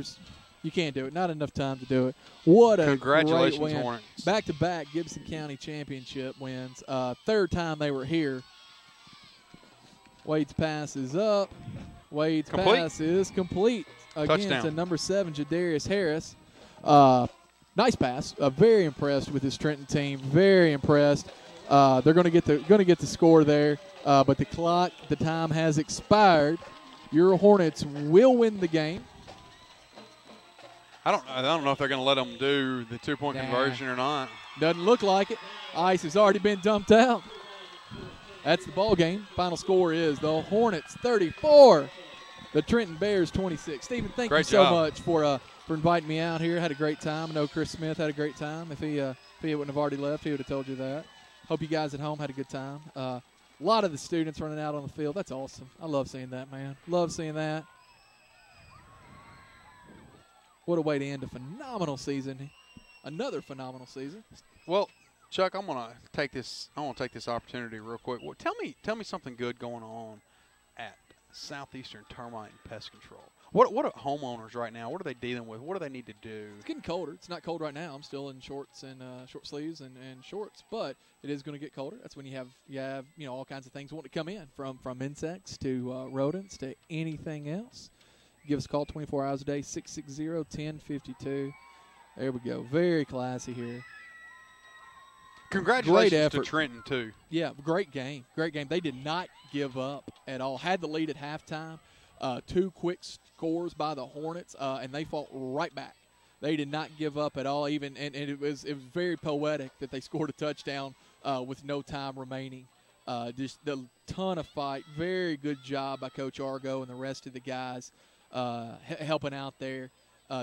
You can't do it. Not enough time to do it. What a Congratulations, great win. Hornets. Back-to-back Gibson County Championship wins. Third time they were here. Wade's pass is up. Wade's pass is complete. Again, Touchdown. to number 7, Jadarius Harris. Nice pass. Very impressed with this Trenton team. Very impressed. They're going to get the score there, but the time has expired. Your Hornets will win the game. I don't know if they're going to let them do the 2-point conversion or not. Doesn't look like it. Ice has already been dumped out. That's the ball game. Final score is the Hornets 34. The Trenton Bears 26. Stephen, thank you so much for inviting me out here. Had a great time. I know Chris Smith had a great time. If he wouldn't have already left, he would have told you that. Hope you guys at home had a good time. A lot of the students running out on the field. That's awesome. I love seeing that, man. Love seeing that. What a way to end a phenomenal season. Another phenomenal season. Well, Chuck, I want to take this opportunity real quick. Well, tell me something good going on at Southeastern Termite and Pest Control. What are homeowners right now? What are they dealing with? What do they need to do? It's getting colder. It's not cold right now. I'm still in shorts and short sleeves and shorts, but it is going to get colder. That's when you have all kinds of things want to come in, from insects to rodents to anything else. Give us a call 24 hours a day, 660-1052. There we go. Very classy here. Congratulations to Trenton, too. Yeah, great game. Great game. They did not give up at all. Had the lead at halftime. 2 quick scores by the Hornets, and they fought right back. They did not give up at all. And it was very poetic that they scored a touchdown with no time remaining. Just a ton of fight. Very good job by Coach Argo and the rest of the guys helping out there.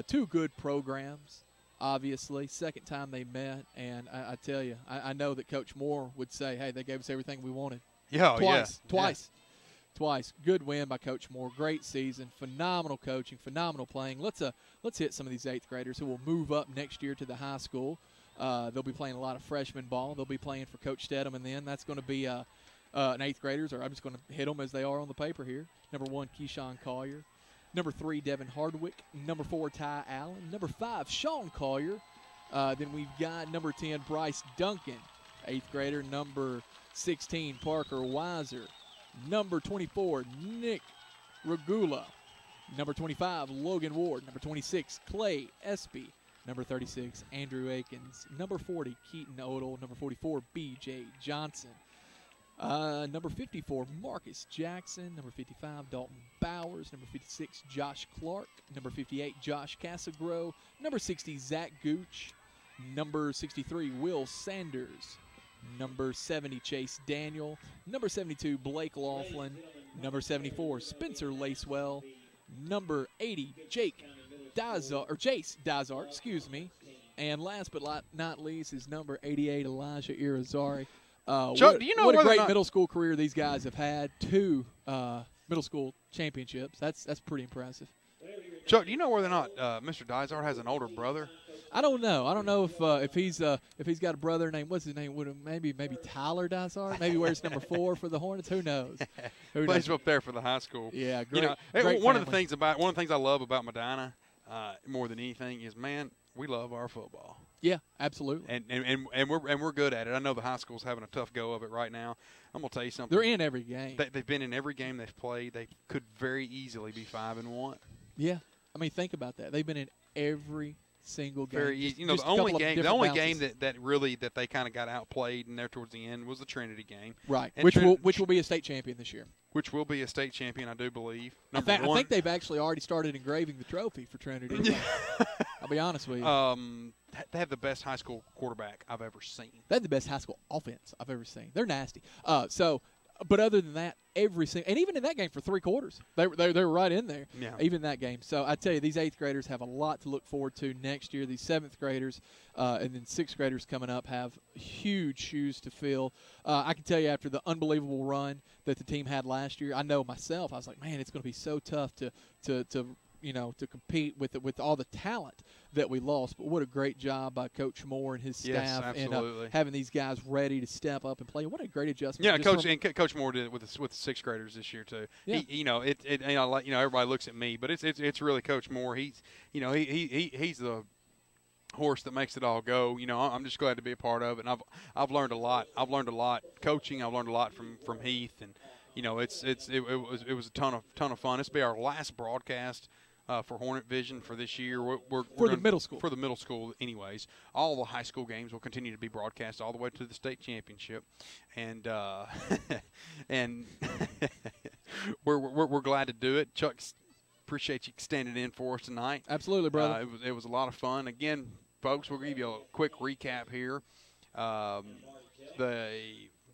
2 good programs. Obviously, second time they met, and I tell you, I know that Coach Moore would say, hey, they gave us everything we wanted. Yeah, Twice. Good win by Coach Moore. Great season. Phenomenal coaching. Phenomenal playing. Let's hit some of these 8th graders who will move up next year to the high school. They'll be playing a lot of freshman ball. They'll be playing for Coach Stedham, and then that's going to be an 8th graders, or I'm just going to hit them as they are on the paper here. Number 1, Keyshawn Collier. Number 3, Devin Hardwick. Number 4, Ty Allen. Number 5, Sean Collier. Then we've got number 10, Bryce Duncan, 8th grader. Number 16, Parker Weiser. Number 24, Nick Regula. Number 25, Logan Ward. Number 26, Clay Espy. Number 36, Andrew Akins. Number 40, Keaton Odell. Number 44, B.J. Johnson. Number 54, Marcus Jackson. Number 55, Dalton Bowers. Number 56, Josh Clark. Number 58, Josh Casagro. Number 60, Zach Gooch. Number 63, Will Sanders. Number 70, Chase Daniel. Number 72, Blake Laughlin. Number 74, Spencer Lacewell. Number 80, Jace Dizart, And last but not least is number 88, Elijah Irizarry. Chuck, do you know what a great middle school career these guys have had? 2 middle school championships. That's pretty impressive. Chuck, do you know whether or not Mr. Dizart has an older brother? I don't know. I don't know if he's got a brother named, what's his name? Maybe Tyler Dizart. Maybe wears number 4 for the Hornets. Who knows? Plays up there for the high school. Yeah, great. Great one of the things I love about Medina more than anything is, man, we love our football. Yeah, absolutely. And we're good at it. I know the high school's having a tough go of it right now. I'm gonna tell you something. They're in every game. They've been in every game they've played. They could very easily be 5-1. Yeah, I mean, think about that. They've been in every single game. Very easy. The only game that they kind of got outplayed and there towards the end was the Trinity game. Right, which will be a state champion this year. Which will be a state champion, I do believe. I think they've actually already started engraving the trophy for Trinity. I'll be honest with you. They have the best high school quarterback I've ever seen. They have the best high school offense I've ever seen. They're nasty. But other than that, and even in that game for 3 quarters, they were right in there. Yeah. Even that game. So I tell you, these 8th graders have a lot to look forward to next year. These 7th graders and then 6th graders coming up have huge shoes to fill. I can tell you, after the unbelievable run that the team had last year, I know myself, I was like, man, it's going to be so tough to to compete with all the talent that we lost. But what a great job by Coach Moore and his staff, and having these guys ready to step up and play. What a great adjustment! Yeah, Coach Moore did it with the sixth graders this year too. Yeah. Everybody looks at me, but it's really Coach Moore. He's the horse that makes it all go. I'm just glad to be a part of it, and I've learned a lot. I've learned a lot coaching. I've learned a lot from Heath, and it was a ton of fun. This will be our last broadcast for Hornet Vision for this year. For the middle school. For the middle school, anyways. All the high school games will continue to be broadcast all the way to the state championship, and and we're glad to do it. Chuck, appreciate you standing in for us tonight. Absolutely, brother. It was a lot of fun. Again, folks, we'll give you a quick recap here. The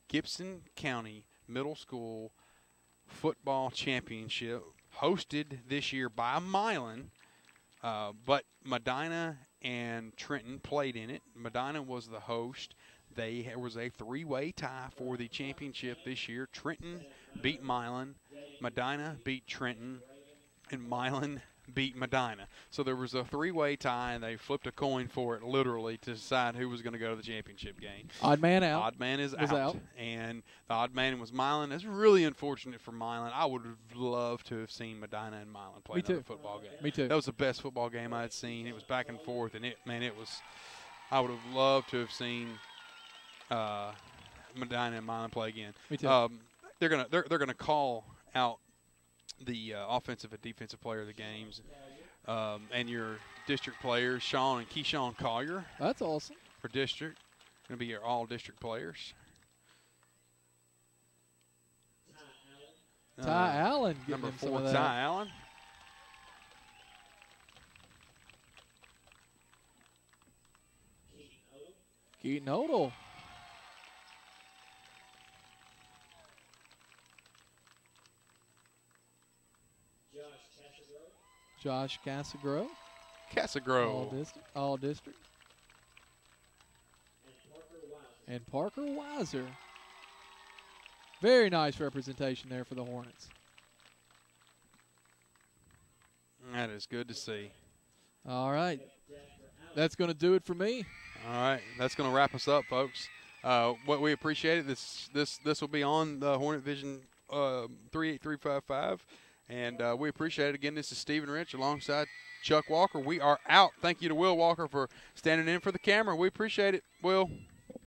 Gibson County Middle School Football Championship, hosted this year by Milan, but Medina and Trenton played in it. Medina was the host. There was a three-way tie for the championship this year. Trenton beat Milan, Medina beat Trenton, and Milan beat Medina. So there was a three-way tie, and they flipped a coin for it, literally, to decide who was going to go to the championship game. Odd man out. Odd man is out. And the odd man was Milan. It's really unfortunate for Milan. I would have loved to have seen Medina and Milan play another football game. Me too. That was the best football game I had seen. It was back and forth, and I would have loved to have seen Medina and Milan play again. Me too. They're gonna call out the offensive and defensive player of the games, and your district players, Sean and Keyshawn Collier. That's awesome. For district, going to be your all-district players. Ty Allen, number 4, Ty Allen. Keaton Odell. Josh Casagrove. All district. And Parker Weiser. Very nice representation there for the Hornets. That is good to see. All right. That's going to do it for me. All right. That's going to wrap us up, folks. What we appreciate it. This will be on the Hornet Vision 38355. And we appreciate it. Again, this is Stephen Rich alongside Chuck Walker. We are out. Thank you to Will Walker for standing in for the camera. We appreciate it, Will.